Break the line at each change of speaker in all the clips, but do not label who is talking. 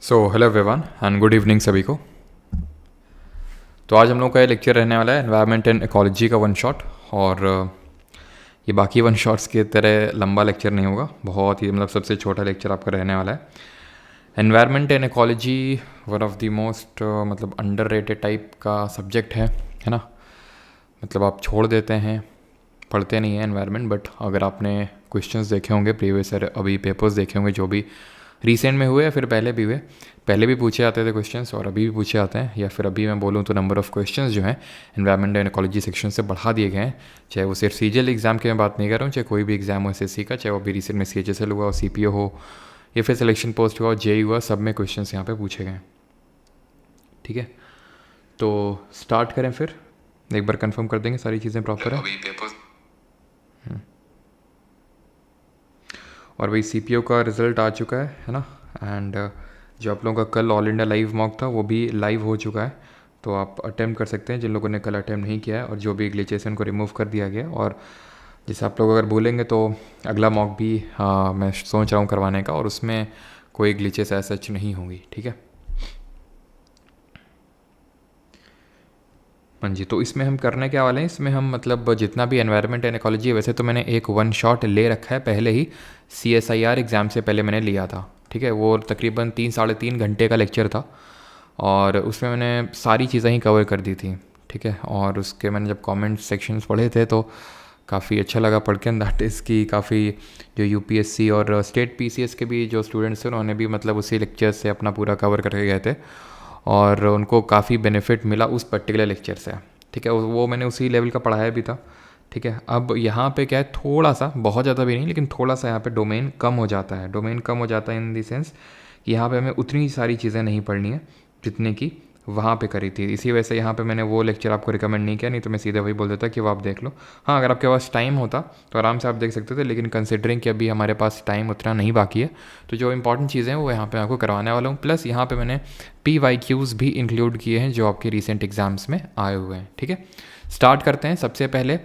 So hello everyone and good evening सभी को। तो आज हम लोग का ये लेक्चर रहने वाला है एनवायरनमेंट एंड इकोलॉजी का वन शॉट। और ये बाकी वन शॉट्स की तरह लंबा लेक्चर नहीं होगा, बहुत ही मतलब सबसे छोटा लेक्चर आपका रहने वाला है। Environment and ecology one of the most मतलब अंडररेटेड टाइप का सब्जेक्ट है ना। मतलब आप छोड़ देते हैं, पढ़ते नहीं हैं एनवायरनमेंट, बट अगर आपने क्वेश्चंस देखे होंगे प्रीवियस ईयर, अभी पेपर्स देखे होंगे जो भी रिसेंट में हुए या फिर पहले भी हुए, पहले भी पूछे जाते थे क्वेश्चंस और अभी भी पूछे जाते हैं, या फिर अभी मैं बोलूँ तो नंबर ऑफ़ क्वेश्चंस जो हैं एनवायरनमेंट एंड इकोलॉजी सेक्शन से बढ़ा दिए गए हैं। चाहे वो सिर्फ सीजीएल एग्ज़ाम की मैं बात नहीं कर रहा हूँ, चाहे कोई भी एग्ज़ाम हो एसएससी का, चाहे वो अभी रिसेंट में सीएचएसएल हुआ और सीपीओ हो या फिर सिलेक्शन पोस्ट हुआ और जेई हुआ, सब में क्वेश्चन यहाँ पर पूछे गए। ठीक है, तो स्टार्ट करें फिर, एक बार कंफर्म कर देंगे सारी चीज़ें प्रॉपर है। और वही सीपीओ का रिज़ल्ट आ चुका है ना। एंड जो आप लोगों का कल ऑल इंडिया लाइव मॉक था वो भी लाइव हो चुका है, तो आप अटेम्प्ट कर सकते हैं जिन लोगों ने कल अटेम्प्ट नहीं किया है, और जो भी ग्लिचेस हैं उनको रिमूव कर दिया गया। और जैसे आप लोग अगर भूलेंगे तो अगला मॉक भी मैं सोच रहा हूँ करवाने का, और उसमें कोई ग्लिचेस ऐसा सच नहीं होंगी। ठीक है हाँ जी, तो इसमें हम करने क्या वाले हैं, इसमें हम मतलब जितना भी एनवायरनमेंट एंड इकोलॉजी है, वैसे तो मैंने एक वन शॉट ले रखा है पहले ही, CSIR एग्ज़ाम से पहले मैंने लिया था। ठीक है, वो तकरीबन 3-3.5 घंटे का लेक्चर था और उसमें मैंने सारी चीज़ें ही कवर कर दी थी। ठीक है, और उसके मैंने जब कमेंट सेक्शंस पढ़े थे तो काफ़ी अच्छा लगा पढ़ के। दैट इज़ की काफ़ी जो यूपीएससी और स्टेट पीसीएस के भी जो स्टूडेंट्स थे उन्होंने भी मतलब उसी लेक्चर से अपना पूरा कवर करके गए थे और उनको काफ़ी बेनिफिट मिला उस पर्टिकुलर लेक्चर से। ठीक है, वो मैंने उसी लेवल का पढ़ाया भी था। ठीक है, अब यहाँ पे क्या है, थोड़ा सा, बहुत ज़्यादा भी नहीं, लेकिन थोड़ा सा यहाँ पे डोमेन कम हो जाता है। डोमेन कम हो जाता है इन द सेंस कि यहाँ पे हमें उतनी सारी चीज़ें नहीं पढ़नी है जितने की वहाँ पे करी थी। इसी वजह से यहाँ पे मैंने वो लेक्चर आपको रिकमेंड नहीं किया, नहीं तो मैं सीधे वही बोल देता कि वो आप देख लो। हाँ, अगर आपके पास टाइम होता तो आराम से आप देख सकते थे, लेकिन कंसिडरिंग कि अभी हमारे पास टाइम उतना नहीं बाकी है, तो जो इंपॉर्टेंट चीज़ें हैं वो यहाँ पे आपको करवाने वाला हूँ। प्लस यहाँ पे मैंने PYQs भी इंक्लूड किए हैं जो आपके रिसेंट एग्जाम्स में आए हुए हैं। ठीक है, स्टार्ट करते हैं। सबसे पहले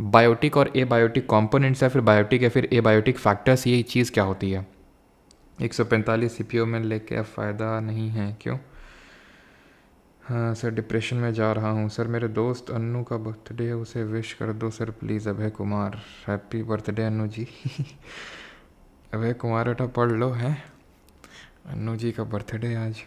बायोटिक और एबायोटिक कॉम्पोनेंट्स है, फिर बायोटिक है, फिर एबायोटिक फैक्टर्स, ये चीज़ क्या होती है। 145 CPO में लेके फ़ायदा नहीं है, क्यों? हाँ सर, डिप्रेशन में जा रहा हूँ सर। मेरे दोस्त अन्नू का बर्थडे है, उसे विश कर दो sir please. Abhay Kumar, happy birthday Annu ji. Abhay Kumar बेटा पढ़ लो, है अन्नू जी का बर्थडे आज।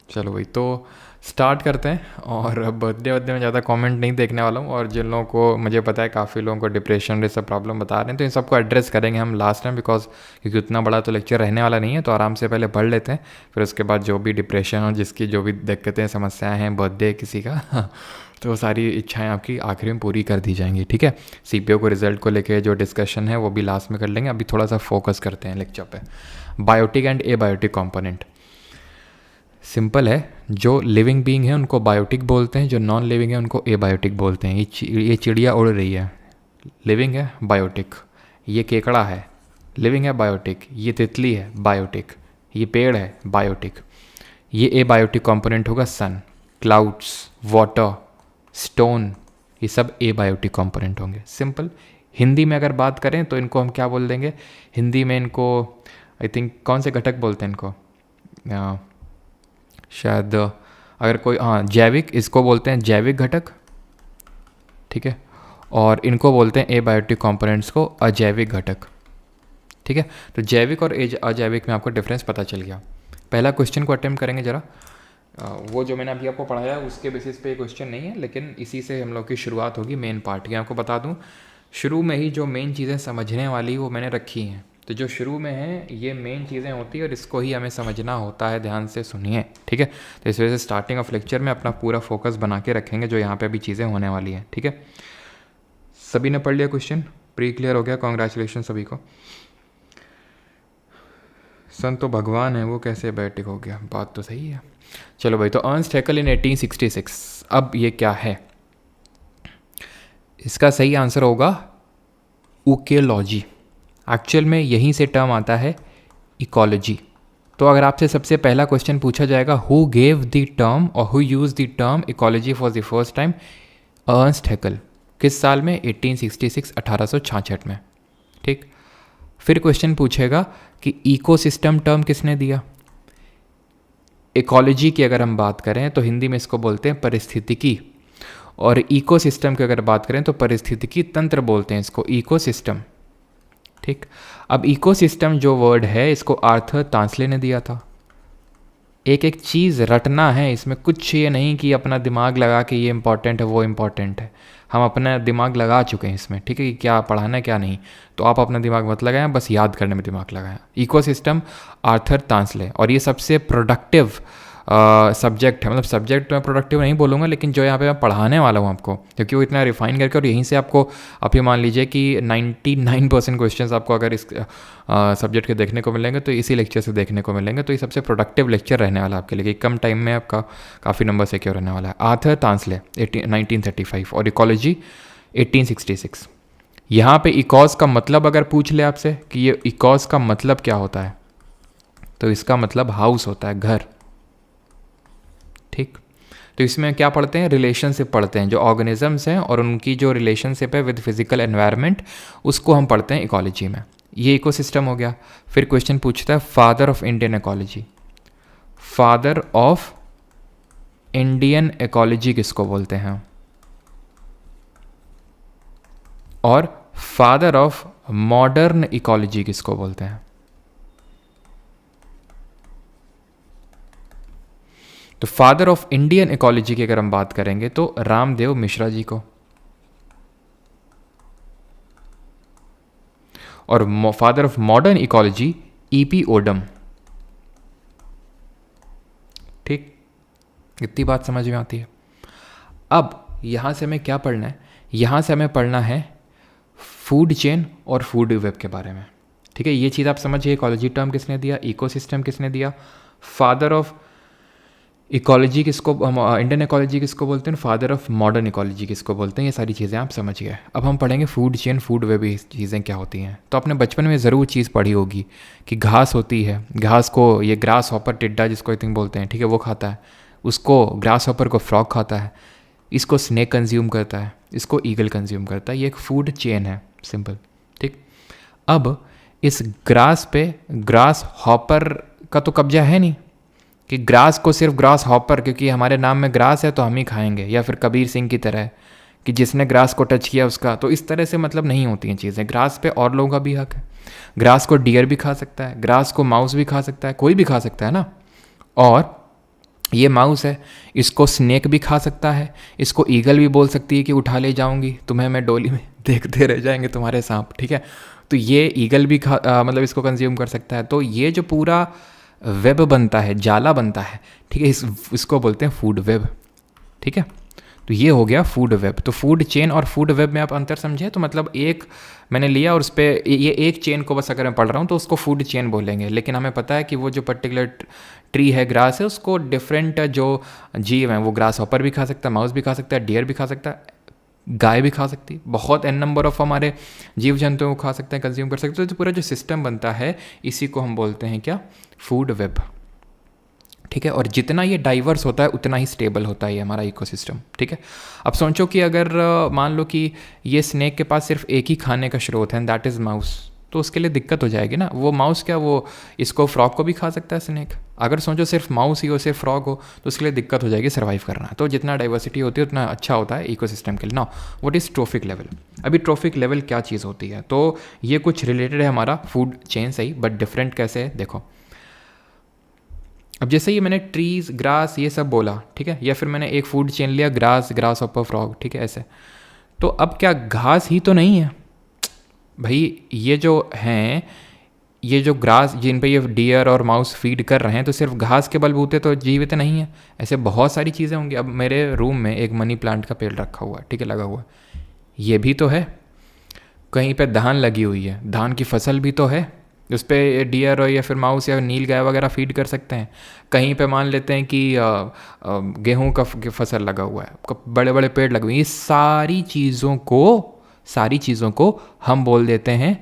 चलो भाई, तो स्टार्ट करते हैं। और बर्थडे में ज़्यादा कमेंट नहीं देखने वाला हूँ, और जिन लोगों को मुझे पता है काफ़ी लोगों को डिप्रेशन जैसा प्रॉब्लम बता रहे हैं, तो इन सबको एड्रेस करेंगे हम लास्ट टाइम, बिकॉज क्योंकि उतना बड़ा तो लेक्चर रहने वाला नहीं है, तो आराम से पहले पढ़ लेते हैं, फिर उसके बाद जो भी डिप्रेशन और जिसकी जो भी दिक्कतें समस्याएँ हैं बर्थडे किसी का तो वो सारी इच्छाएं आपकी आखिरी में पूरी कर दी जाएंगी। ठीक है, सीपीओ को रिजल्ट को लेके जो डिस्कशन है वो भी लास्ट में कर लेंगे। अभी थोड़ा सा फोकस करते हैं लेक्चर पे। Biotic and abiotic component simple है, जो लिविंग बीइंग है उनको बायोटिक बोलते हैं, जो नॉन लिविंग है उनको एबायोटिक बोलते हैं। ये चिड़िया उड़ रही है, लिविंग है, बायोटिक। ये केकड़ा है, लिविंग है, बायोटिक। ये तितली है, बायोटिक। ये पेड़ है, बायोटिक। ये एबायोटिक कंपोनेंट होगा सन, क्लाउड्स, वाटर, स्टोन, ये सब एबायोटिक कंपोनेंट होंगे। सिंपल। हिंदी में अगर बात करें तो इनको हम क्या बोल देंगे, हिंदी में इनको आई थिंक कौन से घटक बोलते हैं इनको, शायद अगर कोई, हाँ जैविक, इसको बोलते हैं जैविक घटक। ठीक है, और इनको बोलते हैं एबायोटिक कंपोनेंट्स को अजैविक घटक। ठीक है, तो जैविक और अजैविक में आपको डिफरेंस पता चल गया। पहला क्वेश्चन को अटेम्प्ट करेंगे जरा। वो जो मैंने अभी आपको पढ़ाया उसके बेसिस पे क्वेश्चन नहीं है, लेकिन इसी से हम लोग की शुरुआत होगी मेन पार्ट की। आपको बता दूं, शुरू में ही जो मेन चीज़ें समझने वाली वो मैंने रखी हैं, तो जो शुरू में है ये मेन चीज़ें होती है और इसको ही हमें समझना होता है। ध्यान से सुनिए, ठीक है। तो इस वजह से स्टार्टिंग ऑफ लेक्चर में अपना पूरा फोकस बना के रखेंगे जो यहाँ पे अभी चीज़ें होने वाली हैं, ठीक है। सभी ने पढ़ लिया क्वेश्चन, प्री क्लियर हो गया, कॉन्ग्रेचुलेशन सभी को। सन तो भगवान है, वो कैसे बायोटिक हो गया, बात तो सही है। चलो भाई, तो अर्नस्ट हैकेल इन 1866, अब ये क्या है, इसका सही आंसर होगा ऊकेलॉजी। एक्चुअल में यहीं से टर्म आता है इकोलॉजी। तो अगर आपसे सबसे पहला क्वेश्चन पूछा जाएगा हु गेव द टर्म और who use the term ecology for the first time, Ernst Hückel. किस साल में? 1866, 1866 में, ठीक। फिर क्वेश्चन पूछेगा कि इकोसिस्टम टर्म किसने दिया, इकोलॉजी की अगर हम बात करें तो हिंदी में इसको बोलते हैं पारिस्थितिकी, और इकोसिस्टम की अगर बात करें तो पारिस्थितिकी तंत्र बोलते हैं इसको, इकोसिस्टम। ठीक, अब इकोसिस्टम जो वर्ड है इसको आर्थर तांसले ने दिया था। एक एक चीज़ रटना है, इसमें कुछ ये नहीं कि अपना दिमाग लगा के ये इंपॉर्टेंट है वो इम्पॉर्टेंट है। हम अपना दिमाग लगा चुके हैं इसमें, ठीक है, कि क्या पढ़ाना है क्या नहीं। तो आप अपना दिमाग मत लगाएं, बस याद करने में दिमाग लगाएं। इकोसिस्टम आर्थर तांसले, और ये सबसे प्रोडक्टिव सब्जेक्ट है। मतलब सब्जेक्ट मैं प्रोडक्टिव नहीं बोलूँगा, लेकिन जो यहाँ पे मैं पढ़ाने वाला हूँ आपको, क्योंकि वो इतना रिफाइन करके, और यहीं से आपको आप ये मान लीजिए कि 99% क्वेश्चंस आपको अगर इस सब्जेक्ट के देखने को मिलेंगे तो इसी लेक्चर से देखने को मिलेंगे। तो ये सबसे प्रोडक्टिव लेक्चर रहने वाला है आपके लिए, कि कम टाइम में आपका काफ़ी नंबर सिक्योर रहने वाला है। आर्थर तांसले 1935 और इकोलॉजी 1866। यहाँ पे इकोस का मतलब अगर पूछ ले आपसे कि ये इकोस का मतलब क्या होता है, तो इसका मतलब हाउस होता है, घर। ठीक, तो इसमें क्या पढ़ते हैं, रिलेशनशिप पढ़ते हैं, जो ऑर्गेनिजम्स हैं और उनकी जो रिलेशनशिप है विद फिजिकल एनवायरनमेंट, उसको हम पढ़ते हैं इकोलॉजी में। ये इकोसिस्टम हो गया। फिर क्वेश्चन पूछता है father of Indian ecology. Father of Indian ecology किसको बोलते हैं, और फादर ऑफ मॉडर्न इकोलॉजी किसको बोलते हैं। तो फादर ऑफ इंडियन इकोलॉजी की अगर हम बात करेंगे तो रामदेव मिश्रा जी को, और father of modern ecology EP Odum. ठीक, इतनी बात समझ में आती है। अब यहां से हमें क्या पढ़ना है, यहां से हमें पढ़ना है फूड चेन और फूड वेब के बारे में। ठीक है, ये चीज़ आप समझिए। इकोलॉजी टर्म किसने दिया, इकोसिस्टम किसने दिया, फादर ऑफ इकोलॉजी किसको, इंडियन इकोलॉजी किसको बोलते हैं, फादर ऑफ मॉडर्न इकोलॉजी किसको बोलते हैं, ये सारी चीज़ें आप समझ गए। अब हम पढ़ेंगे फूड चेन, फूड वेब, ये चीज़ें क्या होती हैं। तो आपने बचपन में ज़रूर चीज़ पढ़ी होगी कि घास होती है, घास को ये ग्रास हॉपर, टिड्डा जिसको आई थिंक बोलते हैं, ठीक है, वो खाता है। उसको ग्रास हॉपर को फ्रॉग खाता है, इसको स्नेक कंज्यूम करता है, इसको ईगल कंज्यूम करता है। ये एक फूड चेन है, सिंपल। ठीक, अब इस ग्रास पे ग्रास हॉपर का तो कब्जा है नहीं कि ग्रास को सिर्फ ग्रास हॉपर, क्योंकि हमारे नाम में ग्रास है तो हम ही खाएंगे, या फिर कबीर सिंह की तरह कि जिसने ग्रास को टच किया उसका। तो इस तरह से मतलब नहीं होती हैं चीज़ें। ग्रास पे और लोगों का भी हक है। ग्रास को डियर भी खा सकता है, ग्रास को माउस भी खा सकता है, कोई भी खा सकता है ना। और ये माउस है, इसको स्नेक भी खा सकता है, इसको ईगल भी बोल सकती है कि उठा ले जाऊंगी तुम्हें मैं डोली में, देखते रह जाएंगे तुम्हारे सांप। ठीक है, तो ये ईगल भी मतलब इसको कंज्यूम कर सकता है। तो ये जो पूरा वेब बनता है, जाला बनता है, ठीक है, इसको बोलते हैं फूड वेब। ठीक है, तो ये हो गया फूड वेब। तो फूड चेन और फूड वेब में आप अंतर समझे, तो मतलब एक मैंने लिया और उस पर ये एक चेन को बस अगर मैं पढ़ रहा हूँ तो उसको फूड चेन बोलेंगे, लेकिन हमें पता है कि वो जो पर्टिकुलर ट्री है, ग्रास है, उसको डिफरेंट जो जीव हैं वो ग्रास हॉपर भी खा सकता है, माउस भी खा सकता है, डियर भी खा सकता है, गाय भी खा सकती है, बहुत एन नंबर ऑफ हमारे जीव जंतुओं को खा सकते हैं, कंज्यूम कर सकते हैं। तो पूरा जो सिस्टम बनता है इसी को हम बोलते हैं क्या, फूड वेब। ठीक है, और जितना ये डाइवर्स होता है उतना ही स्टेबल होता है ये हमारा इकोसिस्टम। ठीक है, अब सोचो कि अगर मान लो कि ये स्नेक के पास सिर्फ एक ही खाने का स्रोत है, दैट इज़ माउस, तो उसके लिए दिक्कत हो जाएगी ना। वो माउस क्या, वो इसको फ्रॉग को भी खा सकता है स्नेक। अगर सोचो सिर्फ माउस ही हो, सिर्फ फ्रॉग हो, तो उसके लिए दिक्कत हो जाएगी सर्वाइव करना। तो जितना डाइवर्सिटी होती है उतना अच्छा होता है इकोसिस्टम के लिए। ना व्हाट इज़ ट्रॉफिक लेवल। अभी ट्रॉफिक लेवल क्या चीज़ होती है, तो ये कुछ रिलेटेड है हमारा फूड चेन से ही, बट डिफरेंट कैसे है देखो। अब जैसे ही मैंने ट्रीज, ग्रास ये सब बोला, ठीक है, या फिर मैंने एक फूड चेन लिया, ग्रास, ग्रास हॉपर, फ्रॉग, ठीक है, ऐसे। तो अब क्या घास ही तो नहीं है भाई, ये जो हैं, ये जो ग्रास जिन पे ये डियर और माउस फीड कर रहे हैं, तो सिर्फ घास के बलबूते तो जीवित नहीं है, ऐसे बहुत सारी चीज़ें होंगी। अब मेरे रूम में एक मनी प्लांट का पेड़ रखा हुआ है, ठीक है, लगा हुआ है, ये भी तो है। कहीं पे धान लगी हुई है, धान की फसल भी तो है, उस पर डियर या फिर माउस या नील गाय वगैरह फीड कर सकते हैं। कहीं पे मान लेते हैं कि गेहूं का फसल लगा हुआ है, बड़े बड़े पेड़ लगे हुए हैं। ये सारी चीज़ों को हम बोल देते हैं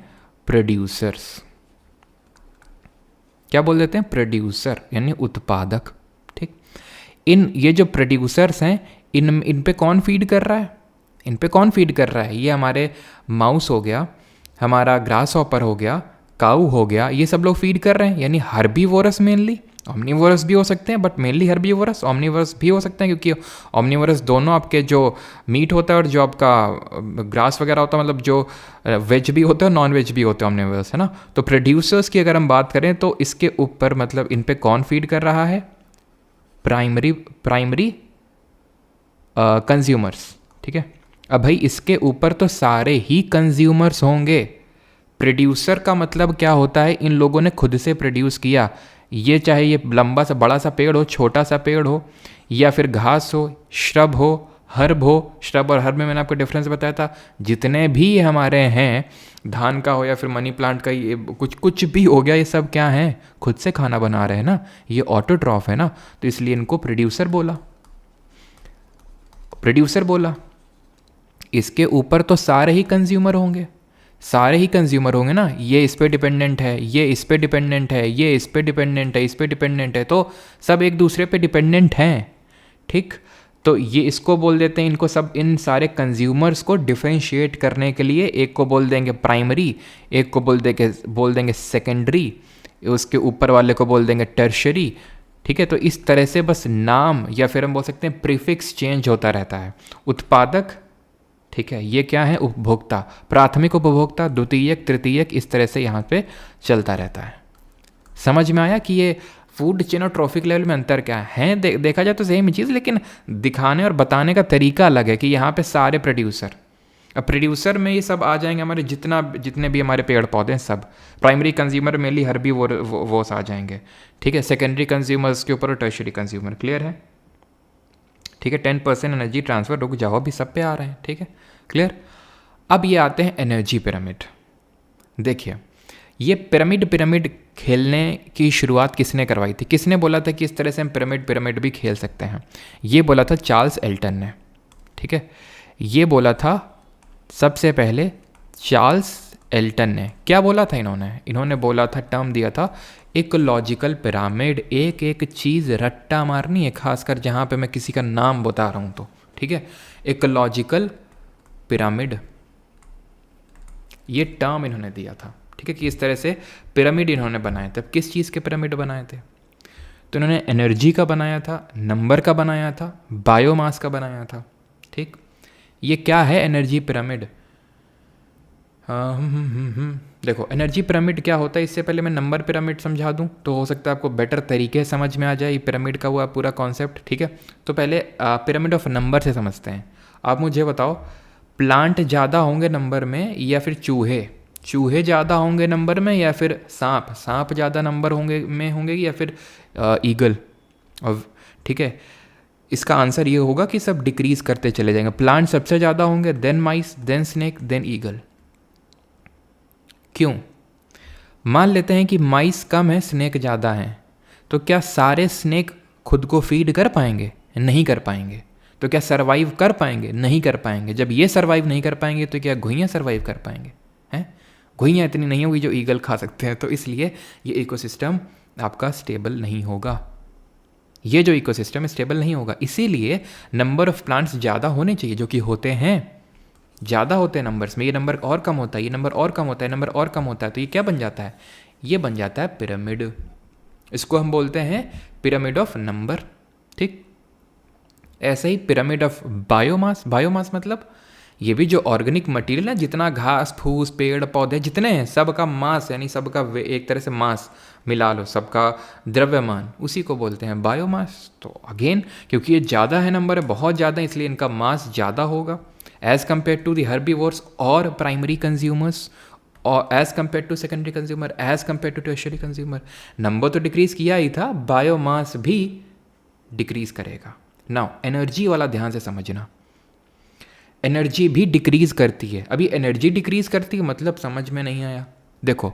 प्रोड्यूसर्स। क्या बोल देते हैं, प्रोड्यूसर, यानी उत्पादक। ठीक, ये जो प्रोड्यूसर्स हैं, इन पे कौन फीड कर रहा है, इन पे कौन फीड कर रहा है, ये हमारे माउस हो गया, हमारा ग्रास हॉपर हो गया, काऊ हो गया, ये सब लोग फीड कर रहे हैं, यानी हर्बीवोरस मेनली। ऑमनीवोरस भी हो सकते हैं बट मेनली हर्बीवोरस। ऑमनीवोरस भी हो सकते हैं क्योंकि ऑमनीवोरस दोनों आपके जो मीट होता है और जो आपका ग्रास वगैरह होता है, मतलब जो वेज भी होते हैं और नॉन वेज भी होते हैं ऑमनीवोरस, है ना। तो प्रोड्यूसर्स की अगर हम बात करें तो इसके ऊपर मतलब इन पे कौन फीड कर रहा है? प्राइमरी कंज्यूमर्स, ठीक है। अब भाई इसके ऊपर तो सारे ही कंज्यूमर्स होंगे। प्रोड्यूसर का मतलब क्या होता है? इन लोगों ने खुद से प्रोड्यूस किया, ये चाहे ये लंबा सा बड़ा सा पेड़ हो, छोटा सा पेड़ हो, या फिर घास हो, श्रब हो, हर्ब हो। श्रब और हर्ब में मैंने आपको डिफरेंस बताया था। जितने भी हमारे हैं, धान का हो या फिर मनी प्लांट का, ये कुछ भी हो गया, ये सब क्या है? खुद से खाना बना रहे हैं ना, ये ऑटोट्रॉफ है ना, तो इसलिए इनको प्रोड्यूसर बोला। इसके ऊपर तो सारे ही कंज्यूमर होंगे, सारे ही कंज्यूमर होंगे ना। ये इस पे डिपेंडेंट है, ये इस पे डिपेंडेंट है, ये इस पे डिपेंडेंट है, इस पे डिपेंडेंट है, तो सब एक दूसरे पे डिपेंडेंट हैं, ठीक। तो ये इसको बोल देते हैं, इनको सब इन सारे कंज्यूमर्स को डिफरेंशिएट करने के लिए एक को बोल देंगे प्राइमरी, एक को बोल देंगे सेकेंडरी, उसके ऊपर वाले को बोल देंगे टर्शरी, ठीक है। तो इस तरह से बस नाम या फिर हम बोल सकते हैं प्रीफिक्स चेंज होता रहता है। उत्पादक, ठीक है, ये क्या है? उपभोक्ता, प्राथमिक उपभोक्ता, द्वितीयक, तृतीयक, इस तरह से यहाँ पे चलता रहता है। समझ में आया कि ये फूड चेन और ट्रॉफिक लेवल में अंतर क्या है? देखा जाए तो सेम चीज़, लेकिन दिखाने और बताने का तरीका अलग है कि यहाँ पे सारे प्रोड्यूसर, अब प्रोड्यूसर में ये सब आ जाएंगे हमारे जितने भी हमारे पेड़ पौधे हैं सब। प्राइमरी कंज्यूमर मेनली हर्बी वो आ जाएंगे, ठीक है। सेकेंडरी कंज्यूमर्स के ऊपर और टर्शरी कंज्यूमर, क्लियर है, ठीक है। 10% एनर्जी ट्रांसफर, रुक जाओ अभी सब पे आ रहे हैं, ठीक है, क्लियर। अब ये आते हैं एनर्जी पिरामिड। देखिए ये पिरामिड खेलने की शुरुआत किसने करवाई थी? किसने बोला था कि इस तरह से हम पिरामिड भी खेल सकते हैं? ये बोला था चार्ल्स एल्टन ने, ठीक है। ये बोला था सबसे पहले चार्ल्स एल्टन ने। क्या बोला था इन्होंने बोला था, टर्म दिया था इकोलॉजिकल पिरामिड। एक एक चीज़ रट्टा मारनी है, खासकर जहाँ पे मैं किसी का नाम बता रहा हूँ तो, ठीक है। इकोलॉजिकल पिरामिड, ये टर्म इन्होंने दिया था, ठीक है, कि इस तरह से पिरामिड इन्होंने बनाए थे। किस चीज़ के पिरामिड बनाए थे? तो इन्होंने एनर्जी का बनाया था, नंबर का बनाया था, बायोमास का बनाया था, ठीक। ये क्या है एनर्जी पिरामिड? देखो एनर्जी पिरामिड क्या होता है, इससे पहले मैं नंबर पिरामिड समझा दूं तो हो सकता है आपको बेटर तरीके से समझ में आ जाए ये पिरामिड का हुआ पूरा कॉन्सेप्ट, ठीक है। तो पहले पिरामिड ऑफ नंबर से समझते हैं। आप मुझे बताओ, प्लांट ज़्यादा होंगे नंबर में या फिर चूहे ज़्यादा होंगे नंबर में या फिर सांप ज़्यादा नंबर होंगे या फिर ईगल? और ठीक है, इसका आंसर ये होगा कि सब डिक्रीज करते चले जाएंगे। प्लांट सबसे ज़्यादा होंगे, देन माइस, देन स्नेक, देन ईगल। क्यों? मान लेते हैं कि माइस कम है, स्नेक ज़्यादा हैं, तो क्या सारे स्नेक खुद को फीड कर पाएंगे? नहीं कर पाएंगे। तो क्या सरवाइव कर पाएंगे? नहीं कर पाएंगे। जब ये सरवाइव नहीं कर पाएंगे तो क्या घुइयाँ सरवाइव कर पाएंगे? हैं? घुइयाँ इतनी नहीं होगी जो ईगल खा सकते हैं, तो इसलिए ये इकोसिस्टम आपका स्टेबल नहीं होगा। ये जो इकोसिस्टम स्टेबल नहीं होगा, इसीलिए नंबर ऑफ प्लांट्स ज़्यादा होने चाहिए, जो कि होते हैं, ज़्यादा होते हैं नंबर्स में। ये नंबर और कम होता है, ये नंबर और कम होता है, नंबर और कम होता है, तो ये क्या बन जाता है? ये बन जाता है पिरामिड। इसको हम बोलते हैं पिरामिड ऑफ नंबर, ठीक। ऐसे ही पिरामिड ऑफ बायोमास मतलब ये भी जो ऑर्गेनिक मटेरियल है, जितना घास फूस पेड़ पौधे जितने हैं, सबका मास, यानी सबका एक तरह से मास मिला लो, सबका द्रव्यमान, उसी को बोलते हैं बायोमास। तो अगेन क्योंकि ये ज़्यादा है, नंबर है बहुत ज़्यादा, इसलिए इनका मास ज़्यादा होगा as compare to the herbivores और प्राइमरी कंज्यूमर्स, और as compare to secondary consumer, as compare to tertiary consumer. Number तो डिक्रीज़ किया ही था, बायोमास भी डिक्रीज़ करेगा। नाउ एनर्जी वाला ध्यान से समझना, एनर्जी भी डिक्रीज करती है। अभी एनर्जी डिक्रीज करती है मतलब समझ में नहीं आया। देखो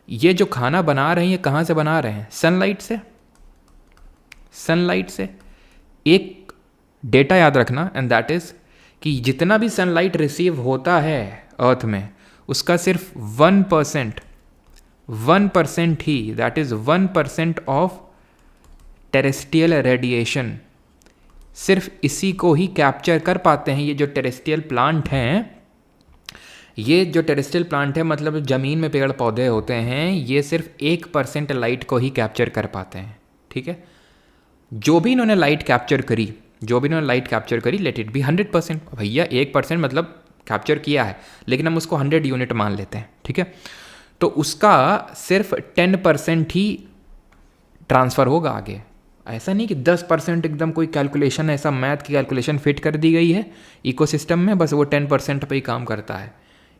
ये जो खाना बना रहे हैं, ये कहाँ से बना रहे हैं? सनलाइट से। एक डेटा याद रखना, एंड दैट इज कि जितना भी सनलाइट रिसीव होता है अर्थ में, उसका सिर्फ 1% ही, that is 1% of terrestrial radiation, सिर्फ इसी को ही कैप्चर कर पाते हैं ये जो टेरेस्ट्रियल प्लांट हैं। ये जो टेरेस्ट्रियल प्लांट है मतलब ज़मीन में पेड़ पौधे होते हैं, ये सिर्फ 1% लाइट को ही कैप्चर कर पाते हैं, ठीक है। जो भी इन्होंने लाइट कैप्चर करी लेट इट बी 100%। भैया 1% मतलब कैप्चर किया है, लेकिन हम उसको 100 यूनिट मान लेते हैं, ठीक है। तो उसका सिर्फ 10% ही ट्रांसफ़र होगा आगे। ऐसा नहीं कि 10% एकदम कोई कैलकुलेशन, ऐसा मैथ की कैलकुलेशन फिट कर दी गई है इकोसिस्टम में, बस वो 10% पे ही काम करता है।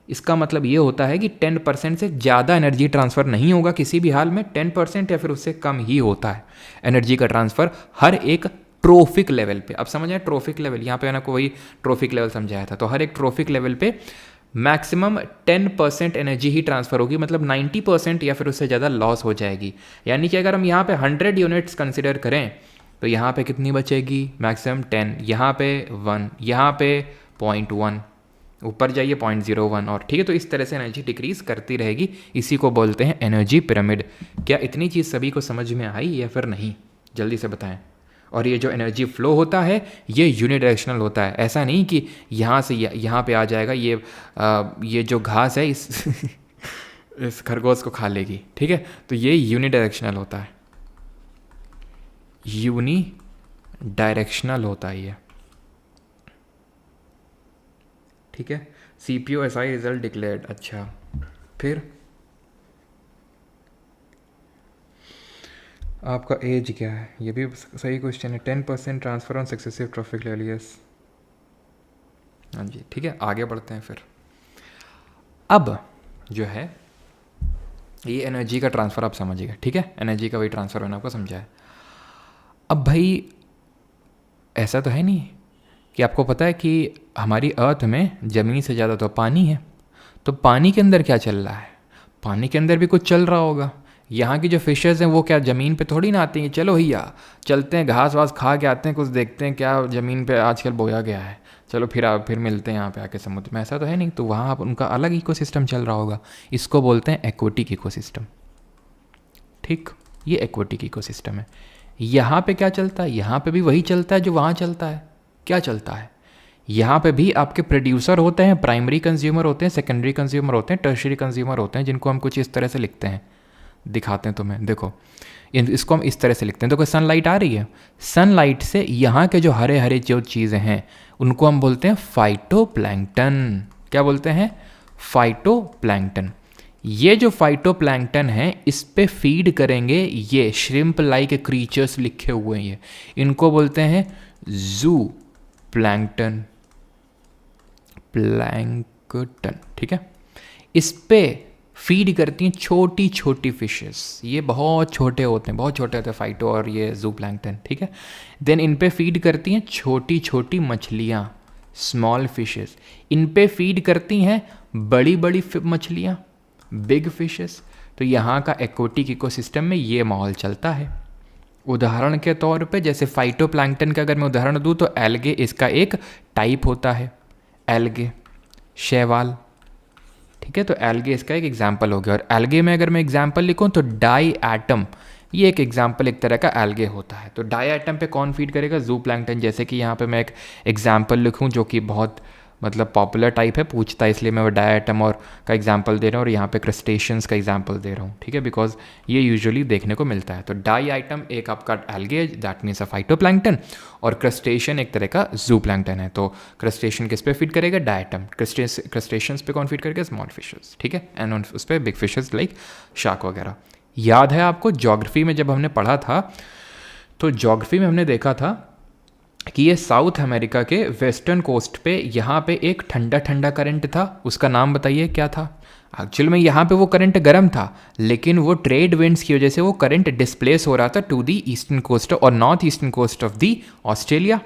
इसका मतलब ये होता है कि 10% से ज़्यादा एनर्जी ट्रांसफ़र नहीं होगा किसी भी हाल में। 10% या फिर उससे कम ही होता है एनर्जी का ट्रांसफ़र हर एक ट्रोफिक लेवल पे। अब समझ आए ट्रोफिक लेवल, यहाँ पे मैंने को वही ट्रोफिक लेवल समझाया था। तो हर एक ट्रोफिक लेवल पे मैक्सिमम 10% एनर्जी ही ट्रांसफ़र होगी, मतलब 90% या फिर उससे ज़्यादा लॉस हो जाएगी। यानी कि अगर हम यहाँ पे 100 यूनिट्स कंसिडर करें तो यहाँ पे कितनी बचेगी, मैक्सिमम 10, यहाँ पे 1, यहाँ पे 0.1, ऊपर जाइए 0.01, और ठीक है। तो इस तरह से एनर्जी डिक्रीज करती रहेगी। इसी को बोलते हैं एनर्जी पिरामिड। क्या इतनी चीज़ सभी को समझ में आई या फिर नहीं, जल्दी से बताएं। और ये जो एनर्जी फ्लो होता है ये यूनिडायरेक्शनल होता है। ऐसा नहीं कि यहाँ से यहाँ पे आ जाएगा, ये जो घास है इस खरगोश को खा लेगी, ठीक है। तो ये यूनिडायरेक्शनल होता है, यूनिडायरेक्शनल होता है ये, ठीक है। CPO SI result declared. अच्छा, फिर आपका एज क्या है, ये भी सही क्वेश्चन है। 10% transfer on successive trophic level, yes. हाँ जी, ठीक है, आगे बढ़ते हैं फिर। अब जो है ये एनर्जी का ट्रांसफ़र आप समझिएगा, ठीक है। एनर्जी का वही ट्रांसफ़र मैंने आपको समझाया। अब भाई ऐसा तो है नहीं कि आपको पता है कि हमारी अर्थ में ज़मीन से ज़्यादा तो पानी है। तो पानी के अंदर क्या चल रहा है, पानी के अंदर भी कुछ चल रहा होगा। यहाँ की जो फिशेज़ हैं वो क्या ज़मीन पे थोड़ी ना आती हैं, चलो भैया चलते हैं घास वास खा के आते हैं, कुछ देखते हैं क्या ज़मीन पे आजकल बोया गया है, चलो फिर मिलते हैं यहाँ पे आके समुद्र में। ऐसा तो है नहीं। तो वहाँ आप उनका अलग इकोसिस्टम चल रहा होगा। इसको बोलते हैं एक्वेटिक इकोसिस्टम, ठीक। ये एक्वेटिक इकोसिस्टम है। यहाँ पे क्या चलता है, यहाँ पे भी वही चलता है जो वहाँ चलता है। क्या चलता है, यहाँ पे भी आपके प्रोड्यूसर होते हैं, प्राइमरी कंज्यूमर होते हैं, सेकेंडरी कंज्यूमर होते हैं, टर्शियरी कंज्यूमर होते हैं, जिनको हम कुछ इस तरह से लिखते हैं, दिखाते हैं तुम्हें, देखो इसको हम इस तरह से लिखते हैं। देखो सनलाइट आ रही है, सनलाइट से यहाँ के जो हरे हरे जो चीज़ें हैं उनको हम बोलते हैं फाइटोप्लैंक्टन। क्या बोलते हैं, फाइटोप्लैंक्टन। ये जो फाइटोप्लैंक्टन है इस पे फीड करेंगे ये श्रिम्प लाइक क्रीचर्स लिखे हुए हैं, इनको बोलते हैं जू प्लैंक्टन, ठीक है। इस पे फीड करती हैं छोटी छोटी फिशेस, ये बहुत छोटे होते हैं फाइटो और ये जू प्लैंक्टन, ठीक है। देन इन पे फीड करती हैं छोटी छोटी मछलियाँ, स्मॉल फिशेस। इन पे फीड करती हैं बड़ी बड़ी मछलियाँ, बिग फिशेस। तो यहाँ का एक्वेटिक इकोसिस्टम में ये माहौल चलता है। उदाहरण के तौर पे जैसे फाइटोप्लैंक्टन का अगर मैं उदाहरण दूँ तो एल्गे इसका एक टाइप होता है, एल्गे, शैवाल, ठीक है। तो एल्गे इसका एक एग्जाम्पल हो गया। और एल्गे में अगर मैं एग्जाम्पल लिखूँ तो डाई एटम, ये एक एग्जाम्पल एक तरह का एल्गे होता है। तो डाई एटम पे कौन फीड करेगा, जू प्लैंक्टन। जैसे कि यहाँ पे मैं एक एग्जाम्पल लिखूँ जो कि बहुत मतलब पॉपुलर टाइप है, पूछता है, इसलिए मैं वो डाई एटम और का एग्जाम्पल दे रहा हूँ और यहाँ पे क्रस्टेशियंस का एग्जाम्पल दे रहा हूँ, ठीक है, बिकॉज ये यूजुअली देखने को मिलता है। तो डाई आइटम एक आपका algae, that means a phytoplankton, और क्रस्टेशियन एक तरह का जू प्लैंक्टन है। तो क्रस्टेशियन किस पे फीड करेगा, डायटम। क्रस्टेशियंस पे कौन फीड करेगा, स्मॉल फिशेस, ठीक है। एंड उस पर बिग फिशेस लाइक शार्क वगैरह। याद है आपको ज्योग्राफी में जब हमने पढ़ा था तो ज्योग्राफी में हमने देखा था कि ये साउथ अमेरिका के वेस्टर्न कोस्ट पे यहाँ पे एक ठंडा ठंडा करंट था, उसका नाम बताइए क्या था। एक्चुअल में यहाँ पे वो करंट गर्म था, लेकिन वो ट्रेड विंड्स की वजह से वो करंट डिस्प्लेस हो रहा था टू द ईस्टर्न कोस्ट और north eastern coast of the Australia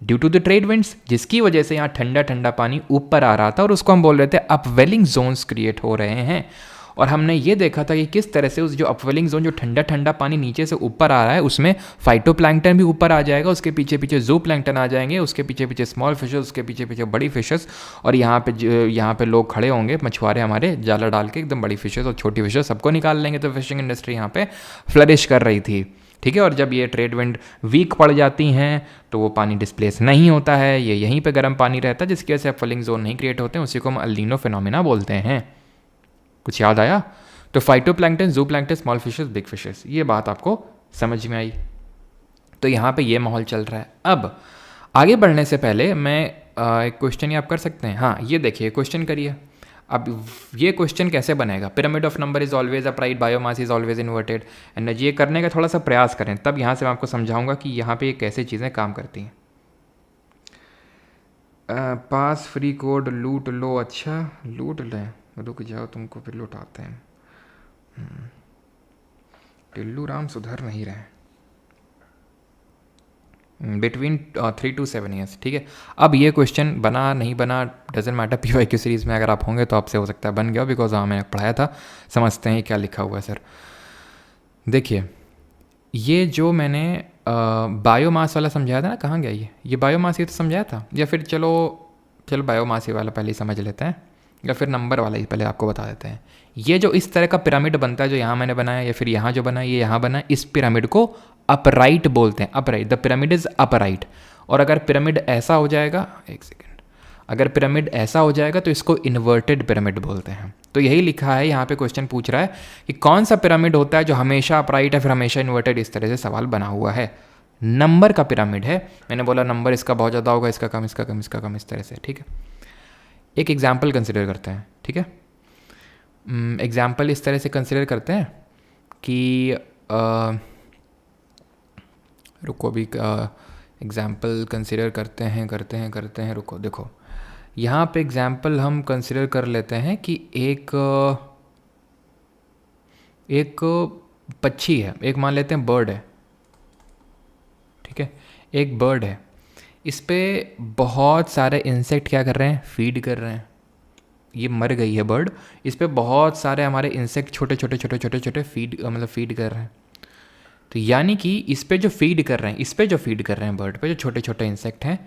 due to the trade winds, जिसकी वजह से यहाँ ठंडा ठंडा पानी ऊपर आ रहा था और उसको हम बोल रहे थे अपवेलिंग जोन्स क्रिएट हो रहे हैं। और हमने ये देखा था कि किस तरह से उस जो अपवेलिंग जोन, जो ठंडा ठंडा पानी नीचे से ऊपर आ रहा है, उसमें फाइटोप्लैंक्टन भी ऊपर आ जाएगा, उसके पीछे पीछे जू प्लैंक्टन आ जाएंगे, उसके पीछे पीछे स्मॉल फिशेस, उसके पीछे पीछे बड़ी फिशेस। और यहाँ पे लोग खड़े होंगे, मछुआरे हमारे, जाला डाल के एकदम बड़ी फिशेस और छोटी फिशेस सबको निकाल लेंगे। तो फिशिंग इंडस्ट्री यहाँ पे फ्लरिश कर रही थी, ठीक है। और जब ये ट्रेड विंड वीक पड़ जाती हैं तो वो पानी डिस्प्लेस नहीं होता है, ये यहीं पे गर्म पानी रहता है, जिसकी वजह से अपवेलिंग जोन नहीं क्रिएट होते हैं, उसी को हम एल नीनो फिनोमेना बोलते हैं। कुछ याद आया? तो फाइटोप्लैंक्टन, जू plankton, small fishes, big fishes, ये बात आपको समझ में आई? तो यहाँ पे ये माहौल चल रहा है। अब आगे बढ़ने से पहले मैं एक क्वेश्चन ये आप कर सकते हैं। हाँ, ये देखिए क्वेश्चन करिए। अब ये क्वेश्चन कैसे बनेगा? Pyramid of number is always upright, biomass is always inverted energy. ये करने का थोड़ा सा प्रयास करें, तब यहाँ से मैं आपको समझाऊंगा कि यहाँ पे ये कैसे चीज़ें काम करती हैं। पास फ्री कोड लूट लो। अच्छा लूट लें, रुक जाओ तुमको फिर लुटाते हैं। टिल्लू राम सुधर नहीं रहे। बिटवीन 3 to 7 ईयर्स, ठीक है। अब ये क्वेश्चन बना नहीं बना डजेंट मैटर, PYQ सीरीज़ में अगर आप होंगे तो आपसे हो सकता है बन गया, बिकॉज हाँ मैंने पढ़ाया था। समझते हैं क्या लिखा हुआ है सर। देखिए ये जो मैंने बायोमास वाला समझाया था ना, कहाँ गया ये बायोमास ये तो समझाया था, या फिर चलो बायोमास ही वाला पहले ही समझ लेते हैं, या फिर नंबर वाला ही पहले आपको बता देते हैं। ये जो इस तरह का पिरामिड बनता है जो यहाँ मैंने बनाया, या फिर यहाँ जो बना है ये यहाँ बना है, इस पिरामिड को अपराइट बोलते हैं। Upright, the pyramid is upright. और अगर पिरामिड ऐसा हो जाएगा, एक सेकेंड, अगर पिरामिड ऐसा हो जाएगा तो इसको इन्वर्टेड पिरामिड बोलते हैं। तो यही लिखा है यहाँ पे, क्वेश्चन पूछ रहा है कि कौन सा पिरामिड होता है जो हमेशा अपराइट है फिर हमेशा इन्वर्टेड, इस तरह से सवाल बना हुआ है। नंबर का पिरामिड है, मैंने बोला नंबर इसका बहुत ज़्यादा होगा, इसका कम, इसका कम, इसका कम, इस तरह से, ठीक है। एक एग्जाम्पल कंसिडर करते हैं, ठीक है। एग्जाम्पल इस तरह से कंसिडर करते हैं कि रुको अभी एग्जाम्पल कंसिडर करते हैं, रुको देखो यहाँ पे एग्जाम्पल हम कंसिडर कर लेते हैं कि एक पक्षी है, एक मान लेते हैं बर्ड है, ठीक है। एक बर्ड है, इस पे बहुत सारे इंसेक्ट क्या कर रहे हैं, फीड कर रहे हैं। ये मर गई है बर्ड, इस पे बहुत सारे हमारे इंसेक्ट छोटे छोटे फीड कर रहे हैं। तो यानी कि इस पे जो फीड कर रहे हैं बर्ड पे जो छोटे छोटे इंसेक्ट हैं,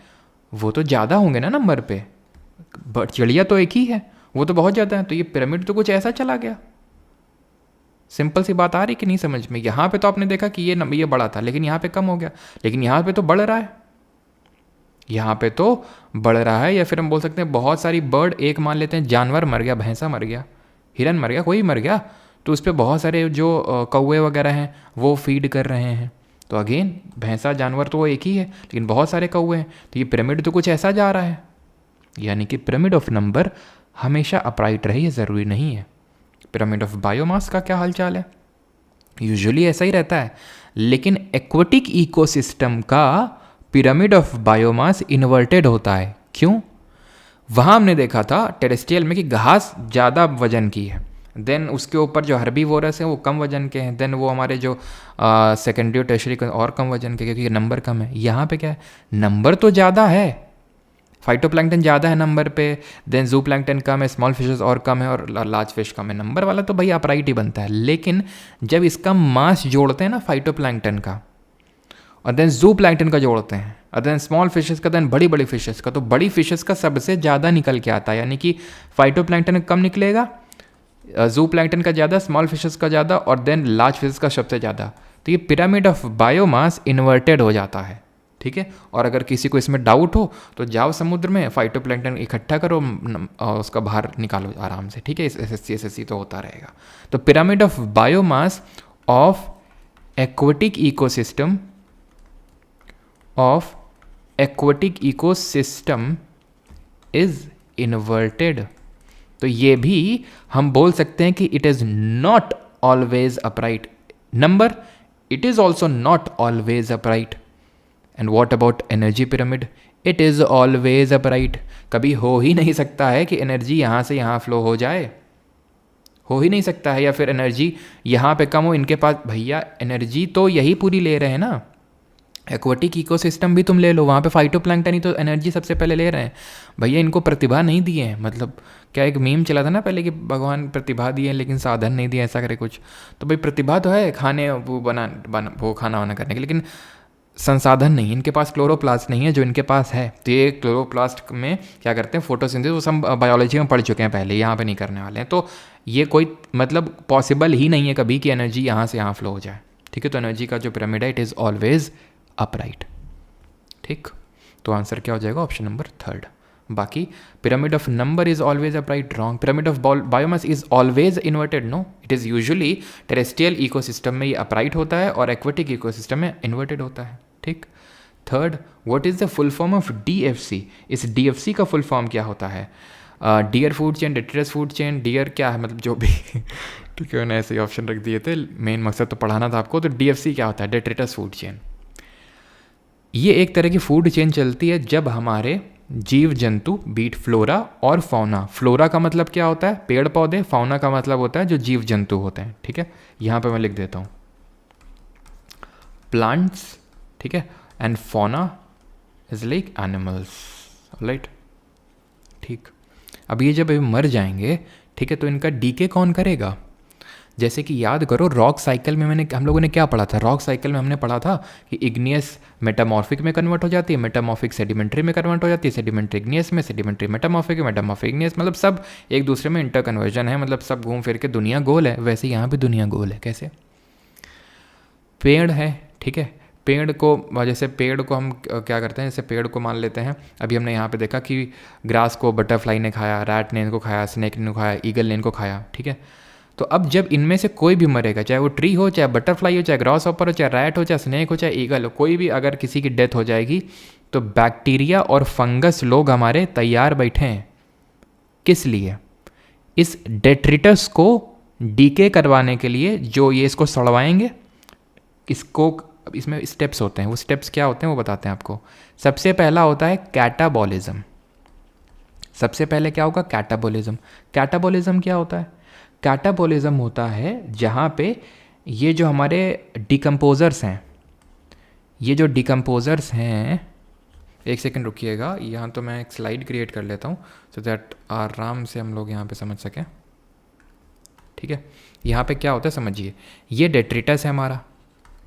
वो तो ज़्यादा होंगे ना नंबर पे। बर्ड चिड़िया तो एक ही है, वो तो बहुत ज़्यादा है। तो ये पिरामिड तो कुछ ऐसा चला गया। सिंपल सी बात आ रही कि नहीं समझ में? यहाँ पे तो आपने देखा कि ये बड़ा था, लेकिन यहाँ पे कम हो गया, लेकिन यहाँ पे तो बढ़ रहा है, यहाँ पे तो बढ़ रहा है। या फिर हम बोल सकते हैं बहुत सारी बर्ड, एक मान लेते हैं जानवर मर गया, भैंसा मर गया, हिरन मर गया, कोई मर गया, तो उस पर बहुत सारे जो कौवे वगैरह हैं वो फीड कर रहे हैं। तो अगेन भैंसा जानवर तो वो एक ही है, लेकिन बहुत सारे कौवे हैं, तो ये पिरामिड तो कुछ ऐसा जा रहा है। यानी कि पिरामिड ऑफ नंबर हमेशा अपराइट रहे, ये ज़रूरी नहीं है। पिरामिड ऑफ बायोमास का क्या हालचाल है? यूजुअली ऐसा ही रहता है, लेकिन एक्वेटिक इकोसिस्टम का पिरामिड ऑफ बायोमास इन्वर्टेड होता है। क्यों? वहाँ हमने देखा था टेरेस्ट्रियल में कि घास ज़्यादा वजन की है, देन उसके ऊपर जो हर्बीवोरस हैं वो कम वजन के हैं, देन वो हमारे जो सेकेंडरी और टर्शियरी और कम वजन के, क्योंकि नंबर कम है। यहाँ पे क्या है, नंबर तो ज़्यादा है, फाइटोप्लैंक्टन ज़्यादा है नंबर पे, देन जू प्लैंक्टन कम है, स्मॉल फिशेस और कम है, और लार्ज फिश कम है। नंबर वाला तो भाई अपराइट ही बनता है। लेकिन जब इसका मास जोड़ते हैं ना फाइटोप्लैंक्टन का, और देन जू प्लैंक्टन का जोड़ते हैं, और देन स्मॉल फिशेस का, देन बड़ी बड़ी फिशेस का, तो बड़ी फिशेस का सबसे ज़्यादा निकल के आता है। यानी कि फाइटोप्लैंक्टन कम निकलेगा, जू प्लैंक्टन का ज़्यादा, स्मॉल फिशेस का ज़्यादा, और देन लार्ज फिशेस का सबसे ज़्यादा। तो ये पिरामिड ऑफ बायोमास इन्वर्टेड हो जाता है, ठीक है। और अगर किसी को इसमें डाउट हो तो जाओ समुद्र में, फाइटोप्लैंक्टन इकट्ठा करो और उसका बाहर निकालो आराम से, ठीक है। SSC तो होता रहेगा। तो pyramid of biomass of aquatic ecosystem is inverted. तो ये भी हम बोल सकते हैं कि it is not always upright. Number, it is also not always upright. And what about energy pyramid? It is always upright. कभी हो ही नहीं सकता है कि एनर्जी यहाँ से यहाँ फ्लो हो जाए, हो ही नहीं सकता है। या फिर एनर्जी यहाँ पे कम हो, इनके पास भैया एनर्जी तो यही पूरी ले रहे हैं ना। एक्वेटिक इकोसिस्टम भी तुम ले लो, वहाँ पे फाइटोप्लैंक्टन ही तो एनर्जी सबसे पहले ले रहे हैं भैया। इनको प्रतिभा नहीं दी है, मतलब क्या एक मीम चला था ना पहले कि भगवान प्रतिभा दिए लेकिन साधन नहीं दिए, ऐसा करे कुछ। तो भाई प्रतिभा तो है खाने वो खाना वाना करने के, लेकिन संसाधन नहीं, इनके पास क्लोरोप्लास्ट नहीं है जो इनके पास है। तो ये क्लोरोप्लास्ट में क्या करते हैं, फोटोसिंथेसिस, वो सब बायोलॉजी में पढ़ चुके हैं पहले, यहाँ पे नहीं करने वाले हैं। तो ये कोई मतलब पॉसिबल ही नहीं है कभी कि एनर्जी यहाँ से यहाँ फ्लो हो जाए, ठीक है। तो एनर्जी का जो पिरामिड है इट इज़ ऑलवेज अपराइट, ठीक। तो आंसर क्या हो जाएगा? Option number 3। बाकी pyramid of number is always upright, wrong. pyramid of biomass is always inverted, no, it is usually terrestrial ecosystem में ये upright होता है और aquatic ecosystem में inverted होता है, ठीक. Third, what is the full form of DFC? इस DFC का फुल फॉर्म क्या होता है? Dear food chain, detritus food chain, dear क्या है मतलब जो भी ठीक है, मैंने ऐसे ऑप्शन रख दिए थे, मेन मकसद तो पढ़ाना था आपको. तो DFC क्या होता है? Detritus food chain. ये एक तरह की फूड चेन चलती है जब हमारे जीव जंतु बीट फ्लोरा और फौना. फ्लोरा का मतलब क्या होता है? पेड़ पौधे. फौना का मतलब होता है जो जीव जंतु होते हैं, ठीक है. यहाँ पे मैं लिख देता हूँ प्लांट्स, ठीक है, and fauna is like animals, right, ठीक. अब ये जब मर जाएंगे, ठीक है, तो इनका डीके कौन करेगा? जैसे कि याद करो रॉक साइकिल में हम लोगों ने क्या पढ़ा था? रॉक साइकिल में हमने पढ़ा था कि इग्नियस मेटामॉर्फिक में कन्वर्ट हो जाती है, मेटामॉर्फिक सेडिमेंट्री में कन्वर्ट हो जाती है, सेडिमेंट्री इग्नियस में, सेडिमेंट्री मेटामॉर्फिक, मेटामॉर्फिक इग्नियस, मतलब सब एक दूसरे में इंटर कन्वर्जन है, मतलब सब घूम फिर के दुनिया गोल है. वैसे यहाँ भी दुनिया गोल है. कैसे? पेड़ है, ठीक है, पेड़ को, जैसे पेड़ को हम क्या करते हैं, जैसे पेड़ को मान लेते हैं, अभी हमने यहाँ पे देखा कि ग्रास को बटरफ्लाई ने खाया, रैट ने इनको खाया, स्नेक ने खाया, ईगल ने इनको खाया, ठीक है. तो अब जब इनमें से कोई भी मरेगा, चाहे वो ट्री हो, चाहे बटरफ्लाई हो, चाहे ग्रास हॉपर हो, चाहे रैट हो, चाहे स्नेक हो, चाहे ईगल हो, कोई भी अगर किसी की डेथ हो जाएगी तो बैक्टीरिया और फंगस लोग हमारे तैयार बैठे हैं. किस लिए? इस डेट्रिटस को डीके करवाने के लिए. जो ये इसको सड़वाएंगे, इसको, अब इसमें स्टेप्स होते हैं, वो स्टेप्स क्या होते हैं वो बताते हैं आपको. सबसे पहला होता है कैटाबॉलिज्म. सबसे पहले क्या होगा? कैटाबॉलिज्म. कैटाबॉलिज्म क्या होता है? कैटाबॉलिज्म होता है जहाँ पे ये जो हमारे डिकम्पोजर्स हैं, ये जो डिकम्पोजर्स हैं, एक सेकंड रुकिएगा, यहाँ तो मैं एक स्लाइड क्रिएट कर लेता हूँ सो दैट आराम से हम लोग यहाँ पे समझ सकें, ठीक है. यहाँ पे क्या होता है समझिए, ये डेट्रिटस है हमारा.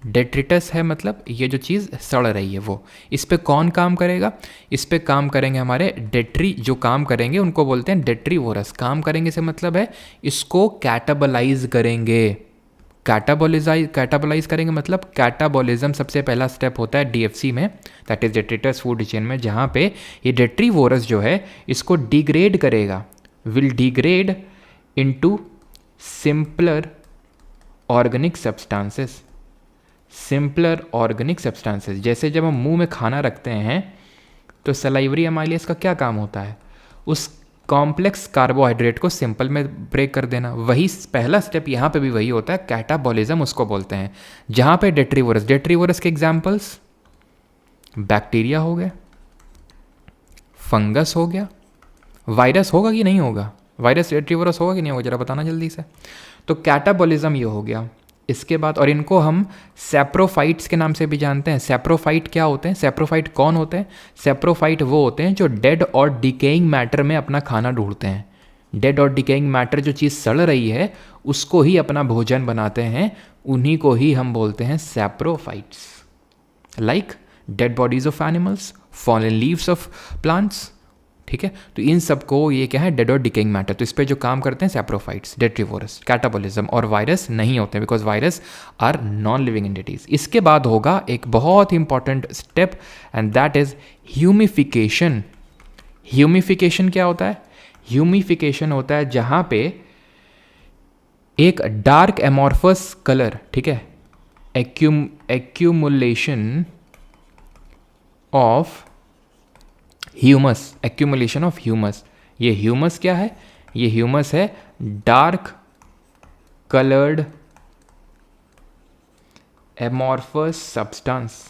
डेट्रिटस है मतलब ये जो चीज़ सड़ रही है वो. इस पे कौन काम करेगा? इस पे काम करेंगे हमारे डेट्री. जो काम करेंगे उनको बोलते हैं डेट्रीवोरस. काम करेंगे से मतलब है इसको कैटाबोलाइज करेंगे. कैटाबोलाइज करेंगे मतलब कैटाबॉलिज्म सबसे पहला स्टेप होता है DFC में, that is detritus food chain में, जहाँ पे ये डेट्रीवोरस जो है इसको डिग्रेड करेगा. Will degrade into simpler organic substances. Simpler organic substances, जैसे जब हम मुंह में खाना रखते हैं तो सलाइवरी अमाइलेज का क्या काम होता है? उस कॉम्प्लेक्स कार्बोहाइड्रेट को सिंपल में ब्रेक कर देना. वही पहला स्टेप यहाँ पे भी वही होता है, कैटाबॉलिज्म उसको बोलते हैं. जहाँ पे डेट्रीवोरस के एग्जाम्पल्स बैक्टीरिया हो गया, फंगस हो गया, वायरस होगा कि नहीं होगा? वायरस डेट्रीवोरस होगा कि नहीं होगा? जरा बताना जल्दी से. तो कैटाबॉलिज्म ये हो गया. इसके बाद, और इनको हम सैप्रोफाइट्स के नाम से भी जानते हैं. सैप्रोफाइट क्या होते हैं? सैप्रोफाइट कौन होते हैं? सैप्रोफाइट वो होते हैं जो डेड और डिकेइंग मैटर में अपना खाना ढूंढते हैं. डेड और डिकेइंग मैटर, जो चीज़ सड़ रही है उसको ही अपना भोजन बनाते हैं, उन्हीं को ही हम बोलते हैं saprophytes. Like dead bodies of animals, fallen leaves of plants, ठीक है. तो इन सबको ये क्या है? डेड और डिकेइंग मैटर. तो इस पे जो काम करते हैं सैप्रोफाइट्स, डेट्रीवोरस, कैटाबॉलिज्म. और वायरस नहीं होते because virus are non living entities. इसके बाद होगा एक बहुत important step and that is humification. Humification क्या होता है? ह्यूमिफिकेशन होता है जहाँ पे एक डार्क एमॉर्फस कलर, ठीक है, accumulation of humus, accumulation of humus. ये ह्यूमस क्या है? ये ह्यूमस है dark coloured amorphous substance.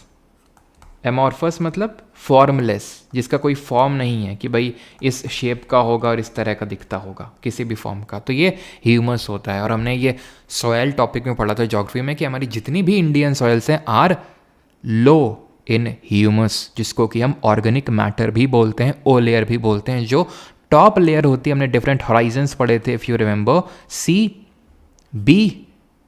Amorphous मतलब फॉर्मलेस, जिसका कोई फॉर्म नहीं है कि भाई इस शेप का होगा और इस तरह का दिखता होगा किसी भी फॉर्म का. तो ये ह्यूमस होता है. और हमने ये सॉयल टॉपिक में पढ़ा था ज्योग्राफी में कि हमारी जितनी भी इंडियन सॉयल्स हैं आर लो इन ह्यूमस, जिसको कि हम ऑर्गेनिक मैटर भी बोलते हैं, ओ लेयर भी बोलते हैं. जो टॉप लेयर होती है, हमने डिफरेंट हॉराइजन्स पढ़े थे if you remember, C, B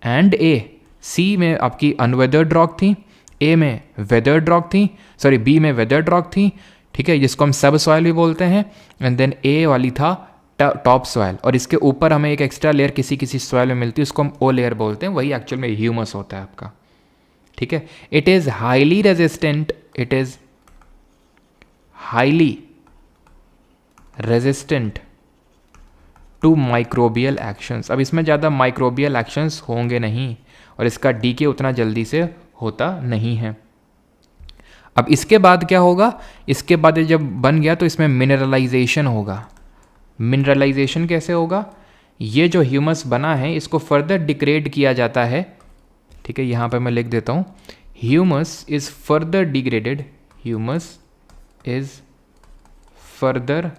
and A. C में आपकी अनवेदर्ड रॉक थी, A में वेदर्ड रॉक थी, सॉरी B में वेदर्ड रॉक थी, ठीक है, जिसको हम सब सॉयल भी बोलते हैं. एंड देन A वाली था टॉप सॉयल, और इसके ऊपर हमें एक एक्स्ट्रा लेयर किसी किसी सॉयल में मिलती है, उसको हम ओ लेयर बोलते हैं. वही एक्चुअल में ह्यूमस होता है आपका, ठीक है. It is highly resistant, it is highly resistant to microbial actions. अब इसमें ज़्यादा माइक्रोबियल एक्शंस होंगे नहीं और इसका डीके उतना जल्दी से होता नहीं है। अब इसके बाद क्या होगा, इसके बाद ये जब बन गया तो इसमें मिनरलाइजेशन होगा। मिनरलाइजेशन कैसे होगा, ये जो ह्यूमस बना है इसको फर्दर डिग्रेड किया जाता है, ठीक है, यहाँ पे मैं लिख देता हूँ, humus is further degraded, humus is further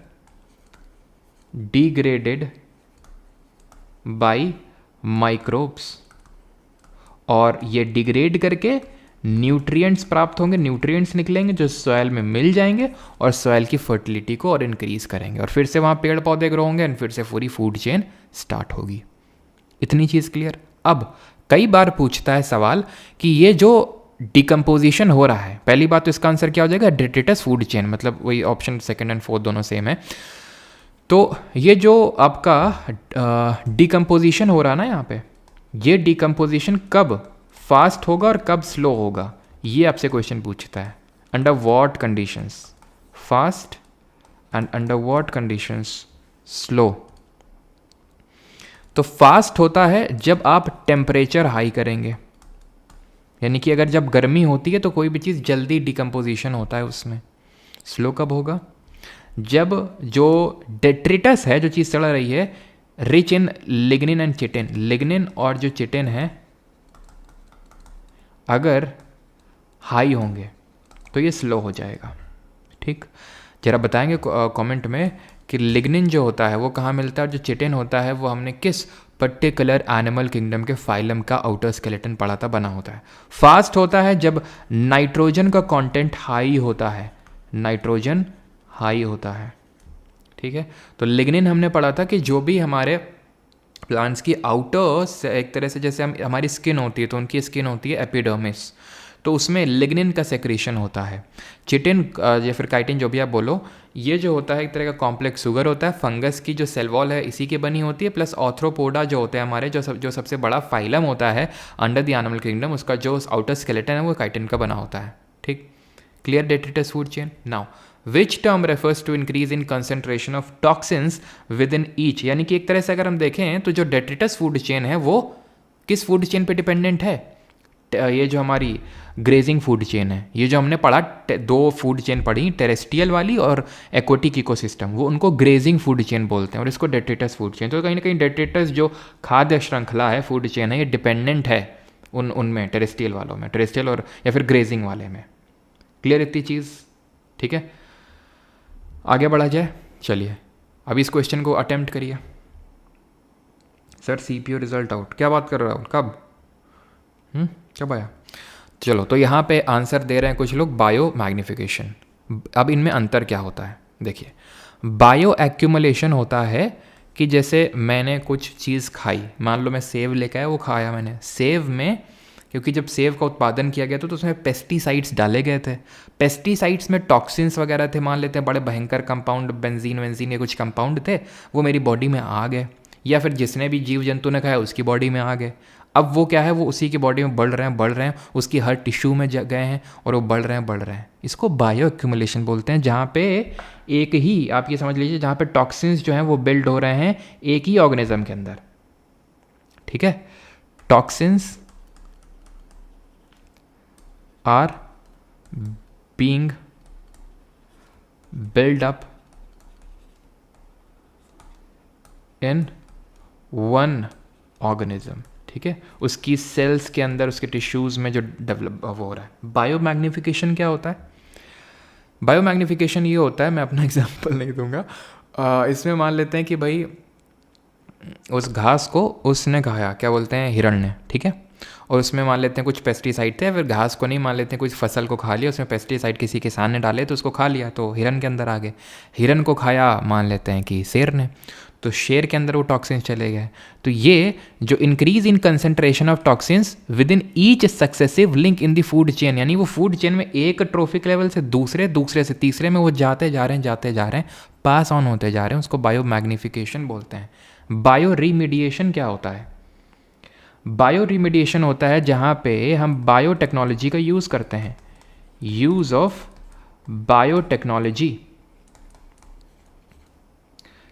degraded by microbes, और ये डिग्रेड करके न्यूट्रिएंट्स प्राप्त होंगे, न्यूट्रिएंट्स निकलेंगे जो सॉइल में मिल जाएंगे और सॉइल की फर्टिलिटी को और इंक्रीज करेंगे, और फिर से वहाँ पेड़ पौधे ग्रो होंगे और फिर से पूरी फूड चेन स्टार्ट होगी। इतनी चीज़ क्लियर। अब कई बार पूछता है सवाल कि ये जो डिकम्पोजिशन हो रहा है, पहली बात तो इसका आंसर क्या हो जाएगा, डेट्रिटस फूड चेन, मतलब वही ऑप्शन सेकंड एंड फोर्थ दोनों सेम है। तो ये जो आपका डिकम्पोजिशन हो रहा है ना यहाँ पे, ये डिकम्पोजिशन कब फास्ट होगा और कब स्लो होगा, ये आपसे क्वेश्चन पूछता है। Under what conditions fast and under what conditions slow. तो फास्ट होता है जब आप टेम्परेचर हाई करेंगे, यानी कि अगर जब गर्मी होती है तो कोई भी चीज़ जल्दी डिकम्पोजिशन होता है उसमें। स्लो कब होगा, जब जो डेट्रिटस है, जो चीज़ सड़ रही है, rich in lignin and chitin, lignin और जो चिटिन है अगर हाई होंगे तो ये स्लो हो जाएगा। ठीक, जरा बताएंगे कमेंट में कि लिग्निन जो होता है वो कहाँ मिलता है और जो चिटिन होता है वो हमने किस पर्टिकुलर एनिमल किंगडम के फाइलम का आउटर स्केलेटन पढ़ा था, बना होता है। फास्ट होता है जब नाइट्रोजन का कंटेंट हाई होता है, नाइट्रोजन हाई होता है। ठीक है, तो लिग्निन हमने पढ़ा था कि जो भी हमारे प्लांट्स की आउटर, एक तरह से जैसे हमारी स्किन होती है तो उनकी स्किन होती है एपिडर्मिस, तो उसमें लिग्निन का सेक्रेशन होता है। चिटिन या फिर काइटिन जो भी आप बोलो, ये जो होता है एक तरह का कॉम्प्लेक्स शुगर होता है, फंगस की जो सेल वॉल है इसी की बनी होती है, प्लस ऑर्थ्रोपोडा जो होते हैं हमारे, जो सबसे बड़ा फाइलम होता है अंडर द एनिमल किंगडम, उसका जो आउटर स्केलेटन है वो काइटिन का बना होता है। ठीक, clear detritus food chain. Now which term refers to increase in concentration of toxins within each, यानी कि एक तरह से अगर हम देखें तो जो डेट्रिटस फूड चेन है वो किस फूड चेन पे डिपेंडेंट है, ये जो हमारी ग्रेजिंग फूड चेन है, ये जो हमने पढ़ा, दो फूड चेन पढ़ी, टेरेस्ट्रियल वाली और एक्वेटिक इकोसिस्टम, वो उनको ग्रेजिंग फूड चेन बोलते हैं और इसको डेट्रिटस फूड चेन। तो कहीं ना कहीं डेट्रिटस जो खाद्य श्रृंखला है, फूड चेन है, ये डिपेंडेंट है उनमें, टेरेस्ट्रियल वालों में, टेरेस्ट्रियल और या फिर ग्रेजिंग वाले में। क्लियर इतनी चीज़, ठीक है, आगे बढ़ा जाए। चलिए अभी इस क्वेश्चन को अटेम्प्ट करिए। सर सीपीयू रिजल्ट आउट, क्या बात कर रहा हूँ, कब कब आया? चलो, तो यहाँ पे आंसर दे रहे हैं कुछ लोग बायो मैग्निफिकेशन। अब इनमें अंतर क्या होता है, देखिए, बायो एक्यूमुलेशन होता है कि जैसे मैंने कुछ चीज़ खाई, मान लो मैं सेब लेकर आया, वो खाया मैंने, सेब में क्योंकि जब सेब का उत्पादन किया गया तो उसमें पेस्टिसाइड्स डाले गए थे, पेस्टिसाइड्स में टॉक्सिन्स वगैरह थे, मान लेते हैं बड़े भयंकर कंपाउंड, बेंजीन वेंजीन या कुछ कंपाउंड थे, वो मेरी बॉडी में आ गए, या फिर जिसने भी जीव जंतु ने खाया उसकी बॉडी में आ गए। अब वो क्या है, वो उसी की बॉडी में बढ़ रहे हैं, उसकी हर टिश्यू में गए हैं और वो बढ़ रहे हैं। इसको बायो एक्यूमुलेशन बोलते हैं, जहाँ पे एक ही, आप ये समझ लीजिए, जहाँ पे टॉक्सिन्स जो हैं वो बिल्ड हो रहे हैं एक ही ऑर्गेनिज्म के अंदर। ठीक है, toxins are being built up in one organism। ठीक है, उसकी सेल्स के अंदर, उसके टिश्यूज़ में जो डेवलप हो रहा है। बायो मैग्निफिकेशन क्या होता है? बायो मैग्निफिकेशन ये होता है, मैं अपना एग्जांपल नहीं दूंगा, इसमें मान लेते हैं कि भाई उस घास को उसने खाया, क्या बोलते हैं, हिरण ने, ठीक है, और उसमें मान लेते हैं कुछ पेस्टिसाइड थे, फिर घास को नहीं, मान लेते हैं कुछ फसल को खा लिया, उसमें पेस्टिसाइड किसी किसान ने डाले तो उसको खा लिया, तो हिरन के अंदर आ गए। हिरन को खाया मान लेते हैं कि शेर ने, तो शेर के अंदर वो टॉक्सिन्स चले गए। तो ये जो increase in concentration of toxins within each successive link in the food chain, यानी वो फूड चेन में एक ट्रोफिक लेवल से दूसरे से तीसरे में वो जाते जा रहे हैं, पास ऑन होते जा रहे हैं, उसको बायो मैग्निफिकेशन बोलते हैं। बायो रिमीडिएशन क्या होता है? बायो रिमीडिएशन होता है जहाँ पे हम बायोटेक्नोलॉजी का यूज़ करते हैं, यूज़ ऑफ बायोटेक्नोलॉजी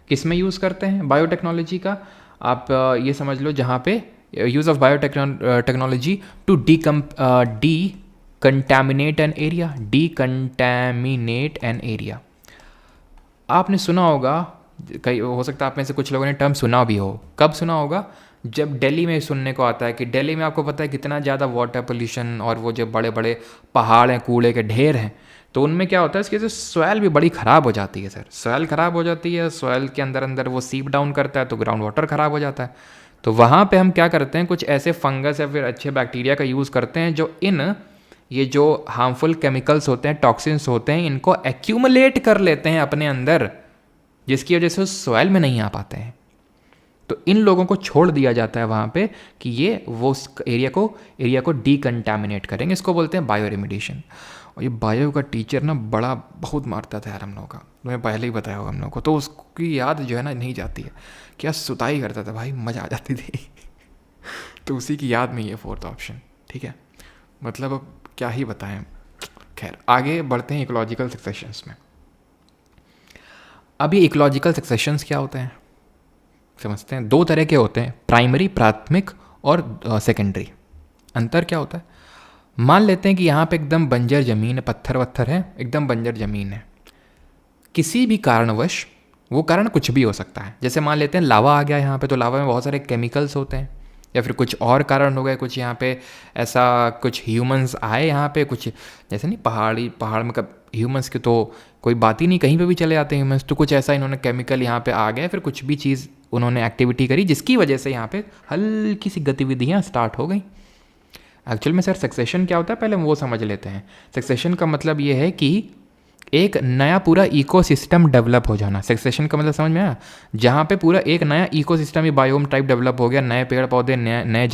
किस में यूज़ करते हैं बायोटेक्नोलॉजी का? आप ये समझ लो जहाँ पे use of biotechnology to contaminate an area, decontaminate an area. आपने सुना होगा, कई हो सकता है आप में से कुछ लोगों ने टर्म सुना भी हो। कब सुना होगा? जब दिल्ली में सुनने को आता है कि दिल्ली में आपको पता है कितना ज़्यादा वाटर पोल्यूशन और वो जो बड़े बड़े पहाड़ हैं, कूड़े के ढेर हैं, तो उनमें क्या होता है इसकी वजह से सॉइल भी बड़ी ख़राब हो जाती है सर। सॉइल ख़राब हो जाती है, सॉइल के अंदर अंदर वो सीप डाउन करता है तो ग्राउंड वाटर ख़राब हो जाता है। तो वहाँ पे हम क्या करते हैं, कुछ ऐसे फंगस या फिर अच्छे बैक्टीरिया का यूज़ करते हैं जो ये जो हार्मफुल केमिकल्स होते हैं, टॉक्सिन्स होते हैं, इनको एक्यूमुलेट कर लेते हैं अपने अंदर, जिसकी वजह से सॉइल में नहीं आ पाते हैं। तो इन लोगों को छोड़ दिया जाता है वहाँ पे कि ये वो एरिया को डीकंटामिनेट करेंगे। इसको बोलते हैं बायो रेमिडिएशन। और ये बायो का टीचर ना बहुत मारता था यार हम लोगों का, मैं पहले ही बताया होगा हम लोग को, तो उसकी याद जो है ना नहीं जाती है। क्या सुताई करता था भाई, मज़ा आ जाती थी तो उसी की याद में ये फोर्थ ऑप्शन। ठीक है, मतलब अब क्या ही बताएं। खैर आगे बढ़ते हैं इकोलॉजिकल सक्सेशंस में। अब ये इकोलॉजिकल सक्सेशंस क्या होते हैं समझते हैं। 2 तरह के होते हैं, प्राइमरी प्राथमिक और सेकेंडरी। अंतर क्या होता है? मान लेते हैं कि यहाँ पे एकदम बंजर ज़मीन है, पत्थर वत्थर है, एकदम बंजर ज़मीन है, किसी भी कारणवश, वो कारण कुछ भी हो सकता है, जैसे मान लेते हैं लावा आ गया यहाँ पे, तो लावा में बहुत सारे केमिकल्स होते हैं, या फिर कुछ और कारण हो गए, कुछ यहाँ पे ऐसा कुछ ह्यूमंस आए यहाँ पे, कुछ जैसे नहीं पहाड़ में कब ह्यूमंस की तो कोई बात ही नहीं, कहीं पे भी चले आते हैं ह्यूमंस, तो कुछ ऐसा इन्होंने केमिकल यहाँ पे आ गए, फिर कुछ भी चीज़ उन्होंने एक्टिविटी करी जिसकी वजह से यहाँ पे हल्की सी गतिविधियाँ स्टार्ट हो गई। एक्चुअल में सर सक्सेशन क्या होता है पहले वो समझ लेते हैं। सक्सेशन का मतलब ये है कि एक नया पूरा इकोसिस्टम डेवलप हो जाना। सक्सेशन का मतलब समझ में आया? जहाँ पे पूरा एक नया इकोसिस्टम ही बायोम टाइप डेवलप हो गया, नए पेड़ पौधे, नए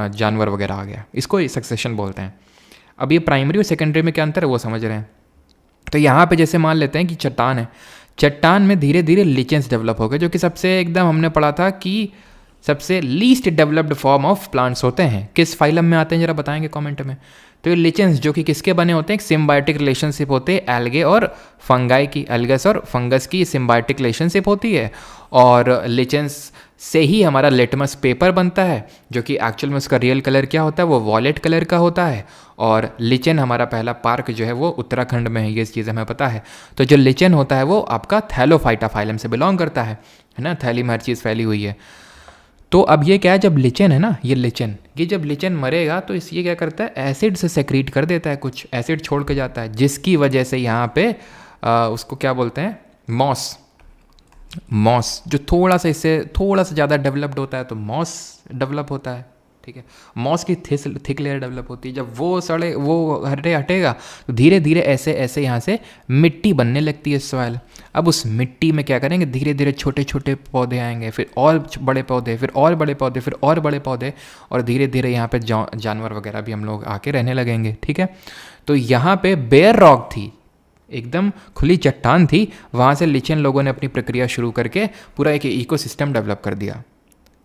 जानवर वगैरह आ गया, इसको सक्सेशन बोलते हैं। अब ये प्राइमरी और सेकेंडरी में क्या अंतर है वो समझ रहे हैं। तो यहाँ पे जैसे मान लेते हैं कि चट्टान है, चट्टान में धीरे धीरे लिचेंस डेवलप हो गए, जो कि सबसे एकदम हमने पढ़ा था कि सबसे least developed form of plants होते हैं। किस फाइलम में आते हैं जरा बताएंगे कमेंट में। तो ये लिचेंस जो कि किसके बने होते हैं, एक सिम्बायोटिक रिलेशनशिप होते हैं एल्गे और फंगाई की, एल्गस और फंगस की सिम्बायोटिक रिलेशनशिप होती है, और लिचेंस से ही हमारा लिटमस पेपर बनता है, जो कि एक्चुअल में उसका रियल कलर क्या होता है, वो वॉयलेट कलर का होता है। और लिचेन हमारा पहला पार्क जो है वो उत्तराखंड में है, ये चीज़ हमें पता है। तो जो लिचेन होता है वो आपका थैलोफाइटा फाइलम से बिलोंग करता है ना, थैली में हर चीज़ फैली हुई है। तो अब ये क्या है, जब लिचेन है ना, ये जब लिचेन मरेगा तो ये क्या करता है, एसिड से सेक्रीट कर देता है, कुछ एसिड छोड़ के जाता है, जिसकी वजह से यहाँ पे उसको क्या बोलते हैं, मॉस जो थोड़ा सा ज़्यादा डेवलप्ड होता है तो मॉस डेवलप होता है। ठीक है, मॉस की थिक लेयर डेवलप होती है। जब वो हटेगा तो धीरे धीरे ऐसे यहाँ से मिट्टी बनने लगती है, सॉइल। अब उस मिट्टी में क्या करेंगे, धीरे धीरे छोटे छोटे पौधे आएंगे, फिर और बड़े पौधे, फिर और बड़े पौधे, फिर और बड़े पौधे, और धीरे धीरे यहाँ पे जानवर वगैरह भी हम लोग आके रहने लगेंगे। ठीक है, तो यहाँ पे बेयर रॉक थी, एकदम खुली चट्टान थी, वहाँ से लिचेन लोगों ने अपनी प्रक्रिया शुरू करके पूरा एक इकोसिस्टम डेवलप कर दिया।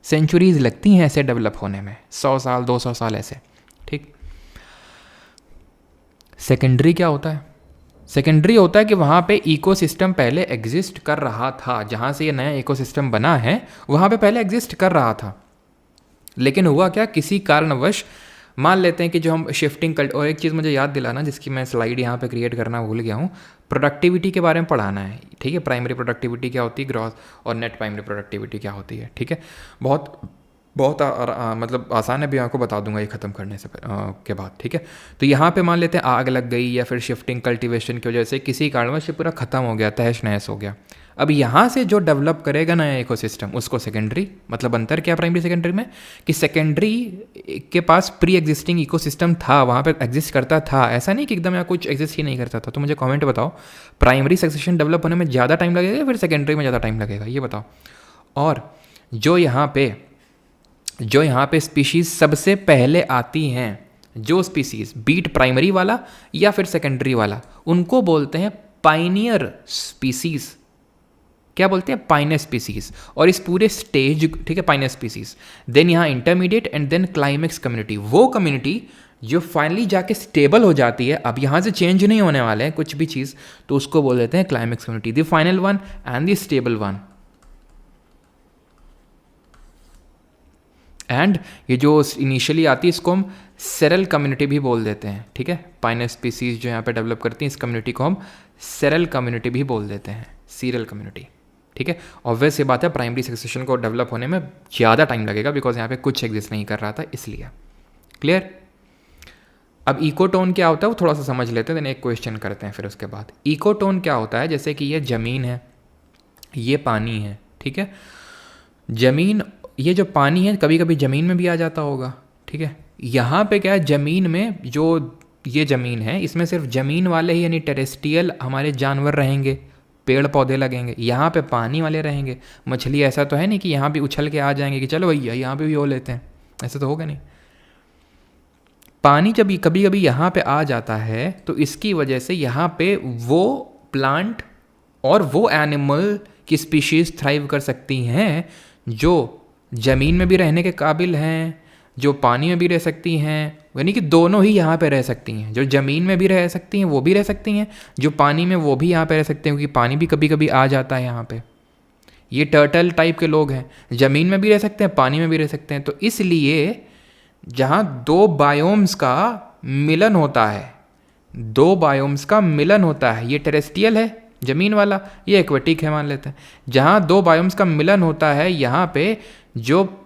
सेंचुरीज लगती हैं ऐसे डेवलप होने में, 100 साल 200 साल ऐसे। ठीक, सेकेंडरी क्या होता है? सेकेंडरी होता है कि वहाँ पे इकोसिस्टम पहले एग्जिस्ट कर रहा था, जहाँ से ये नया इकोसिस्टम बना है वहाँ पे पहले एग्जिस्ट कर रहा था, लेकिन हुआ क्या, किसी कारणवश मान लेते हैं कि जो हम शिफ्टिंग और एक चीज़ मुझे याद दिलाना जिसकी मैं स्लाइड यहाँ पे क्रिएट करना भूल गया हूँ, प्रोडक्टिविटी के बारे में पढ़ाना है। ठीक है, प्राइमरी प्रोडक्टिविटी क्या होती है, ग्रॉस और नेट प्राइमरी प्रोडक्टिविटी क्या होती है। ठीक है, बहुत मतलब आसान है, भी आपको बता दूंगा ये ख़त्म करने से के बाद। ठीक है, तो यहाँ पे मान लेते हैं आग लग गई या फिर शिफ्टिंग कल्टीवेशन की वजह से किसी कारणवश पूरा ख़त्म हो गया, तहस नहस हो गया। अब यहाँ से जो डेवलप करेगा नया इकोसिस्टम उसको सेकेंडरी, मतलब अंतर क्या प्राइमरी सेकेंडरी में, कि सेकेंडरी के पास प्री एग्जिस्टिंग इकोसिस्टम था, वहाँ पे एग्जिस्ट करता था, ऐसा नहीं कि एकदम यहाँ कुछ एग्जिस्ट ही नहीं करता था। तो मुझे कमेंट बताओ, प्राइमरी सक्सेशन डेवलप होने में ज़्यादा टाइम लगेगा या फिर सेकेंडरी में ज़्यादा टाइम लगेगा, ये बताओ। और जो यहाँ पे स्पीशीज़ सबसे पहले आती हैं, जो स्पीसीज़ बीट प्राइमरी वाला या फिर सेकेंडरी वाला, उनको बोलते हैं पाइनियर स्पीसीज़। क्या बोलते हैं, पाइनियर स्पीसीज़। और इस पूरे स्टेज, ठीक है, पाइनियर स्पीसीज़, देन यहाँ intermediate and then climax community, वो कम्युनिटी जो फाइनली जाके स्टेबल हो जाती है, अब यहाँ से चेंज नहीं होने वाले हैं कुछ भी चीज़, तो उसको बोल देते हैं climax community, the final one and the stable one. And ये जो इनिशियली आती है इसको हम सेरल कम्युनिटी भी बोल देते हैं, ठीक है। पाइनस स्पीसीज जो यहाँ पे डेवलप करती हैं, इस कम्युनिटी को हम सेरल कम्युनिटी भी बोल देते हैं, सीरियल कम्युनिटी, ठीक है। ऑब्वियस ये बात है, प्राइमरी सक्सेशन को डेवलप होने में ज़्यादा टाइम लगेगा बिकॉज यहाँ पे कुछ एग्जिस्ट नहीं कर रहा था, इसलिए। क्लियर। अब इकोटोन क्या होता है वो थोड़ा सा समझ लेते हैं, देन एक क्वेश्चन करते हैं फिर उसके बाद। इकोटोन क्या होता है, जैसे कि ये ज़मीन है, ये पानी है, ठीक है। ज़मीन, ये जो पानी है कभी कभी ज़मीन में भी आ जाता होगा, ठीक है। यहाँ पे क्या है, ज़मीन में जो ये ज़मीन है इसमें सिर्फ ज़मीन वाले ही यानी टेरेस्ट्रियल हमारे जानवर रहेंगे, पेड़ पौधे लगेंगे। यहाँ पे पानी वाले रहेंगे, मछली ऐसा तो है नहीं कि यहाँ भी उछल के आ जाएंगे कि चलो भैया यहाँ पे भी हो लेते हैं, ऐसा तो होगा नहीं। पानी जब कभी कभी यहाँ पे आ जाता है तो इसकी वजह से यहाँ पे वो प्लांट और वो एनिमल की स्पीशीज़ थ्राइव कर सकती हैं जो ज़मीन में भी रहने के काबिल हैं, जो पानी में भी रह सकती हैं, यानी कि दोनों ही यहाँ पे रह सकती हैं। जो ज़मीन में भी रह सकती हैं वो भी रह सकती हैं, जो पानी में वो भी यहाँ पे रह सकते हैं, क्योंकि पानी भी कभी कभी आ जाता है यहाँ पे। ये टर्टल टाइप के लोग हैं, ज़मीन में भी रह सकते हैं, पानी में भी रह सकते हैं। तो इसलिए जहाँ दो बायोम्स का मिलन होता है, दो बायोम्स का मिलन होता है, ये टेरेस्ट्रियल है ज़मीन वाला, ये एक्वेटिक है मान लेते हैं। जहाँ दो बायोम्स का मिलन होता है यहाँ पे जो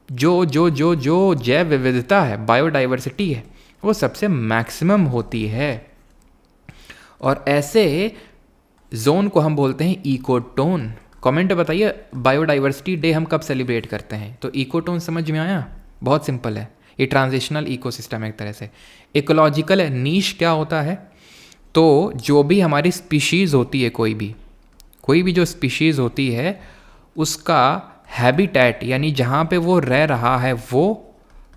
जो जो जो जो जैव विविधता है, बायोडाइवर्सिटी है, वो सबसे मैक्सिमम होती है। और ऐसे जोन को हम बोलते हैं इकोटोन। कमेंट बताइए बायोडाइवर्सिटी डे हम कब सेलिब्रेट करते हैं। तो इकोटोन समझ में आया, बहुत सिंपल है, ये ट्रांजिशनल इकोसिस्टम है एक तरह से। इकोलॉजिकल नीश क्या होता है, तो जो भी हमारी स्पीशीज़ होती है, कोई भी जो स्पीशीज़ होती है उसका हैबिटेट यानी जहाँ पे वो रह रहा है वो,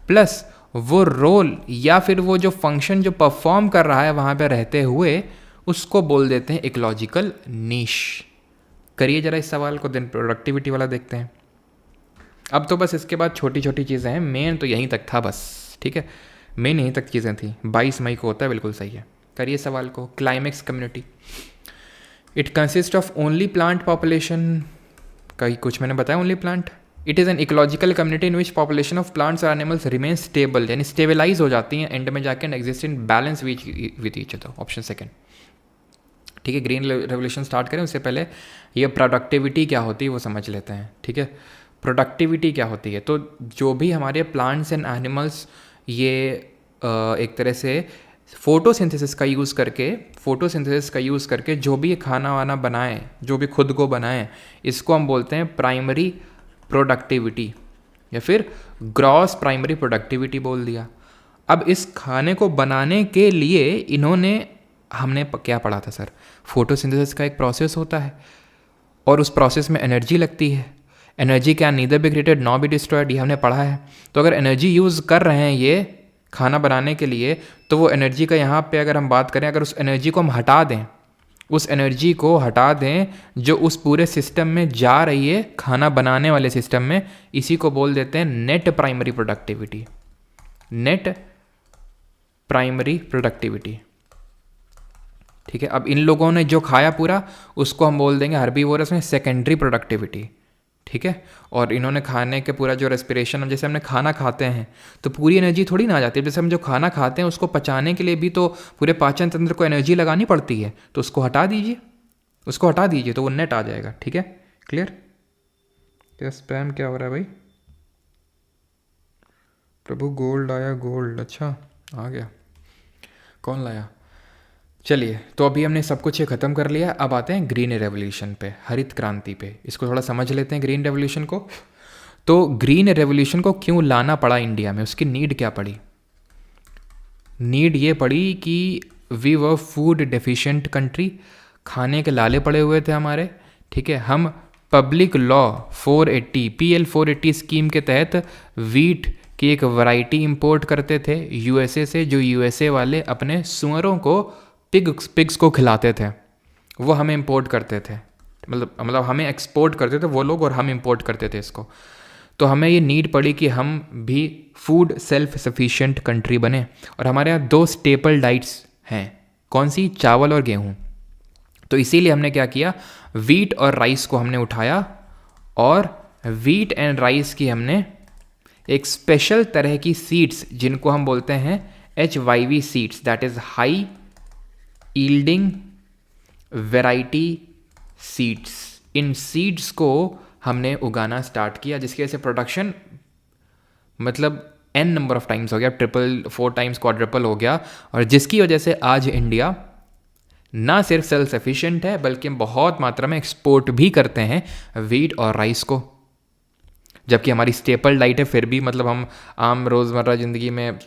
प्लस वो रोल या फिर वो जो फंक्शन जो परफॉर्म कर रहा है वहाँ पे रहते हुए, उसको बोल देते हैं इकोलॉजिकल नीश। करिए जरा इस सवाल को, देन प्रोडक्टिविटी वाला देखते हैं। अब तो बस इसके बाद छोटी छोटी चीज़ें हैं, मेन तो यहीं तक था बस, ठीक है। मेन यहीं तक चीज़ें थी, 22 मई को होता है, बिल्कुल सही है। करिए सवाल को। Climax community, it consist of only plant population, कहीं कुछ मैंने बताया only plant. It is an ecological community in which population of plants और एनिमल्स रिमेन स्टेबल, यानी स्टेबलाइज हो जाती हैं एंड में जाके, and exist in balance with each other. Option second, ठीक है। ग्रीन रेवोल्यूशन स्टार्ट करें उससे पहले ये प्रोडक्टिविटी क्या होती है वो समझ लेते हैं, ठीक है। प्रोडक्टिविटी क्या होती है, तो जो भी हमारे प्लांट्स एंड एनिमल्स ये एक तरह से फोटोसिंथेसिस का यूज़ करके जो भी खाना वाना बनाएं, जो भी खुद को बनाएं, इसको हम बोलते हैं प्राइमरी प्रोडक्टिविटी या फिर ग्रॉस प्राइमरी प्रोडक्टिविटी बोल दिया। अब इस खाने को बनाने के लिए हमने क्या पढ़ा था सर, फोटोसिंथेसिस का एक प्रोसेस होता है और उस प्रोसेस में एनर्जी लगती है। Energy can neither be created not be destroyed, ये हमने पढ़ा है। तो अगर एनर्जी यूज़ कर रहे हैं ये खाना बनाने के लिए, तो वो एनर्जी का यहाँ पे अगर हम बात करें, अगर उस एनर्जी को हम हटा दें, जो उस पूरे सिस्टम में जा रही है, खाना बनाने वाले सिस्टम में, इसी को बोल देते हैं net primary productivity. Net primary productivity, ठीक है। अब इन लोगों ने जो खाया पूरा, उसको हम बोल देंगे हर्बीवोरस में सेकेंडरी प्रोडक्टिविटी, ठीक है। और इन्होंने खाने के पूरा जो रेस्पिरेशन, जैसे हमने खाना खाते हैं तो पूरी एनर्जी थोड़ी ना आ जाती है, जैसे हम जो खाना खाते हैं उसको पचाने के लिए भी तो पूरे पाचन तंत्र को एनर्जी लगानी पड़ती है, तो उसको हटा दीजिए तो वो नेट आ जाएगा, ठीक है। क्लियर। क्या स्पैम क्या हो रहा है भाई, प्रभु गोल्ड आया, गोल्ड, अच्छा आ गया, कौन लाया। चलिए, तो अभी हमने सब कुछ ये ख़त्म कर लिया, अब आते हैं ग्रीन रेवोल्यूशन पे, हरित क्रांति पे। इसको थोड़ा समझ लेते हैं ग्रीन रेवोल्यूशन को। तो ग्रीन रेवोल्यूशन को क्यों लाना पड़ा इंडिया में, उसकी नीड क्या पड़ी। नीड ये पड़ी कि we were food deficient country, खाने के लाले पड़े हुए थे हमारे, ठीक है। हम पब्लिक लॉ 480 PL 480 स्कीम के तहत वीट की एक वैरायटी इंपोर्ट करते थे यूएसए से, जो यूएसए वाले अपने सुअरों को पिग्स को खिलाते थे, वो हमें इंपोर्ट करते थे, मतलब हमें एक्सपोर्ट करते थे वो लोग और हम इंपोर्ट करते थे इसको। तो हमें ये नीड पड़ी कि हम भी फूड सेल्फ सफिशिएंट कंट्री बने, और हमारे यहाँ 2 स्टेपल डाइट्स हैं, कौन सी? चावल और गेहूँ। तो इसीलिए हमने क्या किया, वीट और राइस को हमने उठाया, और वीट एंड राइस की हमने एक स्पेशल तरह की सीड्स जिनको हम बोलते हैं HYV seeds, that is high yielding variety seeds, in seeds को हमने उगाना स्टार्ट किया, जिसकी वजह से प्रोडक्शन मतलब n नंबर ऑफ टाइम्स हो गया, 4 टाइम्स क्वाड्रपल हो गया, और जिसकी वजह से आज इंडिया ना सिर्फ सेल्फ सफिशिएंट है बल्कि हम बहुत मात्रा में एक्सपोर्ट भी करते हैं वीट और राइस को, जबकि हमारी स्टेपल डाइट है, फिर भी मतलब हम आम रोज़मर्रा ज़िंदगी में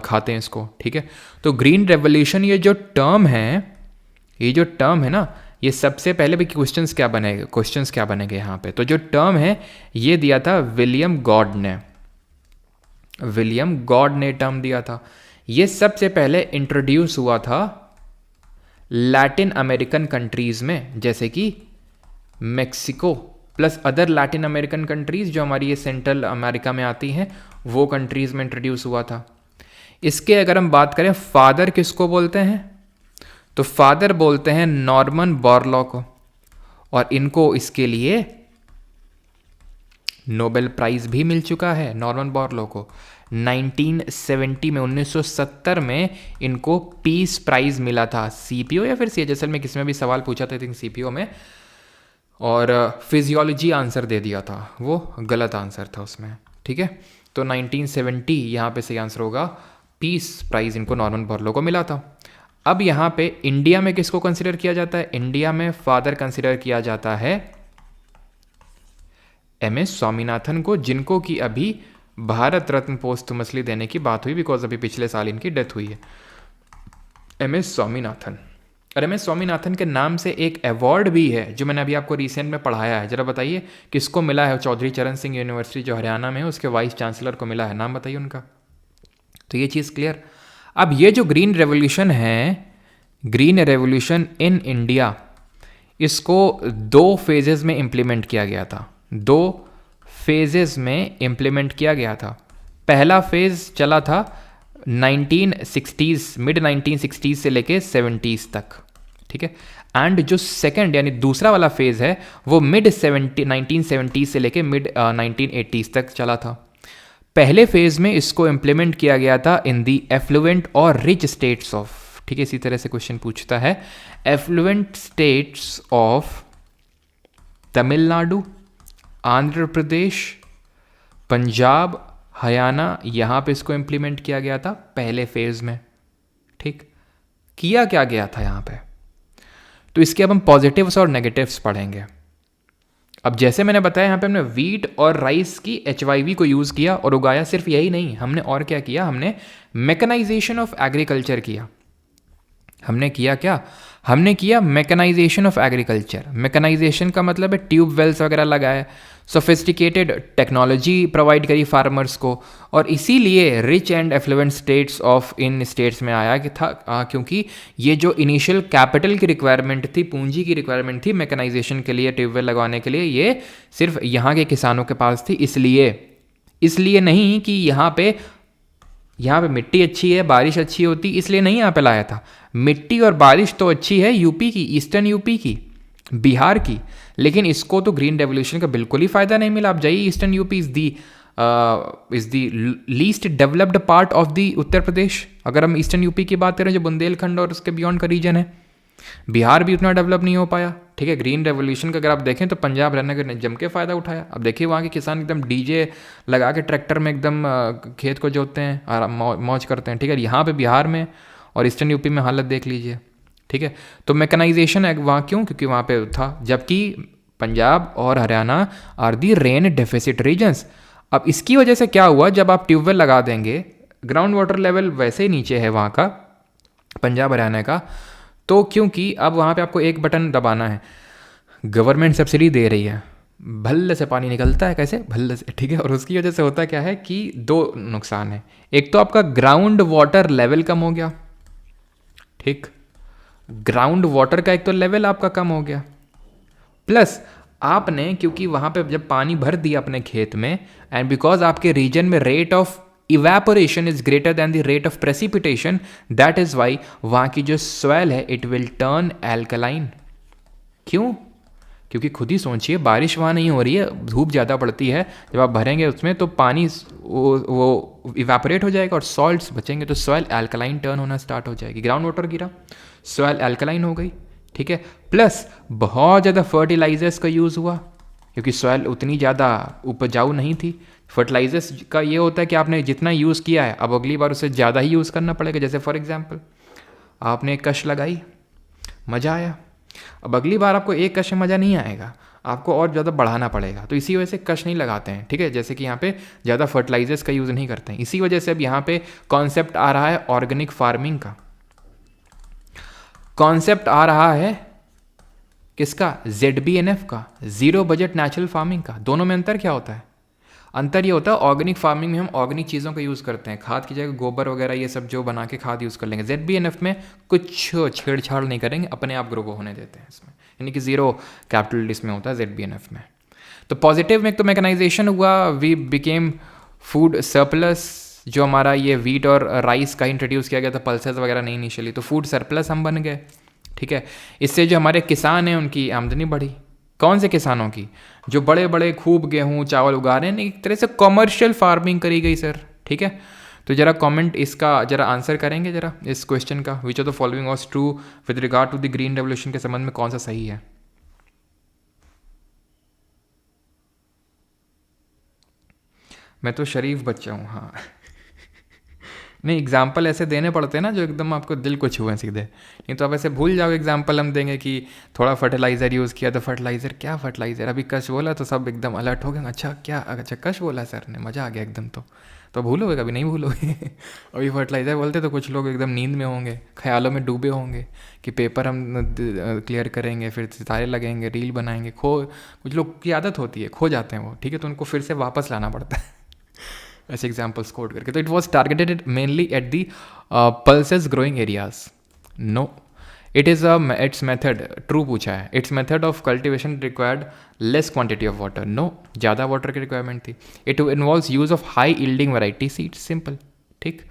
खाते हैं इसको, ठीक है। तो ग्रीन रेवोल्यूशन ये जो टर्म है ना, ये सबसे पहले भी क्वेश्चंस क्या बनेंगे यहाँ पे। तो जो टर्म है ये दिया था विलियम गॉड ने टर्म दिया था। ये सबसे पहले इंट्रोड्यूस हुआ था लैटिन अमेरिकन कंट्रीज़ में, जैसे कि Mexico plus other Latin American countries जो हमारी ये सेंट्रल अमेरिका में आती हैं, वो कंट्रीज़ में इंट्रोड्यूस हुआ था। इसके अगर हम बात करें फादर किसको बोलते हैं, तो फादर बोलते हैं नॉर्मन बोरलॉ को, और इनको इसके लिए नोबेल प्राइज़ भी मिल चुका है नॉर्मन बोरलॉ को 1970 में, 1970 में इनको पीस प्राइज़ मिला था, CPO या फिर CHSL में किसी में भी सवाल पूछा था, आई थिंक CPO में, और फिजियोलॉजी आंसर दे दिया था, वो गलत आंसर था उसमें, ठीक है। तो 1970 यहाँ पे सही आंसर होगा, पीस प्राइज़ इनको नॉर्मन बोरलॉ को मिला था। अब यहाँ पे इंडिया में किसको कंसिडर किया जाता है, इंडिया में फादर कंसिडर किया जाता है MS स्वामीनाथन को, जिनको कि अभी भारत रत्न पोस्टमसली देने की बात हुई, बिकॉज अभी पिछले साल इनकी डेथ हुई है, MS स्वामीनाथन। और MS स्वामीनाथन के नाम से एक अवार्ड भी है जो मैंने अभी आपको रिसेंट में पढ़ाया है, जरा बताइए किसको मिला है, चौधरी चरण सिंह यूनिवर्सिटी जो हरियाणा में है उसके वाइस चांसलर को मिला है, नाम बताइए उनका। तो ये चीज़ क्लियर। अब ये जो ग्रीन रेवोल्यूशन है, ग्रीन रेवोल्यूशन इन इंडिया, इसको 2 फेजेस में इम्प्लीमेंट किया गया था, 2 फेजेस में इम्प्लीमेंट किया गया था। पहला फेज चला था 1960s, मिड 1960s से लेके 70s तक, ठीक है। एंड जो सेकंड यानी दूसरा वाला फेज है वो मिड 1970s से लेके मिड 1980s तक चला था। पहले फेज में इसको इम्प्लीमेंट किया गया था इन दी एफ्लुएंट और रिच स्टेट्स ऑफ, ठीक है, इसी तरह से क्वेश्चन पूछता है, affluent states of Tamil Nadu, Andhra Pradesh, Punjab, Haryana, यहाँ पे इसको इम्प्लीमेंट किया गया था पहले फेज में, ठीक। किया क्या गया था यहाँ पे, तो इसके अब हम पॉजिटिव्स और नेगेटिव्स पढ़ेंगे। अब जैसे मैंने बताया यहाँ पे हमने वीट और राइस की HYV को यूज़ किया और उगाया, सिर्फ यही नहीं, हमने और क्या किया, हमने मैकेनाइजेशन ऑफ एग्रीकल्चर किया। हमने किया क्या, हमने किया मैकेनाइजेशन ऑफ एग्रीकल्चर। मैकेनाइजेशन का मतलब है ट्यूब वेल्स वगैरह लगाए, सोफिस्टिकेटेड टेक्नोलॉजी प्रोवाइड करी फार्मर्स को, और इसीलिए rich and affluent states of in states में आया कि था क्योंकि ये जो इनिशियल कैपिटल की रिक्वायरमेंट थी, पूंजी की रिक्वायरमेंट थी मैकेनाइजेशन के लिए, ट्यूबवेल लगवाने के लिए, ये सिर्फ यहाँ के किसानों के पास थी। इसलिए नहीं कि यहाँ पे मिट्टी अच्छी है, बारिश अच्छी होती, इसलिए नहीं यहाँ पे लाया था। मिट्टी और बारिश तो अच्छी है यूपी की, ईस्टर्न यूपी की, बिहार की, लेकिन इसको तो ग्रीन रेवोल्यूशन का बिल्कुल ही फ़ायदा नहीं मिला। आप जाइए, eastern UP is the least developed part of the Uttar Pradesh. अगर हम ईस्टर्न यूपी की बात करें जो बुंदेलखंड और उसके बियॉन्ड का रीजन है, बिहार भी उतना डेवलप नहीं हो पाया, ठीक है। ग्रीन रेवोल्यूशन का अगर आप देखें तो पंजाब हरियाणा ने जम के फ़ायदा उठाया। अब देखिए वहाँ के किसान एकदम डीजे लगा के ट्रैक्टर में एकदम खेत को जोतते हैं, आराम मौज करते हैं, ठीक है। यहाँ पे बिहार में और ईस्टर्न यूपी में हालत देख लीजिए, ठीक है। तो मैकेनाइजेशन है वहाँ क्यों, क्योंकि वहाँ पे था, जबकि पंजाब और Haryana are the rain deficit regions. अब इसकी वजह से क्या हुआ, जब आप ट्यूबवेल लगा देंगे, ग्राउंड वाटर लेवल वैसे ही नीचे है वहाँ का, पंजाब हरियाणा का, तो क्योंकि अब वहाँ पे आपको एक बटन दबाना है, गवर्नमेंट सब्सिडी दे रही है, भल्ले से पानी निकलता है, कैसे भल्ले से, ठीक है। और उसकी वजह से होता क्या है कि 2 नुकसान है, एक तो आपका ग्राउंड वाटर लेवल कम हो गया, ठीक, ग्राउंड वाटर का एक तो लेवल आपका कम हो गया, प्लस आपने क्योंकि वहाँ पे जब पानी भर दिया अपने खेत में, एंड बिकॉज आपके रीजन में rate of evaporation is greater than the rate of precipitation, that is why वहाँ की जो सॉइल है इट विल टर्न एल्कलाइन। क्यों? क्योंकि खुद ही सोचिए, बारिश वहाँ नहीं हो रही है, धूप ज़्यादा पड़ती है, जब आप भरेंगे उसमें तो पानी वो इवेपोरेट हो जाएगा और सॉल्ट्स बचेंगे, तो सॉइल एल्कलाइन टर्न होना स्टार्ट हो जाएगी। ग्राउंड वाटर गिरा, सॉइल एल्कलाइन हो गई, ठीक है। प्लस बहुत ज़्यादा फर्टिलाइजर्स का यूज़ हुआ क्योंकि सॉइल उतनी ज़्यादा उपजाऊ नहीं थी। फर्टिलाइजर्स का ये होता है कि आपने जितना यूज़ किया है अब अगली बार उसे ज़्यादा ही यूज़ करना पड़ेगा। जैसे फॉर एग्जांपल आपने एक कश लगाई, मज़ा आया, अब अगली बार आपको एक कश में मज़ा नहीं आएगा, आपको और ज़्यादा बढ़ाना पड़ेगा। तो इसी वजह से कश नहीं लगाते हैं, ठीक है। जैसे कि यहाँ पे ज़्यादा फर्टिलाइजर्स का यूज़ नहीं करते हैं। इसी वजह से अब यहाँ पे कॉन्सेप्ट आ रहा है ऑर्गेनिक फार्मिंग का, कॉन्सेप्ट आ रहा है किसका? ZBNF का, ज़ीरो बजट नेचुरल फार्मिंग का। दोनों में अंतर क्या होता है? अंतर ये होता है ऑर्गेनिक फार्मिंग में हम ऑर्गेनिक चीज़ों का यूज़ करते हैं, खाद की जगह गोबर वगैरह ये सब जो बना के खाद यूज़ कर लेंगे। ZBNF में कुछ छेड़छाड़ नहीं करेंगे, अपने आप ग्रो को होने देते हैं इसमें, यानी कि ज़ीरो कैपिटल इसमें होता है ZBNF में। तो पॉजिटिव में एक तो मैकेनाइजेशन हुआ, वी बिकेम फूड सरप्लस, जो हमारा ये वीट और राइस का इंट्रोड्यूस किया गया था, पल्सेस वगैरह नहीं इनिशियली, तो फूड सरप्लस हम बन गए, ठीक है। इससे जो हमारे किसान हैं उनकी आमदनी बढ़ी। कौन से किसानों की? जो बड़े बड़े खूब गेहूँ चावल उगा रहे हैं, एक तरह से कमर्शियल फार्मिंग करी गई सर, ठीक है। तो जरा कमेंट इसका जरा आंसर करेंगे जरा इस क्वेश्चन का, which of the following was true with regard to the green revolution के संबंध में कौन सा सही है? मैं तो शरीफ बच्चा हूँ, हाँ। नहीं, एग्जाम्पल ऐसे देने पड़ते हैं ना जो एकदम आपको दिल को छुएं सीधे, नहीं तो आप ऐसे भूल जाओ। एग्जाम्पल हम देंगे कि थोड़ा फर्टिलाइज़र यूज़ किया तो फर्टिलाइज़र, क्या फर्टिलाइज़र, अभी कश बोला तो सब एकदम अलर्ट हो गए, अच्छा क्या, अच्छा कश बोला सर ने, मज़ा आ गया एकदम। तो भूलोगे, कभी नहीं भूलोगे। अभी फर्टिलाइज़र बोलते तो कुछ लोग एकदम नींद में होंगे, ख्यालों में डूबे होंगे कि पेपर हम क्लियर करेंगे, फिर सितारे लगेंगे, रील बनाएंगे, कुछ लोग की आदत होती है, खो जाते हैं वो, ठीक है, तो उनको फिर से वापस लाना पड़ता है ऐसे एग्जाम्पल्स कोड करके। तो it was targeted mainly at the pulses growing areas. No, it is its method, true पूछा है, its method of cultivation required less quantity of water. No, ज़्यादा वाटर की रिक्वायरमेंट थी। It involves use of high yielding variety seeds. Simple, ठीक,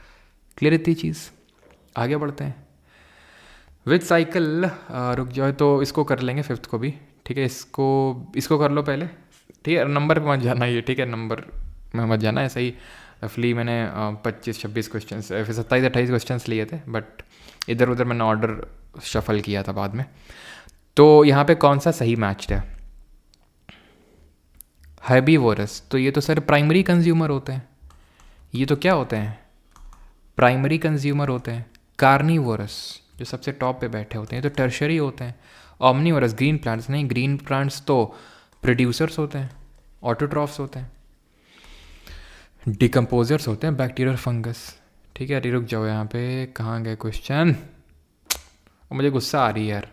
clear इतनी चीज़। आगे बढ़ते हैं विद साइकिल। रुक जाओ, तो इसको कर लेंगे फिफ्थ को भी, ठीक है। इसको कर लो पहले, ठीक है। नंबर पे मत जाना ये, ठीक है, नंबर में मत जाना। ऐसा ही रफली मैंने 25-26 क्वेश्चन, फिर 27-28 क्वेश्चन लिए थे, बट इधर उधर मैंने ऑर्डर शफल किया था बाद में। तो यहाँ पे कौन सा सही मैच है? हर्बीवोरस, तो ये तो सर प्राइमरी कंज्यूमर होते हैं। ये तो क्या होते हैं? प्राइमरी कंज्यूमर होते हैं। कार्निवोरस जो सबसे टॉप पे बैठे होते हैं तो टर्शरी होते हैं। ऑमनीवोरस ग्रीन प्लांट्स, नहीं, ग्रीन प्लांट्स तो प्रोड्यूसर्स होते हैं, ऑटोट्रॉफ्स होते हैं। डिकम्पोजर्स होते हैं, बैक्टीरिया और फंगस, ठीक है। अरे रुक जाओ, यहाँ पे कहाँ गए क्वेश्चन, मुझे गुस्सा आ रही है यार।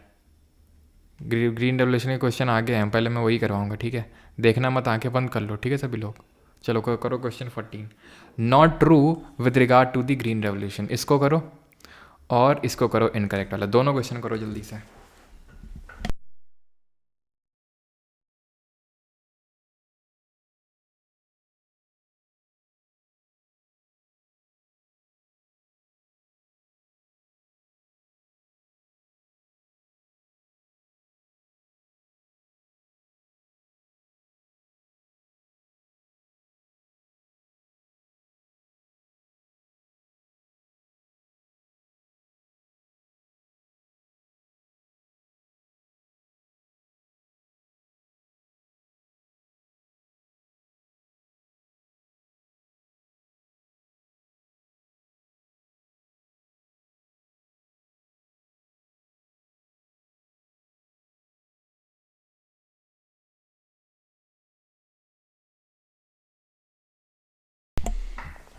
ग्रीन रेवोल्यूशन के क्वेश्चन आ गए हैं, पहले मैं वही करवाऊंगा, ठीक है। देखना मत, आंखें बंद कर लो, ठीक है सभी लोग। चलो करो question 14, not true with regard to the green revolution. इसको करो और इसको करो इनकरेक्ट वाला, दोनों क्वेश्चन करो जल्दी से।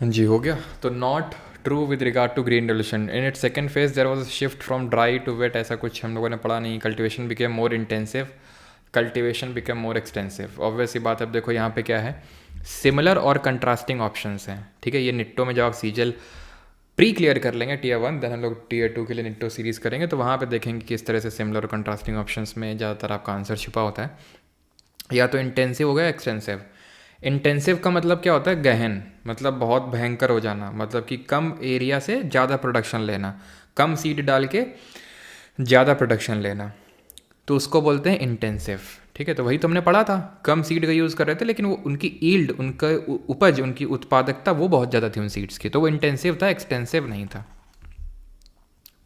जी हो गया। तो not true with regard to green revolution, in it second phase there was shift from dry to wet, ऐसा कुछ हम लोगों ने पढ़ा नहीं। Cultivation became more intensive, cultivation became more extensive. Obvious ही बात है। अब देखो यहाँ पे क्या है, सिमिलर और कंट्रास्टिंग ऑप्शंस हैं, ठीक है। ये निट्टो में जब आप सीजल प्री क्लियर कर लेंगे टियर 1, देन हम लोग टियर 2 के लिए निट्टो सीरीज़ करेंगे, तो वहाँ पे देखेंगे कि किस तरह से सिमिलर और कंट्रास्टिंग ऑप्शंस में ज़्यादातर आपका आंसर छुपा होता है। या तो इंटेंसिव हो गया एक्सटेंसिव। इंटेंसिव का मतलब क्या होता है? गहन, मतलब बहुत भयंकर हो जाना, मतलब कि कम एरिया से ज़्यादा प्रोडक्शन लेना, कम सीड डाल के ज़्यादा प्रोडक्शन लेना, तो उसको बोलते हैं इंटेंसिव। ठीक है, तो वही तुमने पढ़ा था, कम सीड का यूज़ कर रहे थे लेकिन वो उनकी ईल्ड, उनका उपज, उनकी उत्पादकता वो बहुत ज़्यादा थी उन सीड्स की, तो वो इंटेंसिव था, एक्सटेंसिव नहीं था।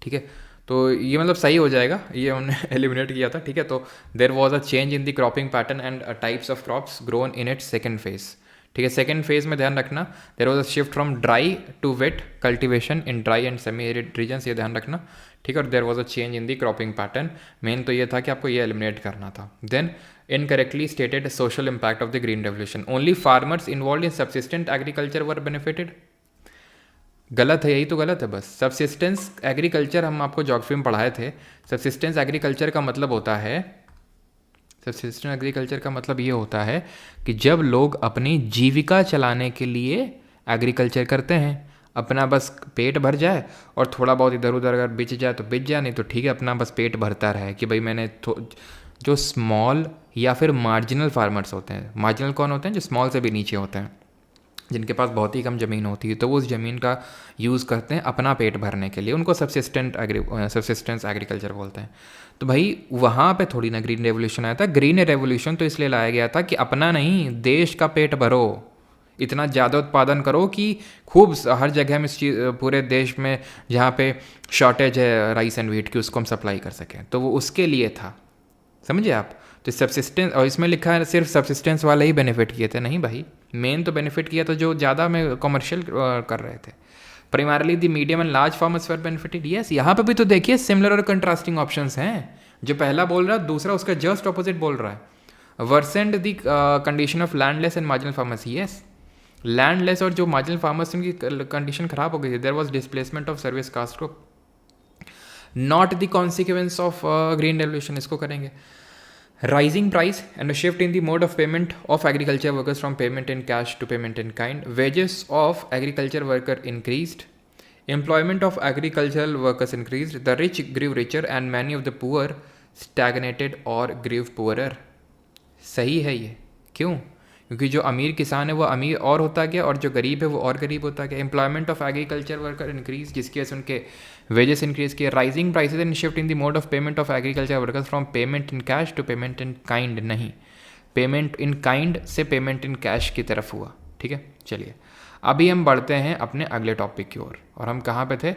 ठीक है, तो ये मतलब सही हो जाएगा, ये हमने एलिमिनेट किया था। ठीक है, तो there was a change in the cropping pattern and types of crops grown in its second phase. ठीक है, सेकेंड फेज में ध्यान रखना, there was a shift from dry to wet cultivation in dry and semi arid regions, ये ध्यान रखना। ठीक है, और there was a change in the cropping pattern. Main तो ये था कि आपको ये एलिमिनेट करना था। Then incorrectly stated social impact of the green revolution, only farmers involve in subsistent agriculture were benefited. गलत है, यही तो गलत है बस। सब्सिस्टेंस एग्रीकल्चर हम आपको ज्योग्राफी में पढ़ाए थे। सब्सिस्टेंस एग्रीकल्चर का मतलब होता है, सब्सिस्टेंस एग्रीकल्चर का मतलब ये होता है कि जब लोग अपनी जीविका चलाने के लिए एग्रीकल्चर करते हैं, अपना बस पेट भर जाए और थोड़ा बहुत इधर उधर अगर बिच जाए तो बिच जाए, नहीं तो ठीक है, अपना बस पेट भरता रहे कि भाई मैंने जो स्मॉल या फिर मार्जिनल फार्मर्स होते हैं, मार्जिनल कौन होते हैं? जो स्मॉल से भी नीचे होते हैं, जिनके पास बहुत ही कम ज़मीन होती है, तो वो उस ज़मीन का यूज़ करते हैं अपना पेट भरने के लिए, उनको सब्सिस्टेंस एग्रीकल्चर बोलते हैं। तो भाई वहाँ पे थोड़ी ना ग्रीन रेवोल्यूशन आया था। ग्रीन रेवोल्यूशन तो इसलिए लाया गया था कि अपना नहीं, देश का पेट भरो, इतना ज़्यादा उत्पादन करो कि खूब हर जगह में पूरे देश में जहाँ पे शॉर्टेज है राइस एंड व्हीट की, उसको हम सप्लाई कर सकें, तो वो उसके लिए था। समझे आप? तो सब्सिस्टेंस, और इसमें लिखा है सिर्फ सब्सिस्टेंस वाले ही बेनिफिट किए थे, नहीं भाई, मेन तो बेनिफिट किया तो जो ज़्यादा में कमर्शियल कर रहे थे। Primarily the medium and large farmers were benefited. Yes, यहाँ पे भी तो देखिए सिमिलर और कंट्रास्टिंग ऑप्शंस हैं। जो पहला बोल रहा है, दूसरा उसका जस्ट ऑपोजिट बोल रहा है। Worsened the condition of landless and marginal farmers. Yes, landless और जो मार्जिनल फार्मर्स, उनकी कंडीशन खराब हो गई थी। There was displacement of service caste को, not the consequence of green revolution. इसको करेंगे। Rising price and a shift in the mode of payment of agriculture workers from payment in cash to payment in kind. Wages of agriculture worker increased. Employment of agricultural workers increased. The rich grew richer and many of the poor stagnated or grew poorer. सही है ये, क्यों? क्योंकि जो अमीर किसान है वो अमीर और होता गया और जो गरीब है वो और गरीब होता गया। Employment of agriculture worker increase, जिसकी वजह से उनके वेजेस इंक्रीज किए। Rising prices and shift in the mode of payment of agriculture workers from payment in cash to payment in kind. नहीं, पेमेंट इन काइंड से पेमेंट इन कैश की तरफ हुआ। ठीक है, चलिए अभी हम बढ़ते हैं अपने अगले टॉपिक की ओर। और हम कहाँ पे थे?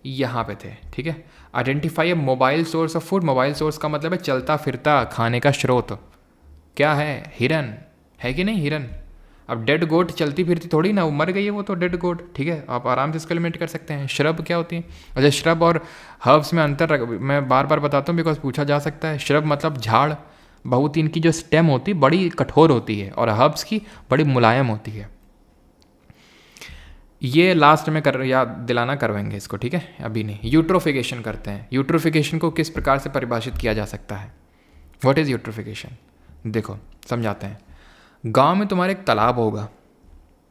यहाँ पे थे। ठीक है, identify A mobile source of food. Mobile source का मतलब है चलता फिरता खाने का स्रोत। क्या है? हिरन है कि नहीं? हिरन। अब डेड गोट चलती फिरती थोड़ी ना, वो मर गई है वो तो डेड गोट। ठीक है, आप आराम से इसको एलिमिनेट कर सकते हैं। श्रब क्या होती है? अच्छा, श्रब और हर्ब्स में अंतर मैं बार बार बताता हूँ बिकॉज पूछा जा सकता है। श्रब मतलब झाड़, बहुत इनकी जो स्टेम होती है बड़ी कठोर होती है, और हर्ब्स की बड़ी मुलायम होती है। ये लास्ट में याद दिलाना करवाएंगे इसको। ठीक है, अभी नहीं। यूट्रोफिकेशन करते हैं। यूट्रोफिकेशन को किस प्रकार से परिभाषित किया जा सकता है? What is eutrophication? देखो समझाते हैं। गांव में तुम्हारे एक तालाब होगा,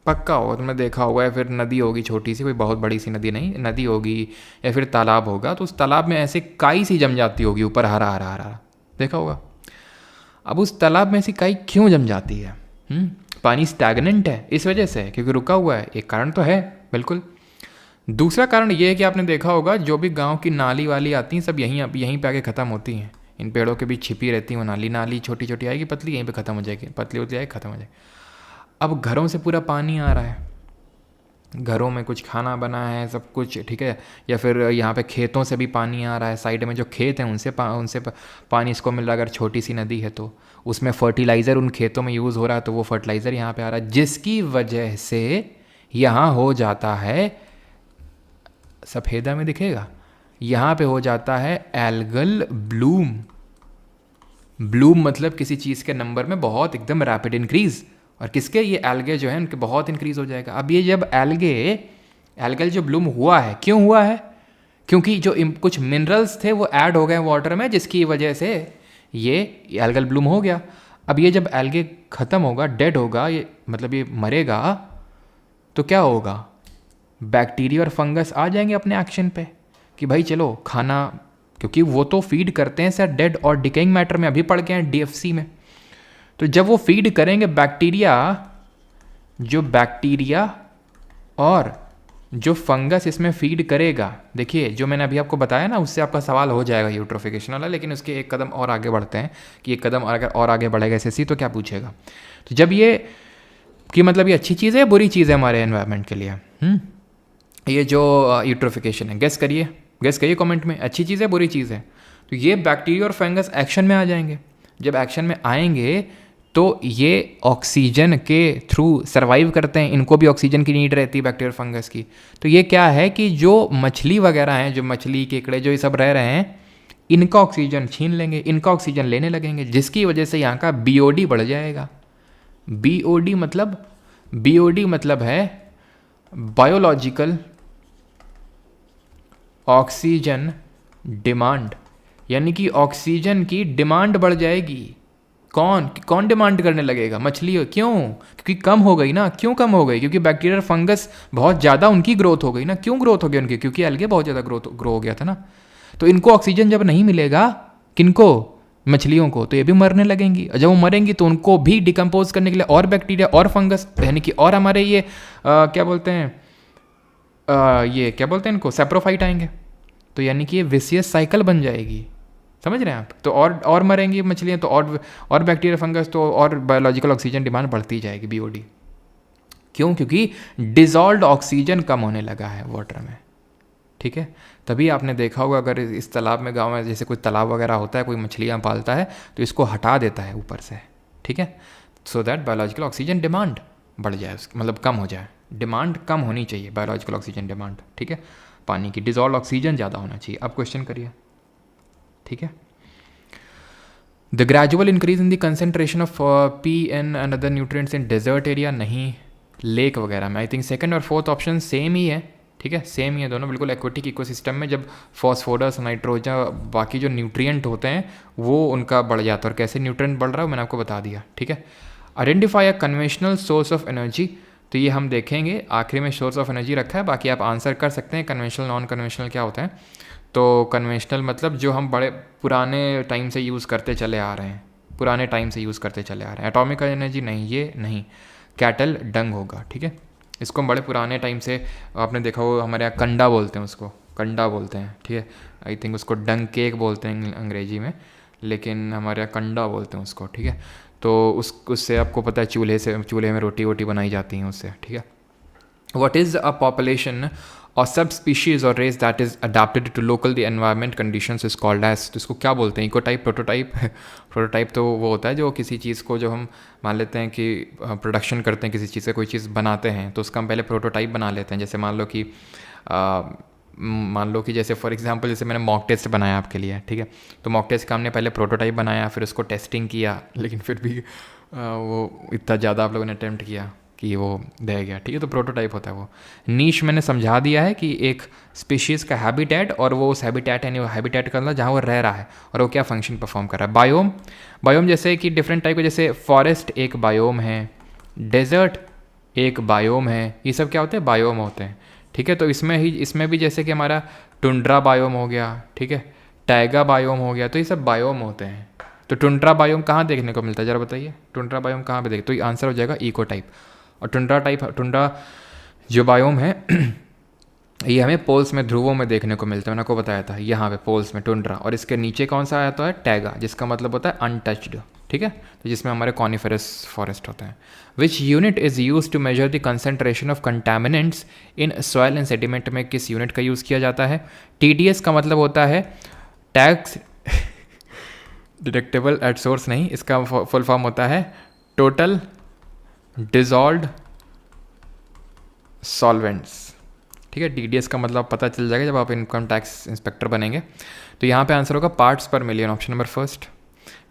पक्का होगा, तुमने देखा होगा, या फिर नदी होगी छोटी सी, कोई बहुत बड़ी सी नदी नहीं, नदी होगी या फिर तालाब होगा। तो उस तालाब में ऐसे काई सी जम जाती होगी, ऊपर हरा हरा हरा, देखा होगा। अब उस तालाब में ऐसी काई क्यों जम जाती है? पानी स्टैगनेंट है, इस वजह से, क्योंकि रुका हुआ है। एक कारण तो है बिल्कुल। दूसरा कारण ये है कि आपने देखा होगा जो भी गाँव की नाली वाली आती हैं सब यहीं पे आके ख़त्म होती हैं। इन पेड़ों के बीच छिपी रहती है वो नाली छोटी छोटी आएगी, पतली यहीं पे ख़त्म हो जाएगी, पतली होती आएगी, ख़त्म हो जाएगी। अब घरों से पूरा पानी आ रहा है, घरों में कुछ खाना बना है सब कुछ, ठीक है, या फिर यहाँ पे खेतों से भी पानी आ रहा है, साइड में जो खेत हैं उनसे पानी इसको मिल रहा है। अगर छोटी सी नदी है तो उसमें फर्टिलाइज़र उन खेतों में यूज़ हो रहा है, तो वो फर्टिलाइज़र यहाँ पे आ रहा है, जिसकी वजह से यहाँ हो जाता है, सफ़ेदा में दिखेगा, यहाँ पे हो जाता है एल्गल ब्लूम। ब्लूम मतलब किसी चीज़ के नंबर में बहुत एकदम रैपिड इंक्रीज, और किसके? ये एल्गे जो है उनके बहुत इंक्रीज हो जाएगा। अब ये जब एल्गल जो ब्लूम हुआ है, क्यों हुआ है? क्योंकि जो कुछ मिनरल्स थे वो ऐड हो गए वाटर में, जिसकी वजह से ये एल्गल ब्लूम हो गया। अब ये जब एल्गे ख़त्म होगा, डेड होगा, ये मतलब ये मरेगा, तो क्या होगा? बैक्टीरिया और फंगस आ जाएंगे अपने एक्शन पे कि भाई चलो खाना, क्योंकि वो तो फीड करते हैं सर डेड और डिकेइंग मैटर में, अभी पढ़ के हैं डीएफसी में। तो जब वो फीड करेंगे बैक्टीरिया, जो बैक्टीरिया और जो फंगस इसमें फीड करेगा, देखिए जो मैंने अभी आपको बताया ना, उससे आपका सवाल हो जाएगा यूट्रोफिकेशन वाला, लेकिन उसके एक कदम और आगे बढ़ते हैं कि एक कदम अगर और आगे बढ़ेगा एसएससी तो क्या पूछेगा। तो जब ये कि मतलब ये अच्छी चीज़ है बुरी चीज़ है हमारे एनवायरनमेंट के लिए, ये जो यूट्रोफिकेशन है, गेस करिए कमेंट में, अच्छी चीज़ है बुरी चीज़ है। तो ये बैक्टीरिया और फंगस एक्शन में आ जाएंगे। जब एक्शन में आएंगे तो ये ऑक्सीजन के थ्रू सर्वाइव करते हैं, इनको भी ऑक्सीजन की नीड रहती है बैक्टीरिया और फंगस की। तो ये क्या है कि जो मछली वगैरह हैं, जो मछली केकड़े जो ये सब रह रहे हैं, इनका ऑक्सीजन छीन लेंगे, इनका ऑक्सीजन लेने लगेंगे, जिसकी वजह से यहाँ का बीओडी बढ़ जाएगा। बीओडी मतलब है बायोलॉजिकल ऑक्सीजन डिमांड, यानी कि ऑक्सीजन की डिमांड बढ़ जाएगी। कौन डिमांड करने लगेगा? मछली। क्यों? क्योंकि कम हो गई ना। क्यों कम हो गई? क्योंकि बैक्टीरिया फंगस बहुत ज़्यादा उनकी ग्रोथ हो गई ना। क्यों ग्रोथ हो गई उनकी? क्योंकि एल्गे बहुत ज़्यादा ग्रो हो गया था ना। तो इनको ऑक्सीजन जब नहीं मिलेगा, किनको? मछलियों को, तो ये भी मरने लगेंगी। और जब वो मरेंगी तो उनको भी डिकम्पोज करने के लिए और बैक्टीरिया और फंगस, यानी कि और हमारे ये क्या बोलते हैं इनको सैप्रोफाइट आएंगे। तो यानी कि ये विशियस साइकिल बन जाएगी। समझ रहे हैं आप? तो और मरेंगी मछलियाँ, तो और बैक्टीरिया फंगस, तो और बायोलॉजिकल ऑक्सीजन डिमांड बढ़ती जाएगी, बीओडी। क्यों? क्योंकि डिजॉल्व्ड ऑक्सीजन कम होने लगा है वाटर में। ठीक है, तभी आपने देखा होगा अगर इस तालाब में, गांव में जैसे कोई तालाब वगैरह होता है, कोई मछलियाँ पालता है, तो इसको हटा देता है ऊपर से। ठीक है, so that biological oxygen demand बढ़ जाए, मतलब कम हो जाए। डिमांड कम होनी चाहिए, बायोलॉजिकल ऑक्सीजन डिमांड। ठीक है, पानी की डिजॉल्व ऑक्सीजन ज़्यादा होना चाहिए। अब क्वेश्चन करिए। ठीक है, the gradual increase in the concentration of P N and other nutrients in desert area, नहीं लेक वगैरह में। आई थिंक सेकंड और फोर्थ ऑप्शन सेम ही है। ठीक है, सेम ही है दोनों, बिल्कुल एक्वेटिक इकोसिस्टम में जब फॉस्फोरस, नाइट्रोजन, बाकी जो न्यूट्रिएंट होते हैं वो उनका बढ़ जाता है। और कैसे न्यूट्रिएंट बढ़ रहा है मैंने आपको बता दिया। ठीक है, identify a conventional source of energy, तो ये हम देखेंगे आखिरी में सोर्स ऑफ एनर्जी रखा है, बाकी आप आंसर कर सकते हैं कन्वेंशनल नॉन कन्वेंशनल क्या होता है। तो कन्वेंशनल मतलब जो हम बड़े पुराने टाइम से यूज़ करते चले आ रहे हैं, एटॉमिक एनर्जी नहीं, ये नहीं, कैटल डंग होगा। ठीक है, इसको हम बड़े पुराने टाइम से, आपने देखा हो हमारे यहाँ कंडा बोलते हैं, उसको कंडा बोलते हैं। ठीक है, आई थिंक उसको डंग केक बोलते हैं अंग्रेजी में, लेकिन हमारे यहाँ कंडा बोलते हैं उसको। ठीक है, तो उससे आपको पता है चूल्हे में रोटी वोटी बनाई जाती हैं उससे। ठीक है, व्हाट इज़ अ पॉपुलेशन और सब स्पीशीज़ और race that is adapted to local the environment conditions is called as, तो इसको क्या बोलते हैं? Ecotype, prototype. प्रोटोटाइप तो वो होता है जो किसी चीज़ को, जो हम मान लेते हैं कि प्रोडक्शन करते हैं किसी चीज़ से, कोई चीज़ बनाते हैं तो उसका हम पहले प्रोटोटाइप बना लेते हैं। जैसे मान लो कि जैसे फॉर एग्जांपल जैसे मैंने मॉक टेस्ट बनाया आपके लिए। ठीक है, तो मॉक टेस्ट का हमने पहले प्रोटोटाइप बनाया, फिर उसको टेस्टिंग किया, लेकिन फिर भी वो इतना ज़्यादा आप लोगों ने अटैम्प्ट किया कि वो रह गया। ठीक है, तो प्रोटोटाइप होता है वो। नीश मैंने समझा दिया है कि एक स्पीशीज़ का हैबिटेट, और वो उस हैबिटेट यानी वो हैबिटेट का मतलब जहाँ वो रह रहा है और वो क्या फंक्शन परफॉर्म कर रहा है। बायोम जैसे कि डिफरेंट टाइप के, जैसे फॉरेस्ट एक बायोम है, डेजर्ट एक बायोम है, ये सब क्या होते हैं? बायोम होते हैं। ठीक है, तो इसमें भी जैसे कि हमारा टुंड्रा बायोम हो गया, ठीक है, टैगा बायोम हो गया, तो ये सब बायोम होते हैं। तो टुंड्रा बायोम कहाँ देखने को मिलता है, ज़रा बताइए, टुंड्रा बायोम कहाँ पे देखे? तो ये आंसर हो जाएगा इको टाइप। और टुंड्रा जो बायोम है ये हमें पोल्स में, ध्रुवों में देखने को मिलता है। मैंने आपको बताया था यहाँ पे पोल्स में टुंड्रा, और इसके नीचे कौन सा आता है? टैगा, जिसका मतलब होता है अनटच्ड। ठीक है, तो जिसमें हमारे कॉनिफेरस फॉरेस्ट होते हैं। Which unit is use to measure the concentration of contaminants in soil and sediment में किस यूनिट का यूज़ किया जाता है? TDS का मतलब होता है टैक्स डिडक्टेबल एट सोर्स, नहीं, इसका फुल फॉर्म होता है टोटल डिजॉल्व्ड सॉल्वेंट्स। ठीक है, TDS का मतलब पता चल जाएगा जब आप इनकम टैक्स इंस्पेक्टर बनेंगे। तो यहाँ पे आंसर होगा parts per million, option number first.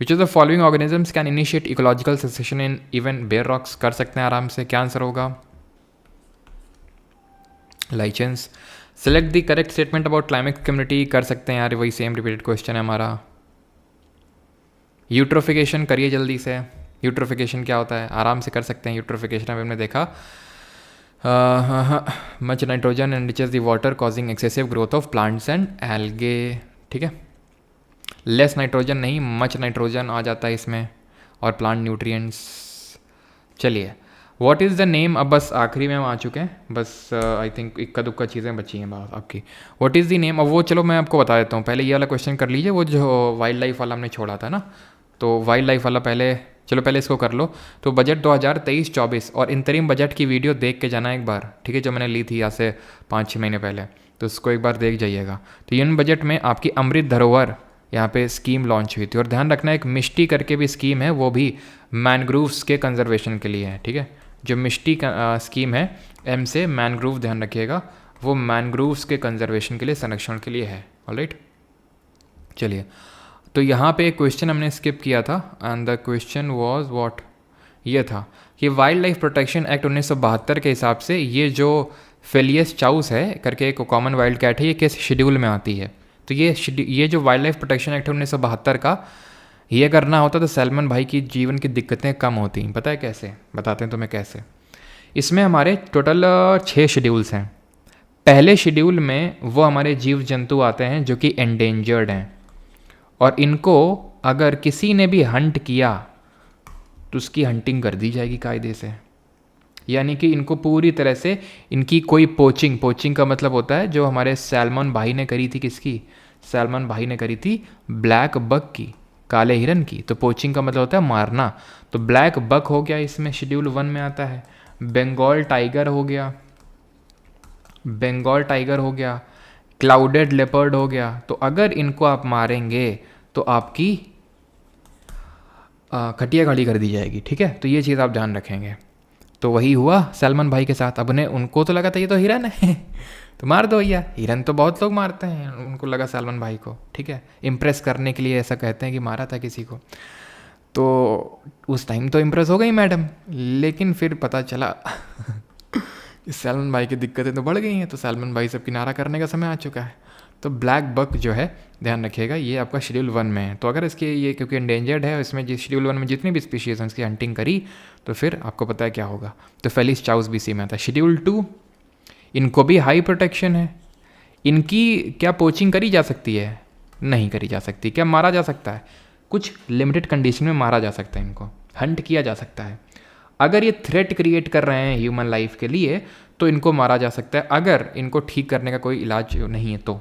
Which of the following organisms can initiate ecological succession in even bare rocks, कर सकते हैं आराम से। क्या आंसर होगा? Lichens. Select the correct statement about climate community, कर सकते हैं यार, वही सेम रिपीटेड क्वेश्चन है हमारा। यूट्रोफिकेशन करिए जल्दी से। यूट्रोफिकेशन क्या होता है? आराम से कर सकते हैं यूट्रोफिकेशन। अभी हमने देखा much nitrogen enriches the water causing excessive growth of plants and algae. ठीक है, लेस नाइट्रोजन नहीं, मच नाइट्रोजन आ जाता है इसमें, और प्लांट न्यूट्रिएंट्स। चलिए, व्हाट इज़ द नेम, अब बस आखिरी में हम आ चुके हैं, बस आई थिंक इक्का दुक्का चीज़ें बची हैं बात आपकी। व्हाट इज़ द नेम, अब वो चलो मैं आपको बता देता हूँ, पहले ये वाला क्वेश्चन कर लीजिए, वो जो वाइल्ड लाइफ वाला हमने छोड़ा था ना, तो वाइल्ड लाइफ वाला पहले, चलो पहले इसको कर लो। तो बजट 2023-24 और इंतरिम बजट की वीडियो देख के जाना एक बार, ठीक है, जो मैंने ली थी आज से 5-6 महीने पहले, तो उसको एक बार देख जाइएगा। तो यूनियन बजट में आपकी अमृत धरोहर यहाँ पे स्कीम लॉन्च हुई थी, और ध्यान रखना एक मिष्टी करके भी स्कीम है, वो भी मैनग्रूव्स के कंजर्वेशन के लिए है, ठीक है। जो मिष्टी स्कीम है एम से मैनग्रूव, ध्यान रखिएगा, वो मैनग्रूव्स के कंजर्वेशन के लिए, संरक्षण के लिए है। ऑलराइट, चलिए, तो यहाँ पे एक क्वेश्चन हमने स्किप किया था, and the question was what, ये था कि वाइल्ड लाइफ प्रोटेक्शन एक्ट 1972 के हिसाब से ये जो फेलियस चाउस है करके एक कॉमन वाइल्ड कैट है, ये किस शेड्यूल में आती है। तो ये जो वाइल्ड लाइफ प्रोटेक्शन एक्ट है 1972 का, ये करना होता तो सैल्मन भाई की जीवन की दिक्कतें कम होती। पता है कैसे, बताते हैं तुम्हें कैसे। इसमें हमारे टोटल 6 शेड्यूल्स हैं। पहले शेड्यूल में वो हमारे जीव जंतु आते हैं जो कि एंडेंजर्ड हैं, और इनको अगर किसी ने भी हंट किया तो उसकी हंटिंग कर दी जाएगी कायदे से, यानी कि इनको पूरी तरह से इनकी कोई पोचिंग का मतलब होता है जो हमारे सैल्मन भाई ने करी थी, किसकी, सैल्मन भाई ने करी थी ब्लैक बक की, काले हिरन की। तो पोचिंग का मतलब होता है मारना, तो ब्लैक बक हो गया, इसमें शेड्यूल 1 में आता है। बंगाल टाइगर हो गया, क्लाउडेड लेपर्ड हो गया। तो अगर इनको आप मारेंगे तो आपकी खटिया खड़ी कर दी जाएगी, ठीक है। तो ये चीज़ आप ध्यान रखेंगे। तो वही हुआ सैल्मन भाई के साथ। अब उनको तो लगा था ये तो हिरन है तो मार दो भैया, हिरन तो बहुत लोग मारते हैं, उनको लगा सैल्मन भाई को, ठीक है, इम्प्रेस करने के लिए ऐसा कहते हैं कि मारा था किसी को। तो उस टाइम तो इम्प्रेस हो गई मैडम, लेकिन फिर पता चला सैल्मन भाई की दिक्कतें तो बढ़ गई हैं, तो सैल्मन भाई सब किनारा करने का समय आ चुका है। तो ब्लैक बक जो है, ध्यान रखिएगा, ये आपका शेड्यूल 1 में है। तो अगर इसके ये क्योंकि एंडेंजर्ड है, इसमें जिस शेड्यूल 1 में जितनी भी स्पीशीज़ हैं उसकी हंटिंग करी तो फिर आपको पता है क्या होगा। तो फेलिस चाउस भी इसी में आता है। शेड्यूल 2, इनको भी हाई प्रोटेक्शन है। इनकी क्या पोचिंग करी जा सकती है? नहीं करी जा सकती। क्या मारा जा सकता है? कुछ लिमिटेड कंडीशन में मारा जा सकता है, इनको हंट किया जा सकता है। अगर ये थ्रेट क्रिएट कर रहे हैं ह्यूमन लाइफ के लिए तो इनको मारा जा सकता है, अगर इनको ठीक करने का कोई इलाज नहीं है तो।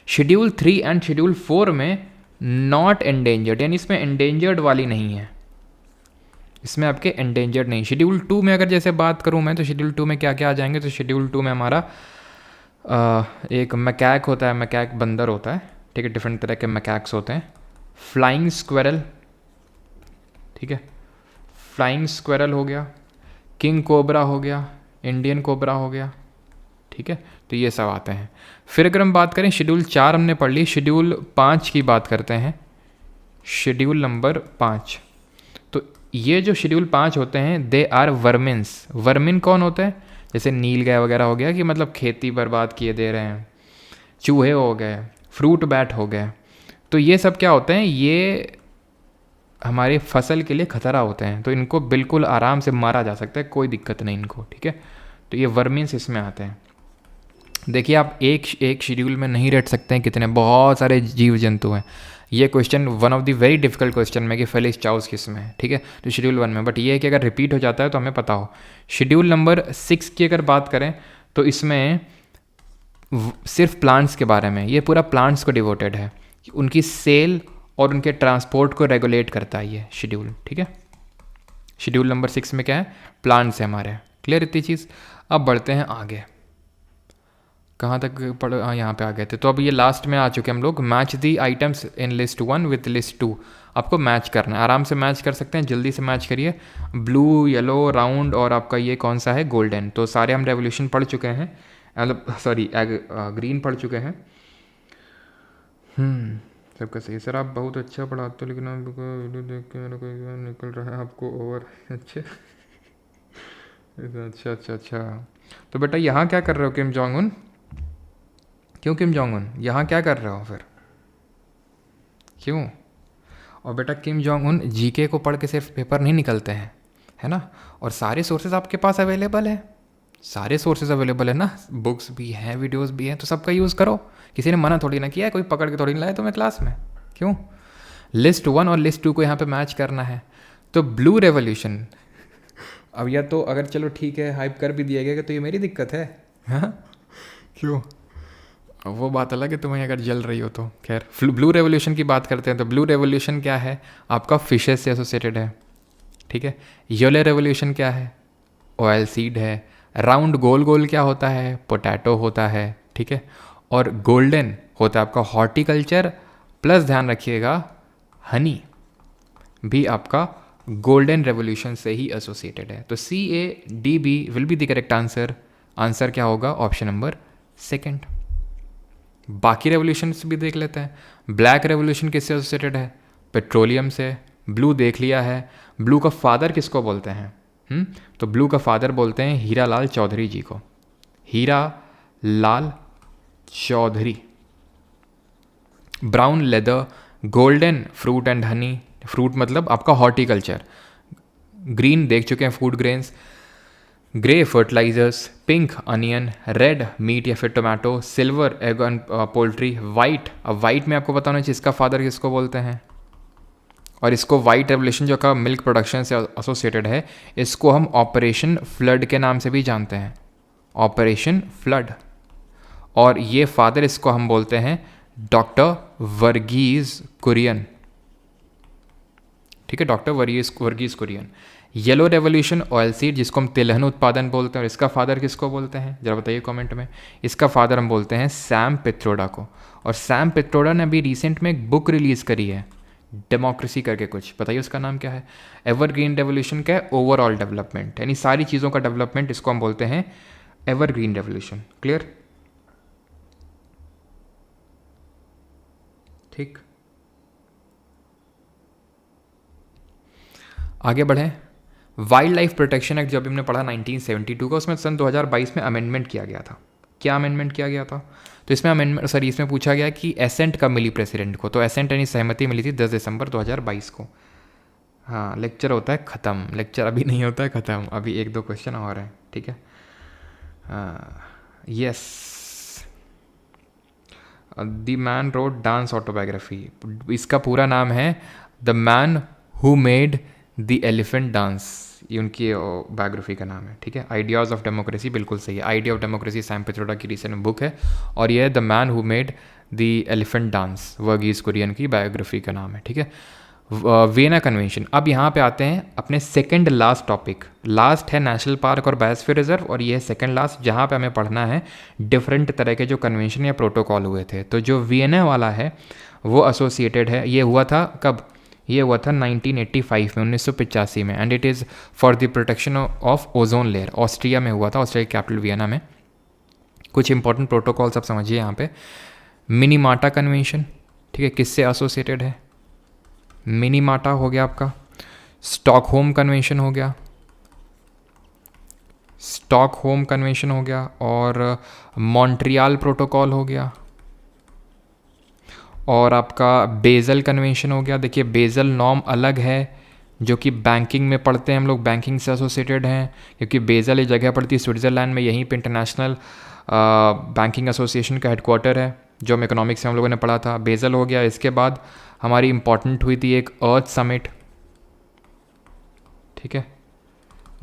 शेड्यूल 3 एंड शेड्यूल 4 में नॉट एंडेंजर्ड, यानी इसमें एंडेंजर्ड वाली नहीं है, इसमें आपके एंडेंजर्ड नहीं। शेड्यूल 2 में अगर जैसे बात करूं मैं, तो शेड्यूल 2 में क्या क्या आ जाएंगे, तो शेड्यूल 2 में हमारा एक मैकैक होता है, मैकैक बंदर होता है, ठीक है, डिफरेंट तरह के मैकैक्स होते हैं। फ्लाइंग स्क्वेरल, ठीक है, फ्लाइंग स्क्वेरल हो गया, किंग कोबरा हो गया, इंडियन कोबरा हो गया, ठीक है। तो ये सब आते हैं। फिर अगर हम बात करें शेड्यूल 4 हमने पढ़ ली, शेड्यूल 5 की बात करते हैं। शेड्यूल नंबर 5, तो ये जो शेड्यूल 5 होते हैं दे आर वर्मिन्स। वर्मिन कौन होते हैं? जैसे नील गाय वगैरह हो गया कि मतलब खेती बर्बाद किए दे रहे हैं, चूहे हो गए, फ्रूट बैट हो गए। तो ये सब क्या होते हैं, ये हमारी फसल के लिए खतरा होते हैं, तो इनको बिल्कुल आराम से मारा जा सकता है, कोई दिक्कत नहीं इनको, ठीक है। तो ये वर्मिन्स इसमें आते हैं। देखिए आप एक शेड्यूल में नहीं रट सकते हैं, कितने बहुत सारे जीव जंतु हैं। ये question one of the very difficult question में कि फेलिस चाउस किस में है, ठीक है। तो शेड्यूल 1 में, बट ये है कि अगर रिपीट हो जाता है तो हमें पता हो। शेड्यूल नंबर 6 की अगर बात करें तो इसमें सिर्फ प्लांट्स के बारे में, ये पूरा प्लांट्स को डिवोटेड है, उनकी सेल और उनके ट्रांसपोर्ट को रेगुलेट करता है ये शेड्यूल, ठीक है। शेड्यूल नंबर 6 में क्या है, प्लांट्स है हमारे। क्लियर इतनी चीज़। अब बढ़ते हैं आगे, कहाँ तक पढ़, हाँ यहाँ पे आ गए थे। तो अब ये लास्ट में आ चुके हम लोग। Match the items in list 1 with list 2। आपको मैच करना है, आराम से मैच कर सकते हैं, जल्दी से मैच करिए। ब्लू, येलो, राउंड और आपका ये कौन सा है, गोल्डन। तो सारे हम रेवोल्यूशन पढ़ चुके हैं, मतलब सॉरी ग्रीन पढ़ चुके हैं। सबका सही। सर आप बहुत अच्छा पढ़ाते हो, लेकिन आपको वीडियो देख के मेरा कोई निकल रहा है आपको ओवर। अच्छा। तो बेटा यहाँ क्या कर रहे हो किम जोंग उन? क्यों किम जोंग उन यहाँ क्या कर रहे हो फिर, क्यों? और बेटा किम जोंग उन जीके को पढ़ के सिर्फ पेपर नहीं निकलते हैं, है ना। और सारे सोर्सेज आपके पास अवेलेबल है, सारे सोर्सेज अवेलेबल है ना, बुक्स भी हैं, वीडियोस भी हैं, तो सबका यूज़ करो। किसी ने मना थोड़ी ना किया है, कोई पकड़ के थोड़ी ना लाया तुम्हें क्लास में, क्यों? लिस्ट 1 और लिस्ट 2 को यहाँ पे मैच करना है। तो ब्लू रेवोल्यूशन, अब या तो अगर चलो ठीक है हाइप कर भी दिया गया तो ये मेरी दिक्कत है, हाँ क्यों, वो बात अलग है तुम्हें अगर जल रही हो तो। खैर ब्लू रेवोल्यूशन की बात करते हैं। तो ब्लू रेवोल्यूशन क्या है, आपका फिशेस से एसोसिएटेड है, ठीक है। येलो रेवोल्यूशन क्या है, ऑयल सीड है। राउंड गोल गोल क्या होता है, पोटैटो होता है, ठीक है। और गोल्डन होता है आपका हॉर्टिकल्चर, प्लस ध्यान रखिएगा हनी भी आपका गोल्डन रेवोल्यूशन से ही एसोसिएटेड है। तो CADB will be the correct answer. Answer क्या होगा, ऑप्शन नंबर सेकंड। बाकी रेवोल्यूशंस भी देख लेते हैं। ब्लैक रेवोल्यूशन किससे एसोसिएटेड है, पेट्रोलियम से। ब्लू देख लिया है। ब्लू का फादर किसको बोलते हैं, तो ब्लू का फादर बोलते हैं हीरा लाल चौधरी जी को, Hira Lal Chaudhary. Brown leather, golden fruit and honey, fruit मतलब आपका हॉर्टिकल्चर। ग्रीन देख चुके हैं food grains. Grey fertilizers, pink onion, red meat या फिर tomato, silver egg and poultry, white. अब वाइट में आपको बताना चाहिए इसका फादर किसको बोलते हैं। और इसको वाइट रेवोल्यूशन जो का मिल्क प्रोडक्शन से एसोसिएटेड है, इसको हम ऑपरेशन फ्लड के नाम से भी जानते हैं, ऑपरेशन फ्लड। और ये फादर इसको हम बोलते हैं डॉक्टर वर्गीज कुरियन, ठीक है, doctor Verghese Kurien. Yellow revolution oil seed जिसको हम तिलहन उत्पादन बोलते हैं, और इसका फादर किसको बोलते हैं जरा बताइए कमेंट में। इसका फादर हम बोलते हैं सैम पित्रोडा को। और सैम पित्रोडा ने अभी रिसेंट में एक बुक रिलीज़ करी है, डेमोक्रेसी करके कुछ, बताइए उसका नाम क्या है। एवरग्रीन रेवोल्यूशन क्या है, ओवरऑल डेवलपमेंट, यानी सारी चीज़ों का डेवलपमेंट, इसको हम बोलते हैं एवरग्रीन रेवोल्यूशन। क्लियर, ठीक। आगे बढ़ें। वाइल्ड लाइफ प्रोटेक्शन एक्ट जो अभी हमने पढ़ा 1972 का, उसमें सन 2022 में अमेंडमेंट किया गया था। क्या अमेंडमेंट किया गया था, तो इसमें अमेंडमेंट इसमें पूछा गया कि एसेंट कब मिली प्रेसिडेंट को। तो एसेंट यानी सहमति मिली थी 10 दिसंबर 2022 को। हाँ लेक्चर होता है ख़त्म, लेक्चर अभी नहीं होता है ख़त्म, अभी 1-2 क्वेश्चन और हैं, ठीक है। Yes, the main road dance autobiography, इसका पूरा नाम है the man who made the elephant dance, ये उनकी बायोग्राफी का नाम है, ठीक है। आइडियाज़ ऑफ डेमोक्रेसी बिल्कुल सही है, idea of democracy Sam Pitroda की रिसेंट बुक है, और ये the man who made the elephant dance Verghese Kurien की बायोग्राफी का नाम है, ठीक है। Vienna convention. अब यहाँ पे आते हैं अपने सेकंड लास्ट टॉपिक, लास्ट है नेशनल पार्क और बायोस्फीयर रिजर्व, और ये है सेकंड लास्ट जहाँ पे हमें पढ़ना है डिफरेंट तरह के जो कन्वेंशन या प्रोटोकॉल हुए थे। तो जो वियना वाला है वो एसोसिएटेड है, ये हुआ था कब, ये हुआ था 1985 में, 1985 में, and it is for the protection of ozone layer. Austria में हुआ था, ऑस्ट्रिया कैपिटल वियना में। कुछ इंपॉर्टेंट प्रोटोकॉल्स आप समझिए यहाँ पे। मिनीमाटा कन्वेंशन, ठीक है, किससे एसोसिएटेड है, मिनीमाटा हो गया आपका। स्टॉकहोम कन्वेंशन हो गया, स्टॉकहोम कन्वेंशन हो गया, और मॉन्ट्रियल प्रोटोकॉल हो गया, और आपका बेज़ल कन्वेंशन हो गया। देखिए बेज़ल नॉर्म अलग है जो कि बैंकिंग में पढ़ते हैं हम लोग, बैंकिंग से एसोसिएटेड हैं, क्योंकि बेज़ल एक जगह पड़ती है स्विट्ज़रलैंड में, यहीं पे इंटरनेशनल बैंकिंग एसोसिएशन का हेडक्वार्टर है, जो हम इकोनॉमिक्स से हम लोगों ने पढ़ा था। बेज़ल हो गया। इसके बाद हमारी इंपॉर्टेंट हुई थी एक अर्थ समिट, ठीक है।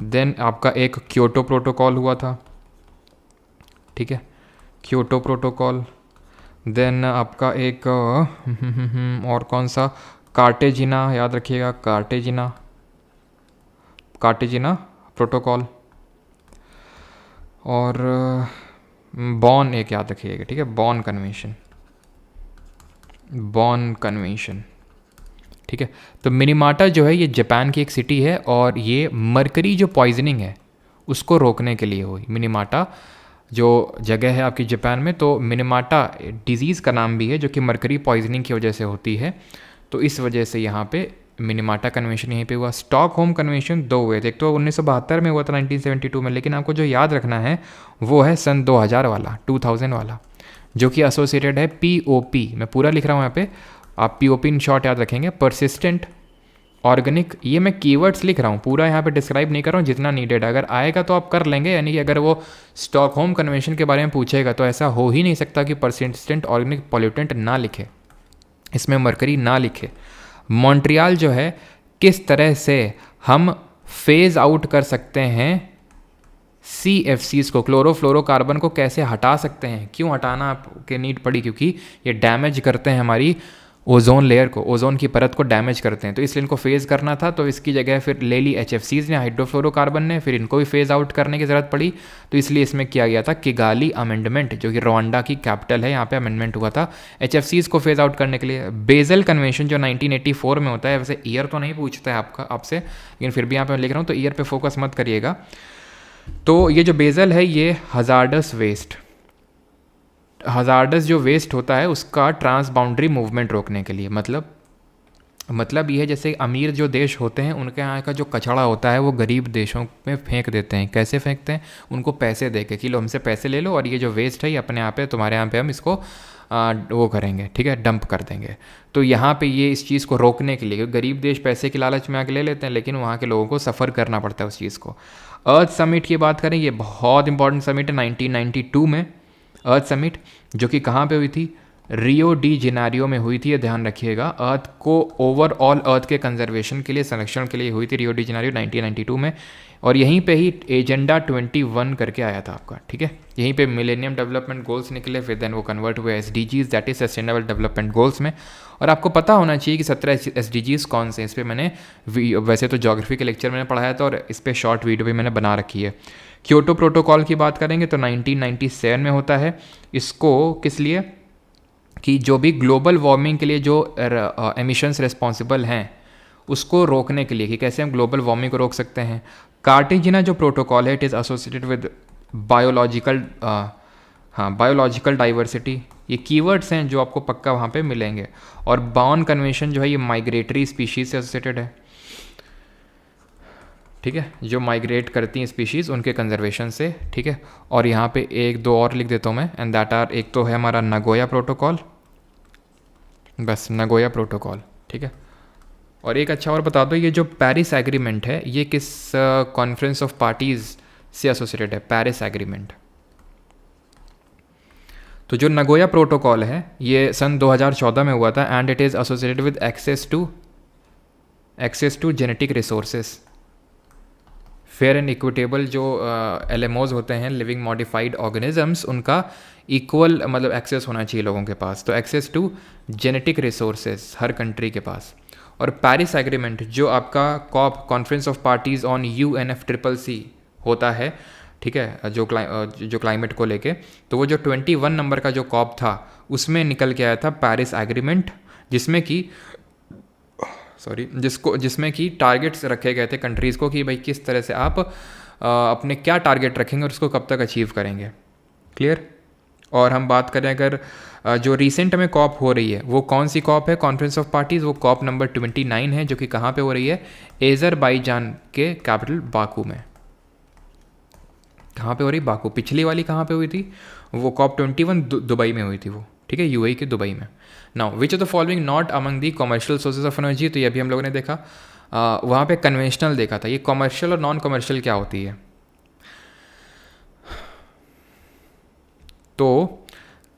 देन आपका एक क्योटो प्रोटोकॉल हुआ था, ठीक है, क्योटो प्रोटोकॉल। देन आपका एक और कौन सा, कार्टेजिना, याद रखिएगा कार्टेजिना, कार्टेजिना प्रोटोकॉल। और बॉन एक याद रखिएगा, ठीक है, बॉन कन्वेंशन, बॉन कन्वेंशन, ठीक है। तो मिनीमाटा जो है ये जापान की एक सिटी है, और ये मरकरी जो पॉइजनिंग है उसको रोकने के लिए हुई। मिनीमाटा जो जगह है आपकी जापान में, तो मिनीमाटा डिजीज़ का नाम भी है जो कि मरकरी पॉइजनिंग की वजह से होती है, तो इस वजह से यहाँ पे मिनीमाटा कन्वेंशन यहीं पे हुआ। स्टॉकहोम कन्वेंशन 2 हुए थे, एक तो 1972 में हुआ था 1972 में, लेकिन आपको जो याद रखना है वो है सन 2000 वाला, 2000 वाला, जो कि एसोसिएटेड है POP, मैं पूरा लिख रहा हूँ यहाँ पे, आप POP इन शॉर्ट याद रखेंगे, परसिस्टेंट ऑर्गेनिक। ये मैं कीवर्ड्स लिख रहा हूँ, पूरा यहाँ पे डिस्क्राइब नहीं कर रहा हूँ, जितना नीडेड अगर आएगा तो आप कर लेंगे। यानी कि अगर वो स्टॉकहोम कन्वेंशन के बारे में पूछेगा तो ऐसा हो ही नहीं सकता कि परसिस्टेंट ऑर्गेनिक पॉल्यूटेंट ना लिखे, इसमें मरकरी ना लिखे। मॉन्ट्रियल जो है किस तरह से हम फेज आउट कर सकते हैं CFCs को, क्लोरोफ्लोरोकार्बन को कैसे हटा सकते हैं। क्यों हटाना आपके नीड पड़ी, क्योंकि ये डैमेज करते हैं हमारी ओजोन लेयर को, ओजोन की परत को डैमेज करते हैं, तो इसलिए इनको फेज़ करना था। तो इसकी जगह फिर ले ली HFCs ने, हाइड्रोफ्लोरोकार्बन ने, फिर इनको भी फेज़ आउट करने की ज़रूरत पड़ी। तो इसलिए इसमें किया गया था किगाली अमेंडमेंट, जो कि रवांडा की कैपिटल है, यहाँ पे अमेंडमेंट हुआ था HFCs को फेज़ आउट करने के लिए। बेजल कन्वेंशन जो 1984 में होता है, वैसे ईयर तो नहीं पूछता है आपसे, लेकिन फिर भी यहाँ पे मैं लिख रहा हूँ, तो ईयर पे फोकस मत करिएगा। तो ये जो बेजल है ये हजार्डस जो वेस्ट होता है उसका ट्रांस बाउंड्री मूवमेंट रोकने के लिए, मतलब ये है जैसे अमीर जो देश होते हैं उनके यहाँ का जो कचरा होता है वो गरीब देशों में फेंक देते हैं। कैसे फेंकते हैं, उनको पैसे दे के कि लो हमसे पैसे ले लो और ये जो वेस्ट है ये अपने यहाँ पे तुम्हारे यहाँ पे हम इसको वो करेंगे, ठीक है, डंप कर देंगे। तो यहाँ पे ये इस चीज़ को रोकने के लिए, क्योंकि गरीब देश पैसे के लालच में आके ले लेते हैं, लेकिन वहाँ के लोगों को सफ़र करना पड़ता है उस चीज़ को। अर्थ समिट की बात करें, ये बहुत इंपॉर्टेंट समिट है 1992 में, अर्थ समिट, जो कि कहाँ पे हुई थी, रियो डी जेनेरियो में हुई थी, ये ध्यान रखिएगा। अर्थ को ओवरऑल अर्थ के कंजर्वेशन के लिए, संरक्षण के लिए हुई थी रियो डी जेनेरियो 1992 में, और यहीं पे ही एजेंडा 21 करके आया था आपका, ठीक है। यहीं पे मिलेनियम डेवलपमेंट गोल्स निकले, फिर देन वो कन्वर्ट हुए SDGs, that is sustainable development goals में। और आपको पता होना चाहिए कि 17 SDGs कौन से, इस पर मैंने वैसे तो ज्योग्राफी के लेक्चर मैंने पढ़ाया था और इस पर शॉर्ट वीडियो भी मैंने बना रखी है। क्योटो प्रोटोकॉल की बात करेंगे तो 1997 में होता है। इसको किस लिए, कि जो भी ग्लोबल वार्मिंग के लिए जो एमिशंस रिस्पॉन्सिबल हैं उसको रोकने के लिए, कि कैसे हम ग्लोबल वार्मिंग को रोक सकते हैं। कार्टेजिना जो प्रोटोकॉल है, it is associated with biological diversity, ये कीवर्ड्स हैं जो आपको पक्का वहाँ पे मिलेंगे। और बॉन कन्वेंशन जो है ये माइग्रेटरी स्पीशीज़ से एसोसिएटेड है, ठीक है, जो माइग्रेट करती हैं स्पीशीज़ उनके कंजर्वेशन से, ठीक है। और यहाँ पे एक दो और लिख देता हूँ मैं, एंड दैट आर, एक तो है हमारा नगोया प्रोटोकॉल, बस नगोया प्रोटोकॉल, ठीक है। और एक अच्छा और बता दो, ये जो पेरिस एग्रीमेंट है ये किस कॉन्फ्रेंस ऑफ पार्टीज़ से एसोसिएटेड है, पेरिस एग्रीमेंट। तो जो नगोया प्रोटोकॉल है ये सन 2014 में हुआ था, and it is associated with access to genetic resources, fair and equitable जो LMOs होते हैं, लिविंग मॉडिफाइड ऑर्गेनिजम्स, उनका इक्वल मतलब एक्सेस होना चाहिए लोगों के पास। तो एक्सेस टू जेनेटिक रिसोर्सेज हर कंट्री के पास। और पेरिस एग्रीमेंट जो आपका COP, conference of parties on UNFCCC होता है, ठीक है, जो क्लाइमेट को लेके, तो वो जो 21 नंबर का जो कॉप था उसमें निकल के आया था पेरिस एग्रीमेंट, जिसमें कि टारगेट्स रखे गए थे कंट्रीज़ को कि भाई किस तरह से आप अपने क्या टारगेट रखेंगे और उसको कब तक अचीव करेंगे। क्लियर। और हम बात करें अगर जो रिसेंट में कॉप हो रही है वो कौन सी कॉप है, कॉन्फ्रेंस ऑफ पार्टीज़, वो कॉप नंबर 29 है, जो कि कहाँ पे हो रही है, अज़रबैजान के कैपिटल बाकू में। कहाँ पे हो रही, बाकू। पिछली वाली कहाँ पे हुई थी, वो कॉप 21 दुबई में हुई थी वो, ठीक है, UAE के दुबई में। Now which of the following not among the commercial sources of energy, तो ये भी हम लोगों ने देखा, वहाँ पे कन्वेंशनल देखा था। ये कमर्शियल और नॉन कमर्शियल क्या होती है, तो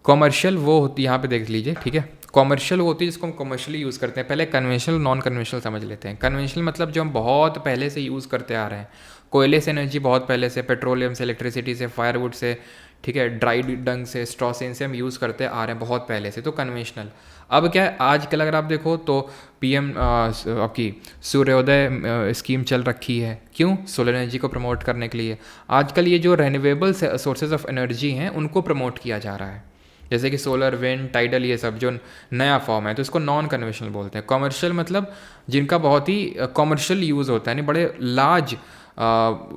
कमर्शियल वो होती है, यहाँ पे देख लीजिए, ठीक है, कमर्शियल वो होती है जिसको हम कमर्शियली यूज़ करते हैं। पहले कन्वेंशनल नॉन कन्वेंशनल समझ लेते हैं। कन्वेंशनल मतलब जो हम बहुत पहले से यूज़ करते आ रहे हैं, कोयले से एनर्जी बहुत पहले से, पेट्रोलियम से, इलेक्ट्रिसिटी से, फायरवुड से, ठीक है, ड्राई डंग से, स्ट्रॉ से, इनसे हम यूज़ करते आ रहे हैं बहुत पहले से, तो कन्वेंशनल। अब क्या है, आजकल अगर आप देखो तो PM आपकी सूर्योदय स्कीम चल रखी है, क्यों, सोलर एनर्जी को प्रमोट करने के लिए। आजकल ये जो रेन्यूएबल सोर्सेज ऑफ एनर्जी हैं उनको प्रमोट किया जा रहा है, जैसे कि सोलर, विंड, टाइडल, ये सब जो नया फॉर्म है, तो इसको नॉन कन्वेंशनल बोलते हैं। कमर्शियल मतलब जिनका बहुत ही कमर्शियल यूज़ होता है, यानी बड़े लार्ज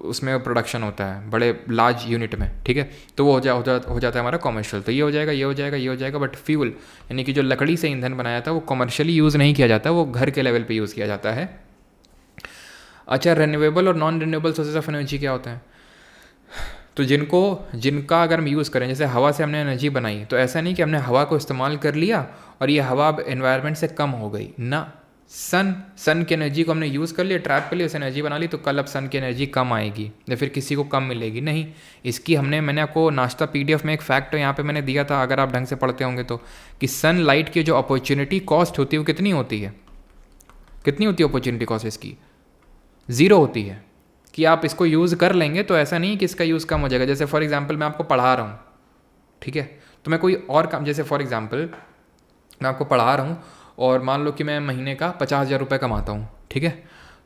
उसमें प्रोडक्शन होता है, बड़े लार्ज यूनिट में, ठीक है, तो वो हो जाता है हमारा कमर्शियल। तो ये हो जाएगा, ये हो जाएगा, ये हो जाएगा। बट फ्यूल यानी कि जो लकड़ी से ईंधन बनाया था वो कमर्शियली यूज़ नहीं किया जाता, वो घर के लेवल पे यूज़ किया जाता है। अच्छा, रिन्यूएबल और non renewable sources of energy क्या होते हैं, तो जिनका अगर हम यूज़ करें, जैसे हवा से हमने एनर्जी बनाई, तो ऐसा नहीं कि हमने हवा को इस्तेमाल कर लिया और ये हवा अब एनवायरनमेंट से कम हो गई ना। सन की एनर्जी को हमने यूज़ कर लिया, ट्रैप कर लिया, उसे एनर्जी बना ली, तो कल अब सन की एनर्जी कम आएगी या फिर किसी को कम मिलेगी, नहीं। इसकी मैंने आपको नाश्ता PDF में एक फैक्ट यहाँ पे मैंने दिया था, अगर आप ढंग से पढ़ते होंगे तो, कि सन लाइट की जो अपॉर्चुनिटी कॉस्ट होती है वो कितनी होती है, कितनी होती है अपॉर्चुनिटी कॉस्ट इसकी? ज़ीरो होती है। कि आप इसको यूज़ कर लेंगे तो ऐसा नहीं कि इसका यूज़ कम हो जाएगा। जैसे फॉर एग्जांपल मैं आपको पढ़ा रहा हूँ, ठीक है, तो मैं कोई और काम, जैसे फॉर एग्जांपल मैं आपको पढ़ा रहा हूँ और मान लो कि मैं महीने का 50,000 रुपये कमाता हूँ, ठीक है,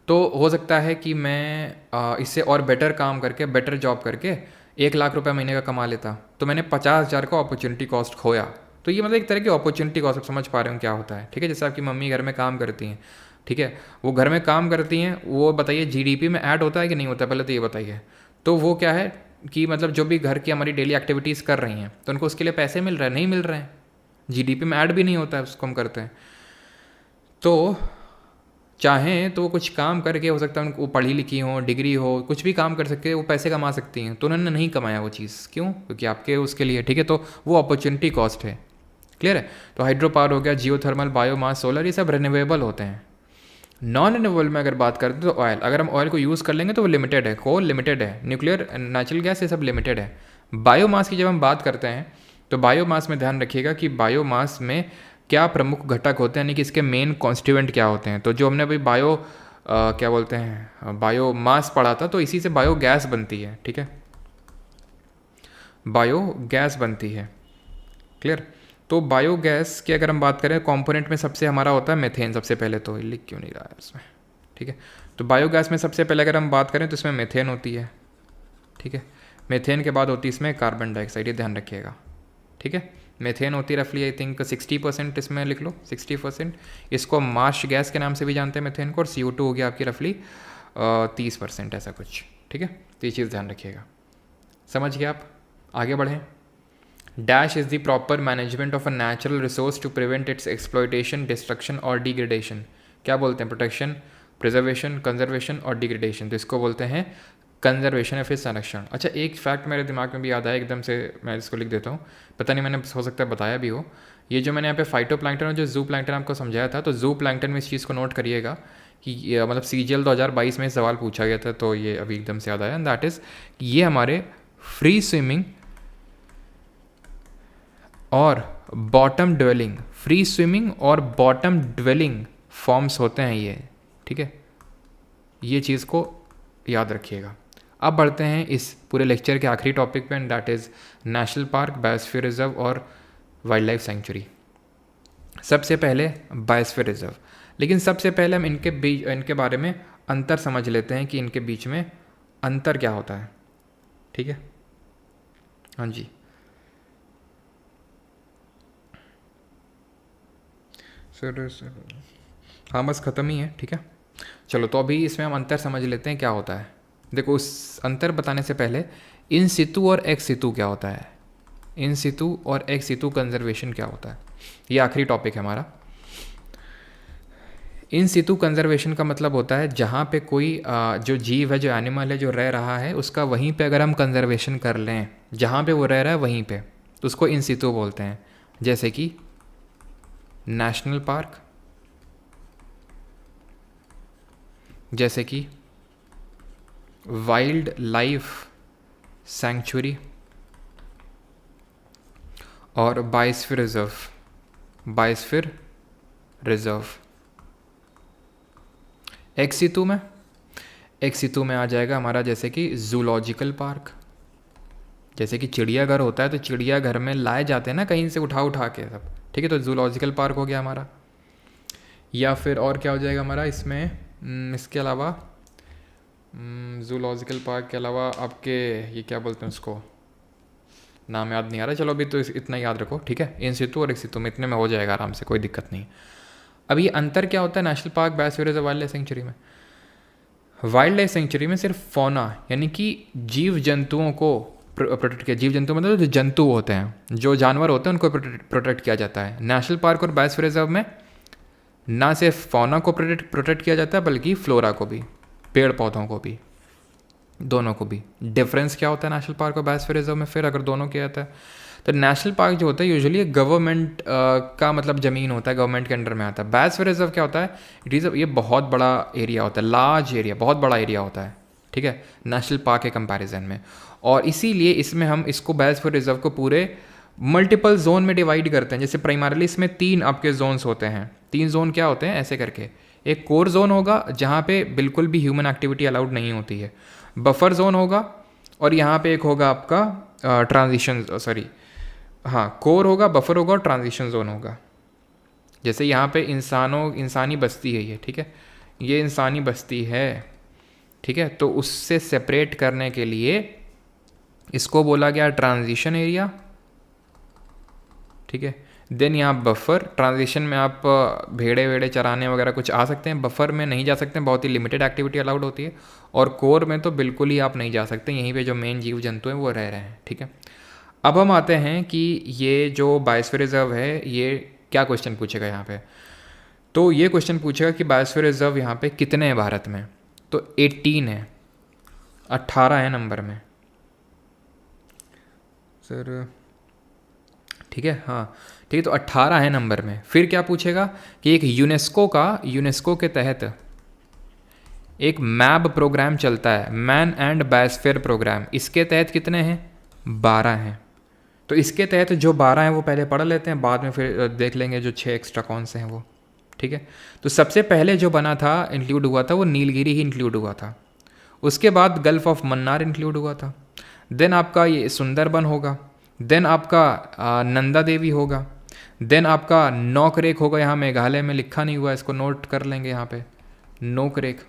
तो हो सकता है कि मैं इससे और बेटर काम करके, बेटर जॉब करके 1 लाख रुपये महीने का कमा लेता, तो मैंने 50,000 का अपॉर्चुनिटी कॉस्ट खोया। तो ये मतलब एक तरह की अपॉर्चुनिटी कॉस्ट, आप समझ पा रहे हो क्या होता है, ठीक है। जैसे आपकी मम्मी घर में काम करती हैं, ठीक है, वो घर में काम करती हैं, वो बताइए जीडीपी में ऐड होता है कि नहीं होता है, पहले तो ये बताइए। तो वो क्या है कि मतलब जो भी घर की हमारी डेली एक्टिविटीज़ कर रही हैं तो उनको उसके लिए पैसे मिल रहे हैं, नहीं मिल रहे हैं, जीडीपी में ऐड भी नहीं होता है, उसको हम करते हैं। तो चाहें तो वो कुछ काम करके, हो सकता है उनको पढ़ी लिखी हो, डिग्री हो, कुछ भी काम कर सकते हैं, वो पैसे कमा सकती हैं। तो उन्होंने नहीं कमाया वो चीज़, क्यों? क्योंकि आपके उसके लिए, ठीक है, तो वो अपॉर्चुनिटी कॉस्ट है। क्लियर है? तो हाइड्रो पावर हो गया, जियोथर्मल, बायोमास, सोलर, ये सब रिन्यूएबल होते हैं। नॉन रिन्यूएबल में अगर बात करते हैं तो ऑयल, अगर हम ऑयल को यूज़ कर लेंगे तो वो लिमिटेड है, कोल लिमिटेड है, न्यूक्लियर, नेचुरल गैस, ये सब लिमिटेड है। बायोमास की जब हम बात करते हैं तो बायोमास में ध्यान रखिएगा कि बायोमास में क्या प्रमुख घटक होते हैं, यानी कि इसके मेन कॉन्स्टिट्यूएंट क्या होते हैं। तो जो हमने अभी क्या बोलते हैं, बायोमास पढ़ा था, तो इसी से बायो गैस बनती है, ठीक है, बायो गैस बनती है। क्लियर? तो बायोगैस की अगर हम बात करें, कंपोनेंट में सबसे हमारा होता है मेथेन, सबसे पहले तो लिख क्यों नहीं रहा है उसमें, ठीक है। तो बायोगैस में सबसे पहले अगर हम बात करें तो इसमें मेथेन होती है, ठीक है। मेथेन के बाद होती है इसमें कार्बन डाइऑक्साइड, ये ध्यान रखिएगा, ठीक है। मेथेन होती है रफली आई थिंक 60%, इसमें लिख लो 60%। इसको मार्श गैस के नाम से भी जानते हैं मेथेन को, और CO2 हो गया आपकी रफली 30%, ऐसा कुछ, ठीक है। तो ये चीज़ ध्यान रखिएगा। समझ गए आप? आगे बढ़ें। Dash is the proper management of a natural resource to prevent its exploitation, destruction और डिग्रेडेशन। क्या बोलते हैं? प्रोटेक्शन, प्रिजर्वेशन, कंजर्वेशन और डिग्रेडेशन। तो इसको बोलते हैं कंजर्वेशन या फिर संरक्षण। अच्छा, एक फैक्ट मेरे दिमाग में भी याद आया एकदम से, मैं इसको लिख देता हूँ, पता नहीं मैंने हो सकता है बताया भी हो। ये जो मैंने यहाँ पे फाइटोप्लैंक्टन और जो जू प्लैंक्टन आपको समझाया था, तो जू प्लैंक्टन में इस चीज़ को नोट करिएगा कि मतलब CGL 2022 में सवाल पूछा गया था, तो ये अभी एकदम से याद आया। दैट इज़ ये हमारे फ्री स्विमिंग और बॉटम ड्वेलिंग, फ्री स्विमिंग और बॉटम ड्वेलिंग फॉर्म्स होते हैं ये, ठीक है। ये चीज़ को याद रखिएगा। अब बढ़ते हैं इस पूरे लेक्चर के आखिरी टॉपिक पे, and that is national park, biosphere reserve और वाइल्ड लाइफ सेंचुरी। सबसे पहले बायोस्फीयर रिजर्व, लेकिन सबसे पहले हम इनके बारे में अंतर समझ लेते हैं कि इनके बीच में अंतर क्या होता है, ठीक है। हाँ जी, सर हाँ बस ख़त्म ही है, ठीक है। चलो, तो अभी इसमें हम अंतर समझ लेते हैं क्या होता है। देखो, उस अंतर बताने से पहले इन सितु और एक्स सितु क्या होता है, इन सितु और एक्स सितु कंजर्वेशन क्या होता है, ये आखिरी टॉपिक है हमारा। इन सितु कंजर्वेशन का मतलब होता है जहाँ पे कोई जो जीव है, जो एनिमल है, जो रह रहा है, उसका वहीं पे अगर हम कंजर्वेशन कर लें, जहाँ पे वो रह रहा है वहीं पे, तो उसको इन सितु बोलते हैं। जैसे कि नेशनल पार्क, जैसे कि वाइल्ड लाइफ सैंक्चुरी और biosphere reserve, biosphere reserve. Ex situ में आ जाएगा हमारा जैसे कि जूलॉजिकल पार्क, जैसे कि चिड़ियाघर होता है, तो चिड़ियाघर में लाए जाते हैं ना कहीं से उठा के सब, ठीक है, तो जूलॉजिकल पार्क हो गया हमारा। या फिर और क्या हो जाएगा हमारा इसमें, इसके अलावा जूलॉजिकल पार्क के अलावा आपके ये क्या बोलते हैं उसको, नाम याद नहीं आ रहा, चलो अभी तो इतना याद रखो, ठीक है। इन सितु और एक्स सितु में इतने में हो जाएगा आराम से, कोई दिक्कत नहीं। अब ये अंतर क्या होता है national park, biosphere reserve, wild life sanctuary में? वाइल्ड लाइफ सेंचुरी में सिर्फ फौना यानी कि जीव जंतुओं को प्रोटेक्ट किया, जीव जंतु मतलब जो जंतु होते हैं, जो जानवर होते हैं, उनको प्रोटेक्ट किया जाता है। नेशनल पार्क और बायोस्फीयर रिजर्व में ना सिर्फ फौना को प्रोटेक्ट किया जाता है, बल्कि फ्लोरा को भी, पेड़ पौधों को भी, दोनों को भी। डिफरेंस क्या होता है नेशनल पार्क और बायोस्फीयर रिजर्व में फिर, अगर दोनों किया जाता है? तो नेशनल पार्क जो होता है यूजुअली गवर्नमेंट का मतलब ज़मीन होता है, गवर्नमेंट के अंडर में आता है। बायोस्फीयर रिजर्व क्या होता है? इट इज़ ये बहुत बड़ा एरिया होता है, लार्ज एरिया, बहुत बड़ा एरिया होता है, ठीक है, नेशनल पार्क के कंपैरिजन में। और इसीलिए इसमें हम इसको बायोस्फीयर रिजर्व को पूरे मल्टीपल जोन में डिवाइड करते हैं। जैसे प्राइमरली इसमें 3 आपके जोन्स होते हैं। 3 जोन क्या होते हैं ऐसे करके, एक कोर जोन होगा जहाँ पे बिल्कुल भी ह्यूमन एक्टिविटी अलाउड नहीं होती है, बफर जोन होगा, और यहाँ पे एक होगा आपका ट्रांजिशन, सॉरी हाँ, कोर होगा, बफर होगा और ट्रांजिशन जोन होगा। जैसे यहाँ पे इंसानी बस्ती है ये, ठीक है, ये इंसानी बस्ती है, ठीक है, तो उससे सेपरेट करने के लिए इसको बोला गया ट्रांजिशन एरिया, ठीक है। देन यहाँ बफर, ट्रांजिशन में आप भेड़े वेड़े चराने वगैरह कुछ आ सकते हैं, बफर में नहीं जा सकते हैं, बहुत ही लिमिटेड एक्टिविटी अलाउड होती है, और कोर में तो बिल्कुल ही आप नहीं जा सकते, यहीं पे जो मेन जीव जंतु हैं वो रह रहे हैं, ठीक है। अब हम आते हैं कि ये जो बायोस्फीयर रिजर्व है ये क्या क्वेश्चन पूछेगा यहाँ पे। तो ये क्वेश्चन पूछेगा कि बायोस्फीयर रिजर्व यहाँ पे कितने हैं भारत में, तो 18 है, 18 है नंबर में सर, ठीक है, हाँ ठीक है, तो 18 है नंबर में। फिर क्या पूछेगा कि एक यूनेस्को के तहत एक मैब प्रोग्राम चलता है, मैन एंड बायोस्फीयर प्रोग्राम, इसके तहत कितने हैं, 12 हैं। तो इसके तहत जो 12 हैं वो पहले पढ़ लेते हैं, बाद में फिर देख लेंगे जो 6 एक्स्ट्रा कौन से हैं वो, ठीक है। तो सबसे पहले जो बना था, इंक्लूड हुआ था, वो नीलगिरी ही इंक्लूड हुआ था। उसके बाद गल्फ ऑफ मन्नार इंक्लूड हुआ था। देन आपका ये सुंदरबन होगा, देन आपका नंदा देवी होगा, देन आपका नौकरेक होगा, यहाँ मेघालय में लिखा नहीं हुआ, इसको नोट कर लेंगे यहाँ पे, नोकरेक।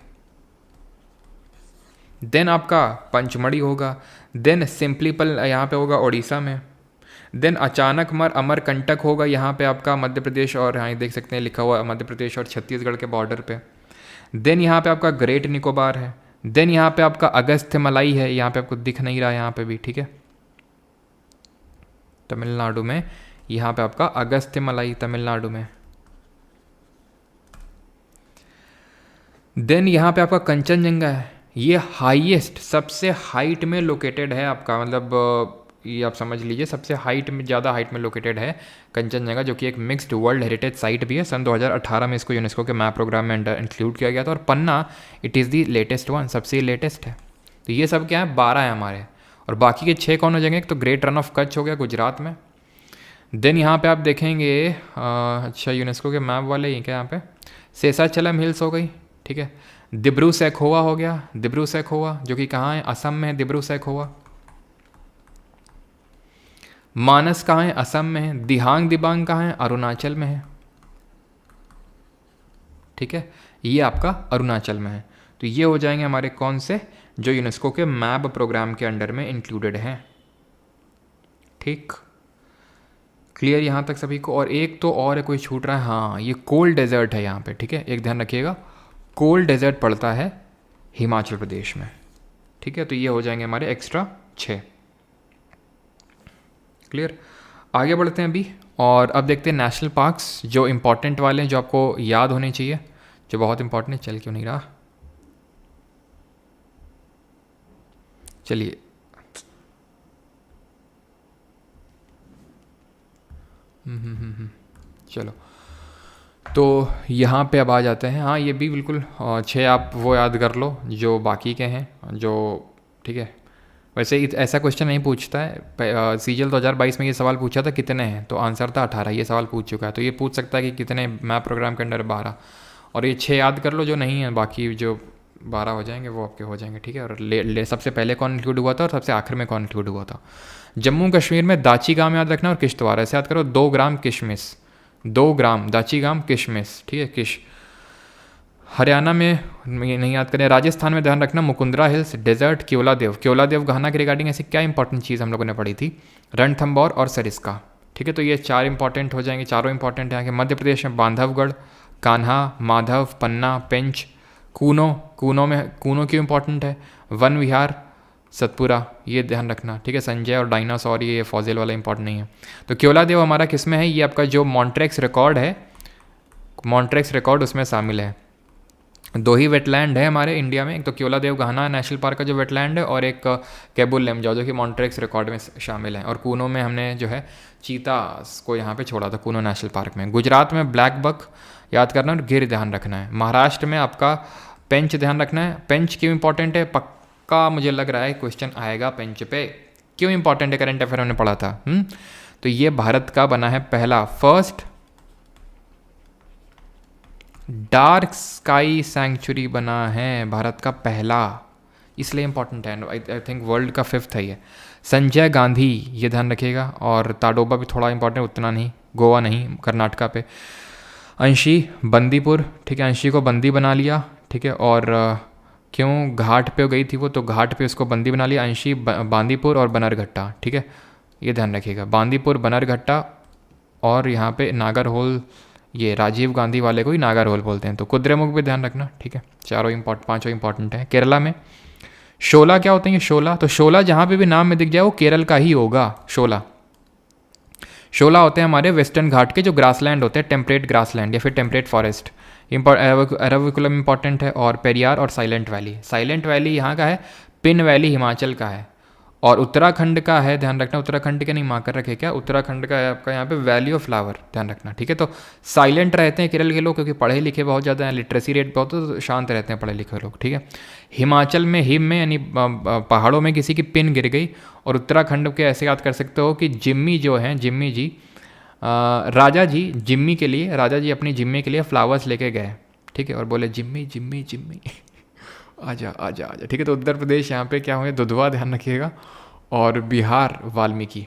देन आपका पंचमढ़ी होगा, देन सिंपलीपल यहाँ पे होगा उड़ीसा में, देन अचानकमर अमरकंटक होगा यहाँ पे आपका मध्य प्रदेश, और यहाँ देख सकते हैं लिखा हुआ मध्य प्रदेश और छत्तीसगढ़ के बॉर्डर पे। देन यहाँ पे आपका ग्रेट निकोबार है, देन यहाँ पे आपका अगस्त्य मलाई है, यहाँ पे आपको दिख नहीं रहा यहाँ पे भी, ठीक है, तमिलनाडु में, यहाँ पे आपका अगस्त्य मलाई तमिलनाडु में। देन यहाँ पे आपका कंचनजंगा है, ये हाईएस्ट, सबसे हाइट में लोकेटेड है आपका, मतलब ये आप समझ लीजिए सबसे हाइट में, ज़्यादा हाइट में लोकेटेड है कंचनजंगा, जो कि एक मिक्स्ड वर्ल्ड हेरिटेज साइट भी है। सन 2018 में इसको यूनेस्को के मैप प्रोग्राम में इंक्लूड किया गया था। और Panna, it is the latest one, सबसे लेटेस्ट है। तो ये सब क्या है, 12 है हमारे, और बाकी के 6 कौन हो जाएंगे, तो ग्रेट रन ऑफ कच्छ हो गया गुजरात में। देन यहाँ पे आप देखेंगे अच्छा यूनेस्को के मैप वाले ये क्या, यहाँ पे शेषाचलम हिल्स हो गई, ठीक है। दिब्रू सैखोवा हो गया, दिब्रू सैखोवा जो कि कहाँ है, असम में है दिब्रू सैखोवा। मानस कहाँ है, असम में है। दिहांग दिबांग कहाँ है, अरुणाचल में है, ठीक है, ये आपका अरुणाचल में है। तो ये हो जाएंगे हमारे कौन से, जो यूनेस्को के मैप प्रोग्राम के अंडर में इंक्लूडेड हैं, ठीक, क्लियर यहाँ तक सभी को। और एक तो और है, कोई छूट रहा है, हाँ ये कोल्ड डेजर्ट है यहाँ पे, ठीक है, एक ध्यान रखिएगा, कोल्ड डेजर्ट पड़ता है हिमाचल प्रदेश में, ठीक है। तो ये हो जाएंगे हमारे एक्स्ट्रा 6, क्लियर। आगे बढ़ते हैं अभी, और अब देखते हैं नेशनल पार्क्स जो इंपॉर्टेंट वाले हैं, जो आपको याद होने चाहिए, जो बहुत इंपॉर्टेंट है। चल क्यों नहीं रहा, चलिए चलो, तो यहाँ पे अब आ जाते हैं। हाँ ये भी बिल्कुल 6 आप वो याद कर लो जो बाकी के हैं, जो ठीक है। वैसे ऐसा क्वेश्चन नहीं पूछता है, सीजीएल 2022 में ये सवाल पूछा था कितने हैं, तो आंसर था 18, ये सवाल पूछ चुका है। तो ये पूछ सकता है कि कितने मैप प्रोग्राम के अंडर 12, और ये 6 याद कर लो जो नहीं है, बाकी जो 12 हो जाएंगे वो आपके हो जाएंगे, ठीक है। और सबसे पहले कौन इंक्लूड हुआ था और सबसे आखिर में कौन इंक्लूड हुआ था। जम्मू कश्मीर में दाची गांव याद रखना और किश्तवाड़, ऐसे याद करो, 2 ग्राम किशमिश, 2 ग्राम दाची गांव किशमिश, ठीक है, किश। हरियाणा में नहीं याद करें। राजस्थान में ध्यान रखना मुकुंदरा हिल्स, डेजर्ट, केवलादेव गहना के रिगार्डिंग ऐसी क्या इंपॉर्टेंट चीज़ हम लोगों ने पढ़ी थी, रणथंबोर और सरिस्का, ठीक है। तो ये 4 इंपॉर्टेंट हो जाएंगे, चारों इंपॉर्टेंट हैं। मध्य प्रदेश में बांधवगढ़, कान्हा, माधव, पन्ना, पेंच, कूनो में कूनो क्यों इंपॉर्टेंट है, वन विहार, सतपुरा, ये ध्यान रखना, ठीक है। संजय और डायनासोर, ये फॉजिल वाला इंपॉर्टेंट नहीं है। तो केवलादेव हमारा किस में है, ये आपका जो मॉन्ट्रेक्स रिकॉर्ड है, मॉन्ट्रेक्स रिकॉर्ड उसमें शामिल है। 2 ही वेटलैंड है हमारे इंडिया में, एक तो केवलादेव गहना नेशनल पार्क का जो वेटलैंड है, और एक केबुल लेमजा जो कि मॉन्ट्रेक्स रिकॉर्ड में शामिल है। और कूनो में हमने जो है चीता को यहाँ पे छोड़ा था, कूनो नेशनल पार्क में। गुजरात में ब्लैक बक याद करना और गिर ध्यान रखना है। महाराष्ट्र में आपका पेंच ध्यान रखना है। पेंच क्यों इंपॉर्टेंट है, पक्का मुझे लग रहा है क्वेश्चन आएगा पेंच पे, क्यों इंपॉर्टेंट है, करंट अफेयर हमने पढ़ा था। तो ये भारत का बना है पहला, फर्स्ट डार्क स्काई सैंक्चुरी बना है भारत का पहला, इसलिए इंपॉर्टेंट है। आई थिंक वर्ल्ड का 5th है ये। संजय गांधी, ये ध्यान रखिएगा। और ताडोबा भी थोड़ा इंपॉर्टेंट, उतना नहीं, गोवा नहीं, कर्नाटका पे। अंशी बंदीपुर, ठीक है, अंशी को बंदी बना लिया, ठीक है। और क्यों घाट पे गई थी वो, तो घाट पे उसको बंदी बना लिया। अंशी बांदीपुर और बनरघट्टा, ठीक है, ये ध्यान रखिएगा। बांदीपुर, बनरघट्टा और यहाँ पे नागरहोल, ये राजीव गांधी वाले को ही नागरहोल बोलते हैं। तो कुद्रेमुख भी ध्यान रखना, ठीक है। पांचों इंपॉर्टेंट है। केरला में शोला क्या होते हैं, ये शोला, तो शोला जहाँ पे भी नाम में दिख जाए वो केरल का ही होगा। शोला होते हैं हमारे वेस्टर्न घाट के जो ग्रासलैंड होते हैं, टेम्परेट ग्रासलैंड या फिर टेम्परेट फॉरेस्ट। एराविकुलम इंपॉर्टेंट है। और पेरियार और साइलेंट वैली। साइलेंट वैली यहाँ का है, पिन वैली हिमाचल का है। और उत्तराखंड का है, ध्यान रखना, उत्तराखंड के नहीं मार्कर रखे क्या, उत्तराखंड का है आपका यहाँ पे वैली ऑफ फ्लावर, ध्यान रखना, ठीक है। तो साइलेंट रहते हैं केरल के लोग, क्योंकि पढ़े लिखे बहुत ज़्यादा हैं, लिटरेसी रेट बहुत, तो शांत रहते हैं पढ़े लिखे लोग, ठीक है। हिमाचल में, हिम में, यानी पहाड़ों में किसी की पिन गिर गई। और उत्तराखंड के ऐसे याद कर सकते हो कि जिम्मी जो हैं, जिम्मी जी, राजा जी जिम्मी के लिए, राजा जी अपनी जिम्मी के लिए फ्लावर्स लेके गए, ठीक है। और बोले जिम्मी जिम्मी जिम्मी आजा आजा आजा, ठीक है। तो उत्तर प्रदेश यहाँ पे क्या हुए, दुधवा, ध्यान रखिएगा। और बिहार वाल्मीकि,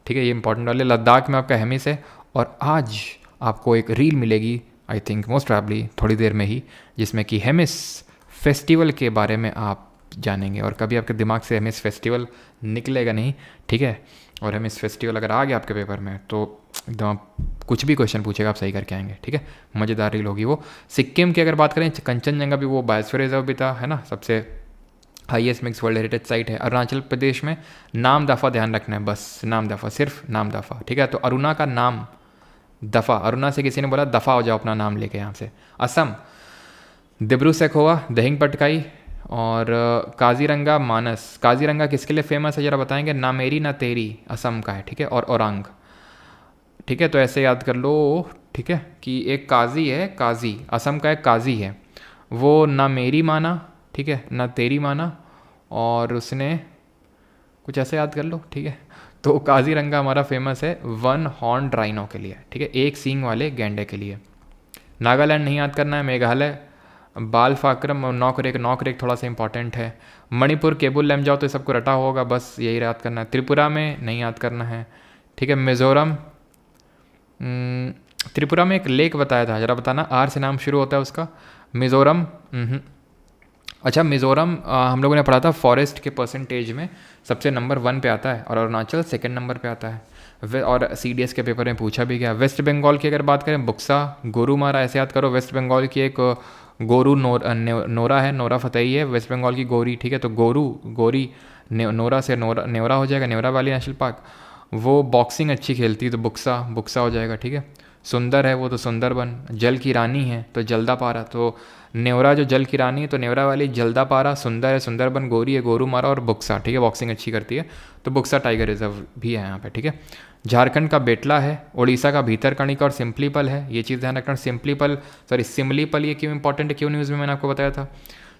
ठीक है, ये इंपॉर्टेंट वाले। लद्दाख में आपका हेमिस है। और आज आपको एक रील मिलेगी, आई थिंक मोस्ट प्रॉब्ली थोड़ी देर में ही, जिसमें कि हेमिस फेस्टिवल के बारे में आप जानेंगे। और कभी आपके दिमाग से हेमिस फेस्टिवल निकलेगा नहीं, ठीक है। और हेमिस फेस्टिवल अगर आ गया आपके पेपर में तो एकदम आप कुछ भी क्वेश्चन पूछेगा आप सही करके आएंगे, ठीक है। मज़ेदार रील होगी वो। सिक्किम की अगर बात करें, कंचनजंगा भी वो बायोस्फीयर रिजर्व भी था, है ना, सबसे highest mix world heritage site है। अरुणाचल प्रदेश में नाम दफ़ा ध्यान रखना है, बस नाम दफ़ा, सिर्फ नाम दफ़ा, ठीक है। तो अरुणा का नाम दफ़ा, अरुणा से किसी ने बोला दफ़ा हो जाओ अपना नाम लेके यहाँ से। असम दिब्रू सैखोवा, दहिंग पटकाई। और काजीरंगा मानस, काजीरंगा किसके लिए फेमस है जरा बताएंगे, ना मेरी ना तेरी, असम का है, ठीक है। और औरंग, ठीक है। तो ऐसे याद कर लो, ठीक है, कि एक काजी है, काजी असम का एक काजी है, वो ना मेरी माना, ठीक है, ना तेरी माना, और उसने कुछ ऐसे याद कर लो, ठीक है। तो काजीरंगा हमारा फेमस है वन हॉर्न राइनो के लिए, ठीक है, एक सींग वाले गैंडे के लिए। नागालैंड नहीं याद करना है, मेघालय बालफाक्रम और नौकरेक थोड़ा सा इंपॉर्टेंट है। मणिपुर केबुल लैम जाओ तो सबको रटा होगा, बस यही याद करना है। त्रिपुरा में नहीं याद करना है, ठीक है। मिज़ोरम, त्रिपुरा में एक लेक बताया था, जरा बताना, आर से नाम शुरू होता है उसका। मिज़ोरम, अच्छा मिज़ोरम हम लोगों ने पढ़ा था फॉरेस्ट के परसेंटेज में सबसे नंबर 1 पे आता है, और अरुणाचल सेकंड नंबर पे आता है। और CDS के पेपर में पूछा भी गया। वेस्ट बंगाल की अगर बात करें, बुक्सा, गोरुमारा, ऐसे याद करो। वेस्ट बंगाल की एक गोरू नोरा है, नोरा फतेही है, वेस्ट बंगाल की गोरी, ठीक है। तो गोरी नोरा से नेवरा हो जाएगा, नेवरा वैली नेशनल पार्क। वो बॉक्सिंग अच्छी खेलती है तो बुक्सा हो जाएगा, ठीक है। सुंदर है वो तो सुंदरबन। जल की रानी है तो जल्दापारा, तो नेवरा जो जल की रानी है तो नेवरा वाली, जल्दापारा सुंदर है, सुंदरबन गोरी है, गोरुमारा और बुक्सा, ठीक है, बॉक्सिंग अच्छी करती है तो बुक्सा टाइगर रिजर्व भी है यहाँ पे, ठीक है। झारखंड का बेटला है, उड़ीसा का भीतरकनिका और सिम्पलीपल है, ये चीज़ ध्यान रखना। सिमलीपल ये क्यों इंपॉर्टेंट है, क्यों न्यूज़ में मैंने आपको बताया था।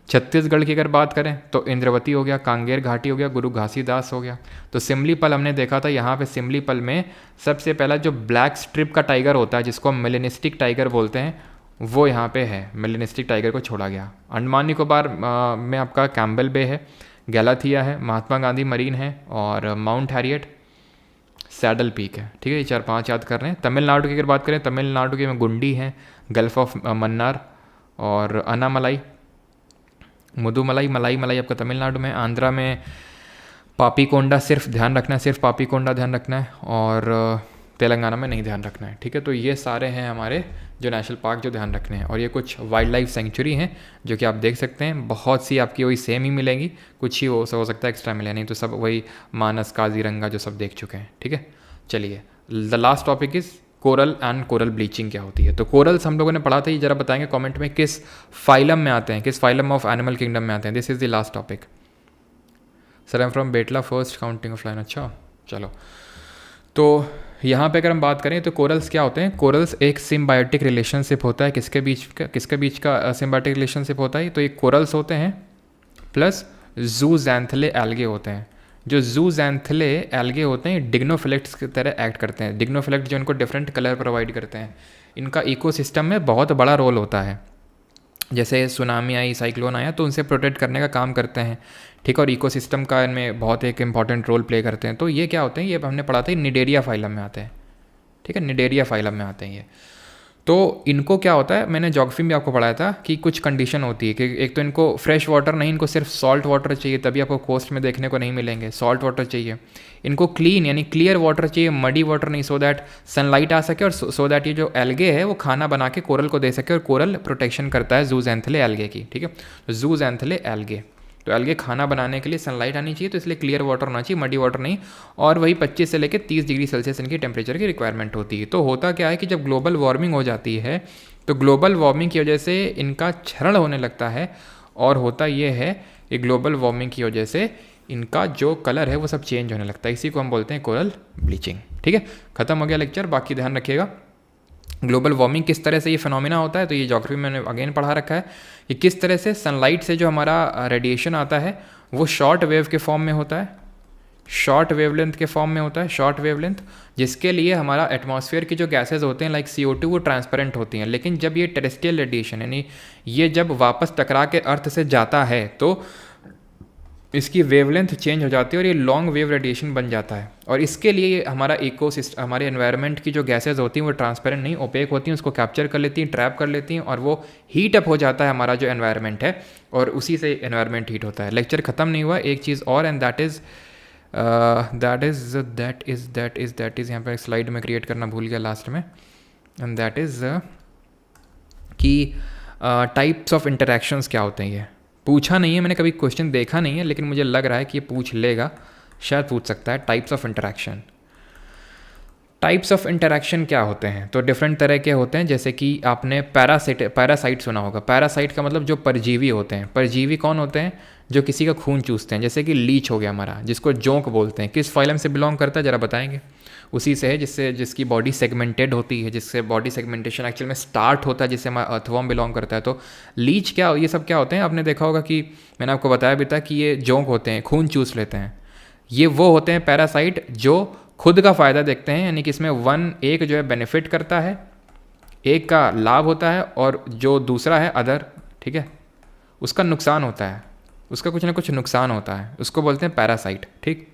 छत्तीसगढ़ की अगर बात करें तो इंद्रवती हो गया, कांगेर घाटी हो गया, गुरु घासीदास हो गया। तो सिमलीपल हमने देखा था, यहाँ पे सिमलीपल में सबसे पहला जो ब्लैक स्ट्रिप का टाइगर होता है जिसको हम मेलेनिस्टिक टाइगर बोलते हैं, वो यहाँ पे है, मेलेनिस्टिक टाइगर को छोड़ा गया। अंडमान निकोबार में आपका कैम्बल बे है, गैलाथिया है, महात्मा गांधी मरीन है, और माउंट हैरियट, सैडल पीक है, ठीक है। ये 4-5 याद कर रहे हैं। तमिलनाडु की अगर बात करें, तमिलनाडु के में गुंडी है, गल्फ ऑफ मन्नार और अनामलाई, मुदुमलाई, मलाई आपका तमिलनाडु में। आंध्रा में पापीकोंडा, सिर्फ ध्यान रखना है, सिर्फ पापीकोंडा ध्यान रखना है, और तेलंगाना में नहीं ध्यान रखना है, ठीक है। तो ये सारे हैं हमारे जो नेशनल पार्क जो ध्यान रखने हैं। और ये कुछ वाइल्ड लाइफ सेंचुरी हैं जो कि आप देख सकते हैं, बहुत सी आपकी वही सेम ही मिलेंगी, कुछ ही हो सकता है एक्स्ट्रा मिले, नहीं तो सब वही मानस, काजीरंगा जो सब देख चुके हैं, ठीक है। चलिए, the last topic is coral and coral bleaching क्या होती है। तो कोरल्स हम लोगों ने पढ़ा था, ये जरा बताएंगे कमेंट में किस फाइलम में आते हैं, किस फाइलम ऑफ एनिमल किंगडम में आते हैं। This is the last topic. Sir I am from बेटला, first counting of line. अच्छा चलो, तो यहाँ पे अगर हम बात करें तो कोरल्स क्या होते हैं। कोरल्स एक सिम्बायोटिक रिलेशनशिप होता है, किसके बीच का सिम्बायोटिक रिलेशनशिप होता है। तो ये कोरल्स होते हैं प्लस जूजैंथले एल्गे होते हैं। जो जूजैंथले एल्गे होते हैं डिग्नोफिलेक्ट्स की तरह एक्ट करते हैं। डिग्नोफिलेक्ट जो इनको डिफरेंट कलर प्रोवाइड करते हैं, इनका इकोसिस्टम में बहुत बड़ा रोल होता है। जैसे सुनामी आई, साइक्लोन आया, तो उनसे प्रोटेक्ट करने का काम करते हैं, ठीक है, और इकोसिस्टम का इनमें बहुत एक इंपॉर्टेंट रोल प्ले करते हैं। तो ये क्या होते हैं, ये हमने पढ़ा था, निडेरिया फाइलम में आते हैं, ठीक है, निडेरिया फाइलम में आते हैं ये। तो इनको क्या होता है, मैंने ज्योग्राफी में आपको पढ़ाया था कि कुछ कंडीशन होती है कि एक तो इनको फ्रेश वाटर नहीं, इनको सिर्फ सॉल्ट वाटर चाहिए, तभी आपको कोस्ट में देखने को नहीं मिलेंगे, सॉल्ट वाटर चाहिए। इनको क्लीन यानी क्लियर वाटर चाहिए, मडी वाटर नहीं, सो दैट सनलाइट आ सके और सो दैट ये जो एल्गे है वो खाना बना के कोरल को दे सके, और कोरल प्रोटेक्शन करता है जूज़ैंथले एल्गे की, ठीक है, तो जूज़ैंथले एल्गे, तो एल्गे खाना बनाने के लिए सनलाइट आनी चाहिए, तो इसलिए क्लियर वाटर होना चाहिए, मडी वाटर नहीं। और वही 25 से लेकर 30 डिग्री सेल्सियस इनकी टेम्परेचर की रिक्वायरमेंट होती है। तो होता क्या है कि जब ग्लोबल वार्मिंग हो जाती है तो ग्लोबल वार्मिंग की वजह से इनका क्षरण होने लगता है, और होता ये है कि ग्लोबल वार्मिंग की वजह से इनका जो कलर है वो सब चेंज होने लगता है। इसी को हम बोलते हैं कोरल ब्लीचिंग, ठीक है। खत्म हो गया लेक्चर, बाकी ध्यान रखिएगा ग्लोबल वार्मिंग किस तरह से ये फिनोमिना होता है। तो ये ज्योग्राफी में मैंने अगेन पढ़ा रखा है कि किस तरह से सनलाइट से जो हमारा रेडिएशन आता है वो शॉर्ट वेव के फॉर्म में होता है, शॉर्ट वेवलेंथ के फॉर्म में होता है, शॉर्ट वेवलेंथ, जिसके लिए हमारा एटमॉस्फेयर की जो गैसेज होते हैं लाइक CO2 वो ट्रांसपेरेंट होती हैं। लेकिन जब ये टेरेस्ट्रियल रेडिएशन यानी ये जब वापस टकरा के अर्थ से जाता है तो इसकी वेवलेंथ चेंज हो जाती है और ये लॉन्ग वेव रेडिएशन बन जाता है। और इसके लिए हमारा इकोसिस्टम, हमारे एनवायरनमेंट की जो गैसेज होती हैं वो ट्रांसपेरेंट नहीं, ओपेक होती हैं, उसको कैप्चर कर लेती हैं, ट्रैप कर लेती हैं, और वो हीट अप हो जाता है हमारा जो एनवायरनमेंट है, और उसी से एनवायरनमेंट हीट होता है। लेक्चर ख़त्म नहीं हुआ, एक चीज़ और, एंड दैट इज़ यहाँ पर एक स्लाइड में क्रिएट करना भूल गया लास्ट में, एंड दैट इज़ कि टाइप्स ऑफ इंटरेक्शंस क्या होते हैं। ये पूछा नहीं है, मैंने कभी क्वेश्चन देखा नहीं है, लेकिन मुझे लग रहा है कि ये पूछ लेगा, शायद पूछ सकता है। Types of interaction, types of interaction क्या होते हैं? तो डिफरेंट तरह के होते हैं, जैसे कि आपने पैरासाइट सुना होगा। पैरासाइट का मतलब जो परजीवी होते हैं। परजीवी कौन होते हैं? जो किसी का खून चूसते हैं, जैसे कि लीच हो गया हमारा, जिसको जोंक बोलते हैं। किस फाइलम से बिलोंग करता है ज़रा बताएंगे? उसी से है जिसकी बॉडी सेगमेंटेड होती है, जिससे बॉडी सेगमेंटेशन एक्चुअल में स्टार्ट होता है, जिससे हमारा अर्थवॉर्म बिलोंग करता है। तो लीच क्या, ये सब क्या होते हैं? आपने देखा होगा कि मैंने आपको बताया भी था कि ये जोंक होते हैं, खून चूस लेते हैं। ये वो होते हैं पैरासाइट जो खुद का फ़ायदा देखते हैं, यानी कि इसमें एक जो है बेनिफिट करता है, एक का लाभ होता है, और जो दूसरा है अदर, ठीक है, उसका नुकसान होता है, उसका कुछ ना कुछ नुकसान होता है, उसको बोलते हैं पैरासाइट, ठीक।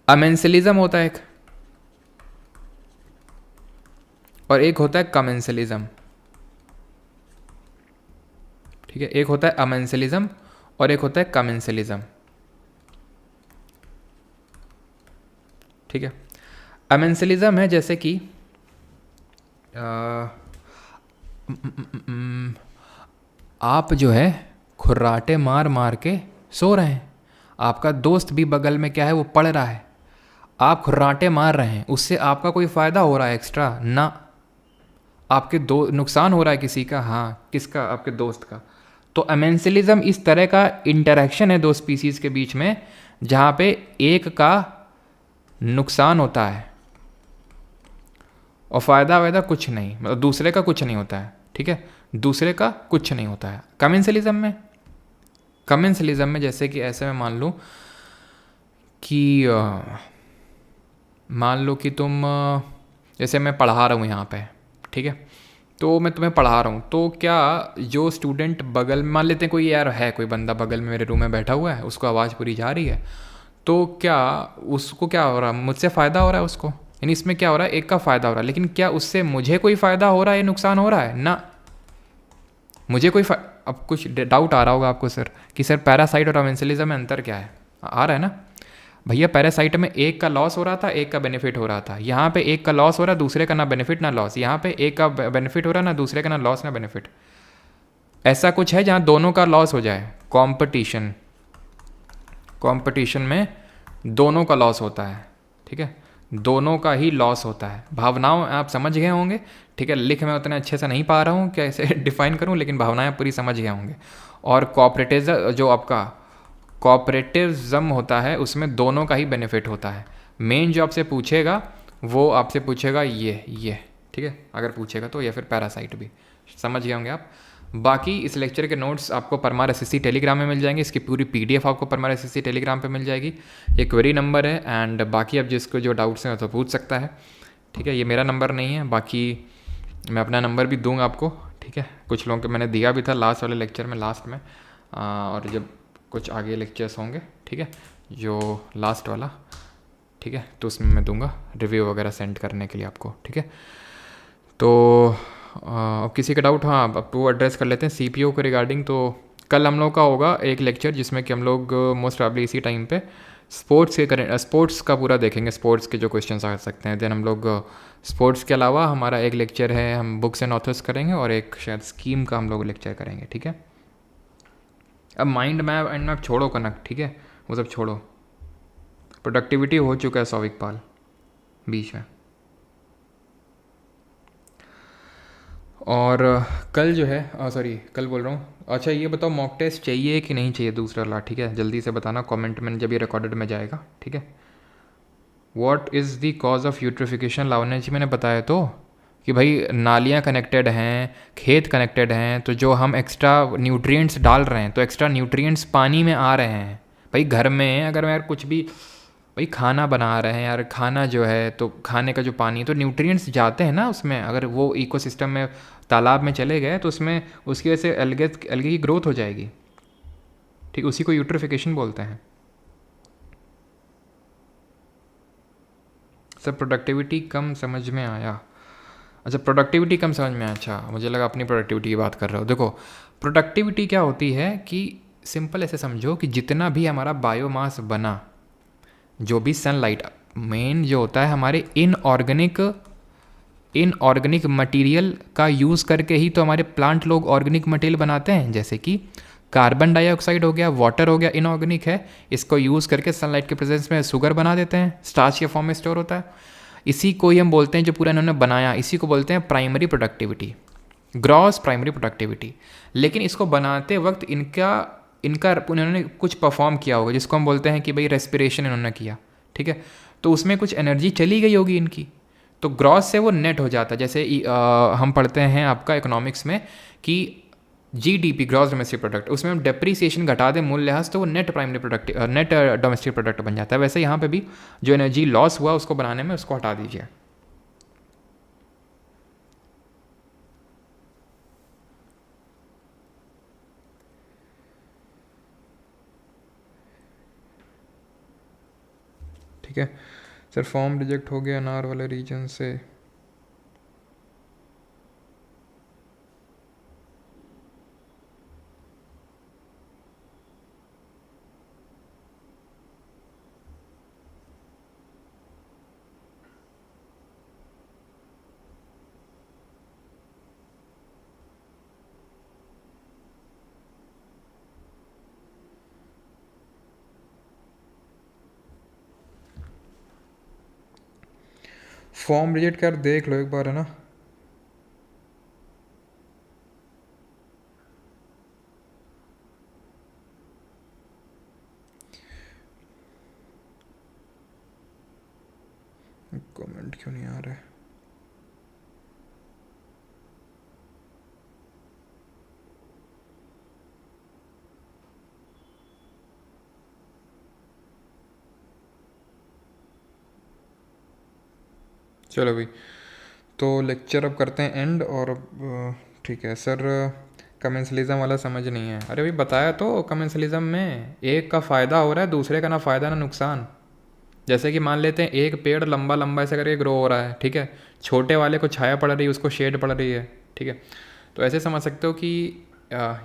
अमेंसिलिज्म होता है एक, और एक होता है कमेंसिलिज्म, ठीक है। एक होता है अमेंसिलिज्म और एक होता है कमेंसिलिज्म, ठीक है। अमेंसिलिज्म है जैसे कि आप जो है खुर्राटे मार मार के सो रहे हैं, आपका दोस्त भी बगल में क्या है वो पढ़ रहा है, आप खुर्राटे मार रहे हैं, उससे आपका कोई फ़ायदा हो रहा है एक्स्ट्रा? ना, आपके नुकसान हो रहा है किसी का, हाँ, किसका? आपके दोस्त का। तो अमेंसिलिज्म इस तरह का इंटरेक्शन है दो स्पीसीज़ के बीच में, जहाँ पे एक का नुकसान होता है और फ़ायदा वायदा कुछ नहीं, मतलब दूसरे का कुछ नहीं होता है, ठीक है, दूसरे का कुछ नहीं होता है। कमेंसिलिज्म में जैसे कि ऐसे में मान लो कि तुम, जैसे मैं पढ़ा रहा हूँ यहाँ पे, ठीक है, तो मैं तुम्हें पढ़ा रहा हूँ, तो क्या जो स्टूडेंट बगल में, मान लेते हैं कोई यार है, कोई बंदा बगल में मेरे रूम में बैठा हुआ है, उसको आवाज़ पूरी जा रही है, तो क्या उसको क्या हो रहा है? मुझसे फ़ायदा हो रहा है उसको, यानी इसमें क्या हो रहा है? एक का फ़ायदा हो रहा है, लेकिन क्या उससे मुझे कोई फ़ायदा हो रहा है या नुकसान हो रहा है? ना, मुझे कोई अब कुछ डाउट आ रहा होगा आपको सर कि सर पैरासाइट और अमेंसिलिज्म में अंतर क्या है? आ रहा है ना भैया? पैरासाइट में एक का लॉस हो रहा था, एक का बेनिफिट हो रहा था। यहाँ पे एक का लॉस हो रहा है, दूसरे का ना बेनिफिट ना लॉस। यहाँ पे एक का बेनिफिट हो रहा है, ना दूसरे का ना लॉस ना बेनिफिट। ऐसा कुछ है जहाँ दोनों का लॉस हो जाए। कॉम्पिटिशन में दोनों का लॉस होता है, ठीक है, दोनों का ही लॉस होता है। भावनाओं आप समझ गए होंगे, ठीक है, लिख मैं उतने अच्छे से नहीं पा रहा हूँ कैसे डिफाइन करूँ, लेकिन भावनाएं पूरी समझ गए होंगे। और कोऑपरेटिविज्म होता है, उसमें दोनों का ही बेनिफिट होता है। मेन जो आपसे पूछेगा वो आपसे पूछेगा ये, ठीक है, अगर पूछेगा तो, या फिर पैरासाइट भी। समझ गए होंगे आप। बाकी इस लेक्चर के नोट्स आपको परमार SSC टेलीग्राम में मिल जाएंगे, इसकी पूरी PDF आपको परमार SSC टेलीग्राम पे मिल जाएगी। एक क्वेरी नंबर है, एंड बाकी अब जिसको जो डाउट्स हैं तो पूछ सकता है। ठीक है। ये मेरा नंबर नहीं है, बाकी मैं अपना नंबर भी दूंगा आपको, ठीक है। कुछ लोगों के मैंने दिया भी था लास्ट वाले लेक्चर में, लास्ट में, और जब कुछ आगे लेक्चर्स होंगे, ठीक है, जो लास्ट वाला, ठीक है, तो उसमें मैं दूंगा रिव्यू वगैरह सेंड करने के लिए आपको, ठीक है। तो अब किसी का डाउट, हाँ अब वो एड्रेस कर लेते हैं सीपीयू के रिगार्डिंग। तो कल हम लोग का होगा एक लेक्चर जिसमें कि हम लोग मोस्ट प्रॉब्ली इसी टाइम पे स्पोर्ट्स के करें, स्पोर्ट्स का पूरा देखेंगे, स्पोर्ट्स के जो क्वेश्चन आ सकते हैं। देन हम लोग स्पोर्ट्स के अलावा हमारा एक लेक्चर है, हम बुक्स एंड ऑथर्स करेंगे, और एक शायद स्कीम का हम लोग लेक्चर करेंगे, ठीक है। अब माइंड मैप एंड मैप छोड़ो कनक, ठीक है, वो सब छोड़ो। प्रोडक्टिविटी हो चुका है सौविक पाल बीच में। और कल जो है, सॉरी कल बोल रहा हूँ, अच्छा ये बताओ मॉक टेस्ट चाहिए कि नहीं चाहिए दूसरा वाला, ठीक है, जल्दी से बताना कमेंट में जब ये रिकॉर्डेड में जाएगा, ठीक है। What is the cause of eutrophication, Lavanya ji मैंने बताया तो कि भाई नालियाँ कनेक्टेड हैं, खेत कनेक्टेड हैं, तो जो हम एक्स्ट्रा न्यूट्रिएंट्स डाल रहे हैं, तो एक्स्ट्रा न्यूट्रिएंट्स पानी में आ रहे हैं। भाई घर में अगर मैं यार कुछ भी, भाई खाना बना रहे हैं यार, खाना जो है तो खाने का जो पानी है तो न्यूट्रिएंट्स जाते हैं ना उसमें, अगर वो इकोसिस्टम में तालाब में चले गए तो उसमें उसकी वजह से एल्गे की ग्रोथ हो जाएगी, ठीक, उसी को यूट्रिफिकेशन बोलते हैं। सर प्रोडक्टिविटी कम समझ में आया, अच्छा प्रोडक्टिविटी कम समझ में आया, अच्छा मुझे लगा अपनी प्रोडक्टिविटी की बात कर रहे हो। देखो प्रोडक्टिविटी क्या होती है कि सिंपल ऐसे समझो कि जितना भी हमारा बायोमास बना, जो भी सनलाइट, मेन जो होता है हमारे इनऑर्गेनिक मटेरियल का यूज़ करके ही तो हमारे प्लांट लोग ऑर्गेनिक मटेरियल बनाते हैं। जैसे कि कार्बन डाइऑक्साइड हो गया, वाटर हो गया, इनऑर्गेनिक है, इसको यूज़ करके सनलाइट के प्रेजेंस में शुगर बना देते हैं, स्टार्च के फॉर्म में स्टोर होता है। इसी को ही हम बोलते हैं, जो पूरा इन्होंने बनाया, इसी को बोलते हैं primary productivity, gross primary productivity. लेकिन इसको बनाते वक्त इनका उन्होंने कुछ परफॉर्म किया होगा, जिसको हम बोलते हैं कि भाई रेस्पिरेशन इन्होंने किया, ठीक है, तो उसमें कुछ एनर्जी चली गई होगी इनकी, तो ग्रॉस से वो नेट हो जाता है। जैसे हम पढ़ते हैं आपका इकोनॉमिक्स में कि जीडीपी, ग्रॉस डोमेस्टिक प्रोडक्ट, उसमें हम डेप्रीसिएशन घटा दें मूल्य ह्रास, तो वो net primary product, net domestic product बन जाता है। वैसे यहाँ पे भी जो एनर्जी लॉस हुआ उसको बनाने में, उसको हटा दीजिए। ठीक है सर, फॉर्म रिजेक्ट हो गया अनार वाले रीजन से। फॉर्म रिजेक्ट कर देख लो एक बार, है ना। कमेंट क्यों नहीं आ रहा है? चलो भाई, तो लेक्चर अब करते हैं एंड। और अब ठीक है सर, कमेंसलिज्म वाला समझ नहीं है। अरे भाई बताया तो, कमेंसलिज्म में एक का फ़ायदा हो रहा है, दूसरे का ना फ़ायदा ना नुकसान। जैसे कि मान लेते हैं एक पेड़ लंबा लंबा ऐसे करके ग्रो हो रहा है, ठीक है, छोटे वाले को छाया पड़ रही है, उसको शेड पड़ रही है, ठीक है, तो ऐसे समझ सकते हो कि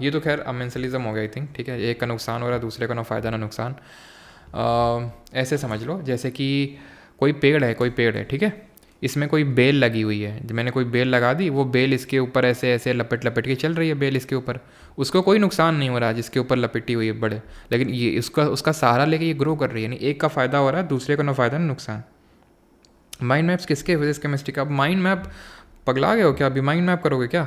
ये तो खैर अमेंसलिज्म हो गया आई थिंक, ठीक है, एक का नुकसान हो रहा है, दूसरे का ना फ़ायदा ना नुकसान। ऐसे समझ लो जैसे कि कोई पेड़ है, ठीक है, इसमें कोई बेल लगी हुई है, मैंने कोई बेल लगा दी, वो बेल इसके ऊपर ऐसे ऐसे लपेट लपेट के चल रही है, बेल इसके ऊपर, उसको कोई नुकसान नहीं हो रहा है जिसके ऊपर लपेटी हुई है बड़े, लेकिन ये उसका सहारा लेके ये ग्रो कर रही है, यानी एक का फ़ायदा हो रहा है, दूसरे का ना फ़ायदा ना नुकसान। माइंड मैप्स किसके, फिजिक्स केमिस्ट्री का? अब माइंड मैप पगला गए हो क्या? अभी माइंड मैप करोगे क्या?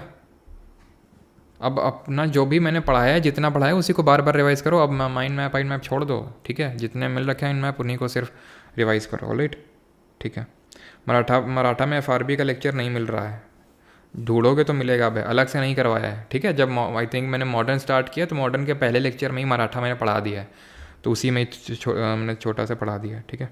अब अपना जो भी मैंने पढ़ाया है, जितना पढ़ाया है उसी को बार बार रिवाइज़ करो। अब माइंड मैप छोड़ दो, ठीक है, जितने मिल रखे हैं इन मैप उन्हीं को सिर्फ रिवाइज़ करो, ऑलराइट, ठीक है। मराठा में एफआरबी का लेक्चर नहीं मिल रहा है, ढूंढोगे तो मिलेगा, अब अलग से नहीं करवाया है, ठीक है। जब आई थिंक मैंने मॉडर्न स्टार्ट किया तो मॉडर्न के पहले लेक्चर में ही मराठा मैंने पढ़ा दिया है, तो उसी में मैंने छोटा सा पढ़ा दिया है, ठीक है।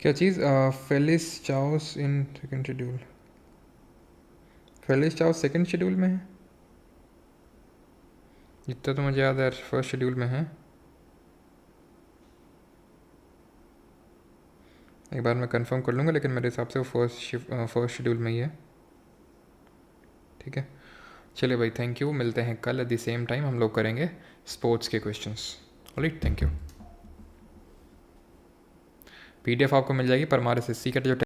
क्या चीज़? Felis chaus in second schedule. Felis chaus second schedule में है जितना तो मुझे याद है, फर्स्ट शेड्यूल में है। एक बार मैं कंफर्म कर लूँगा, लेकिन मेरे हिसाब से वो फर्स्ट शेड्यूल में ही है। ठीक है, चलिए भाई, थैंक यू। मिलते हैं कल एट द सेम टाइम, हम लोग करेंगे स्पोर्ट्स के questions. Alright, thank you. PDF आपको मिल जाएगी परमार एसएससी का जो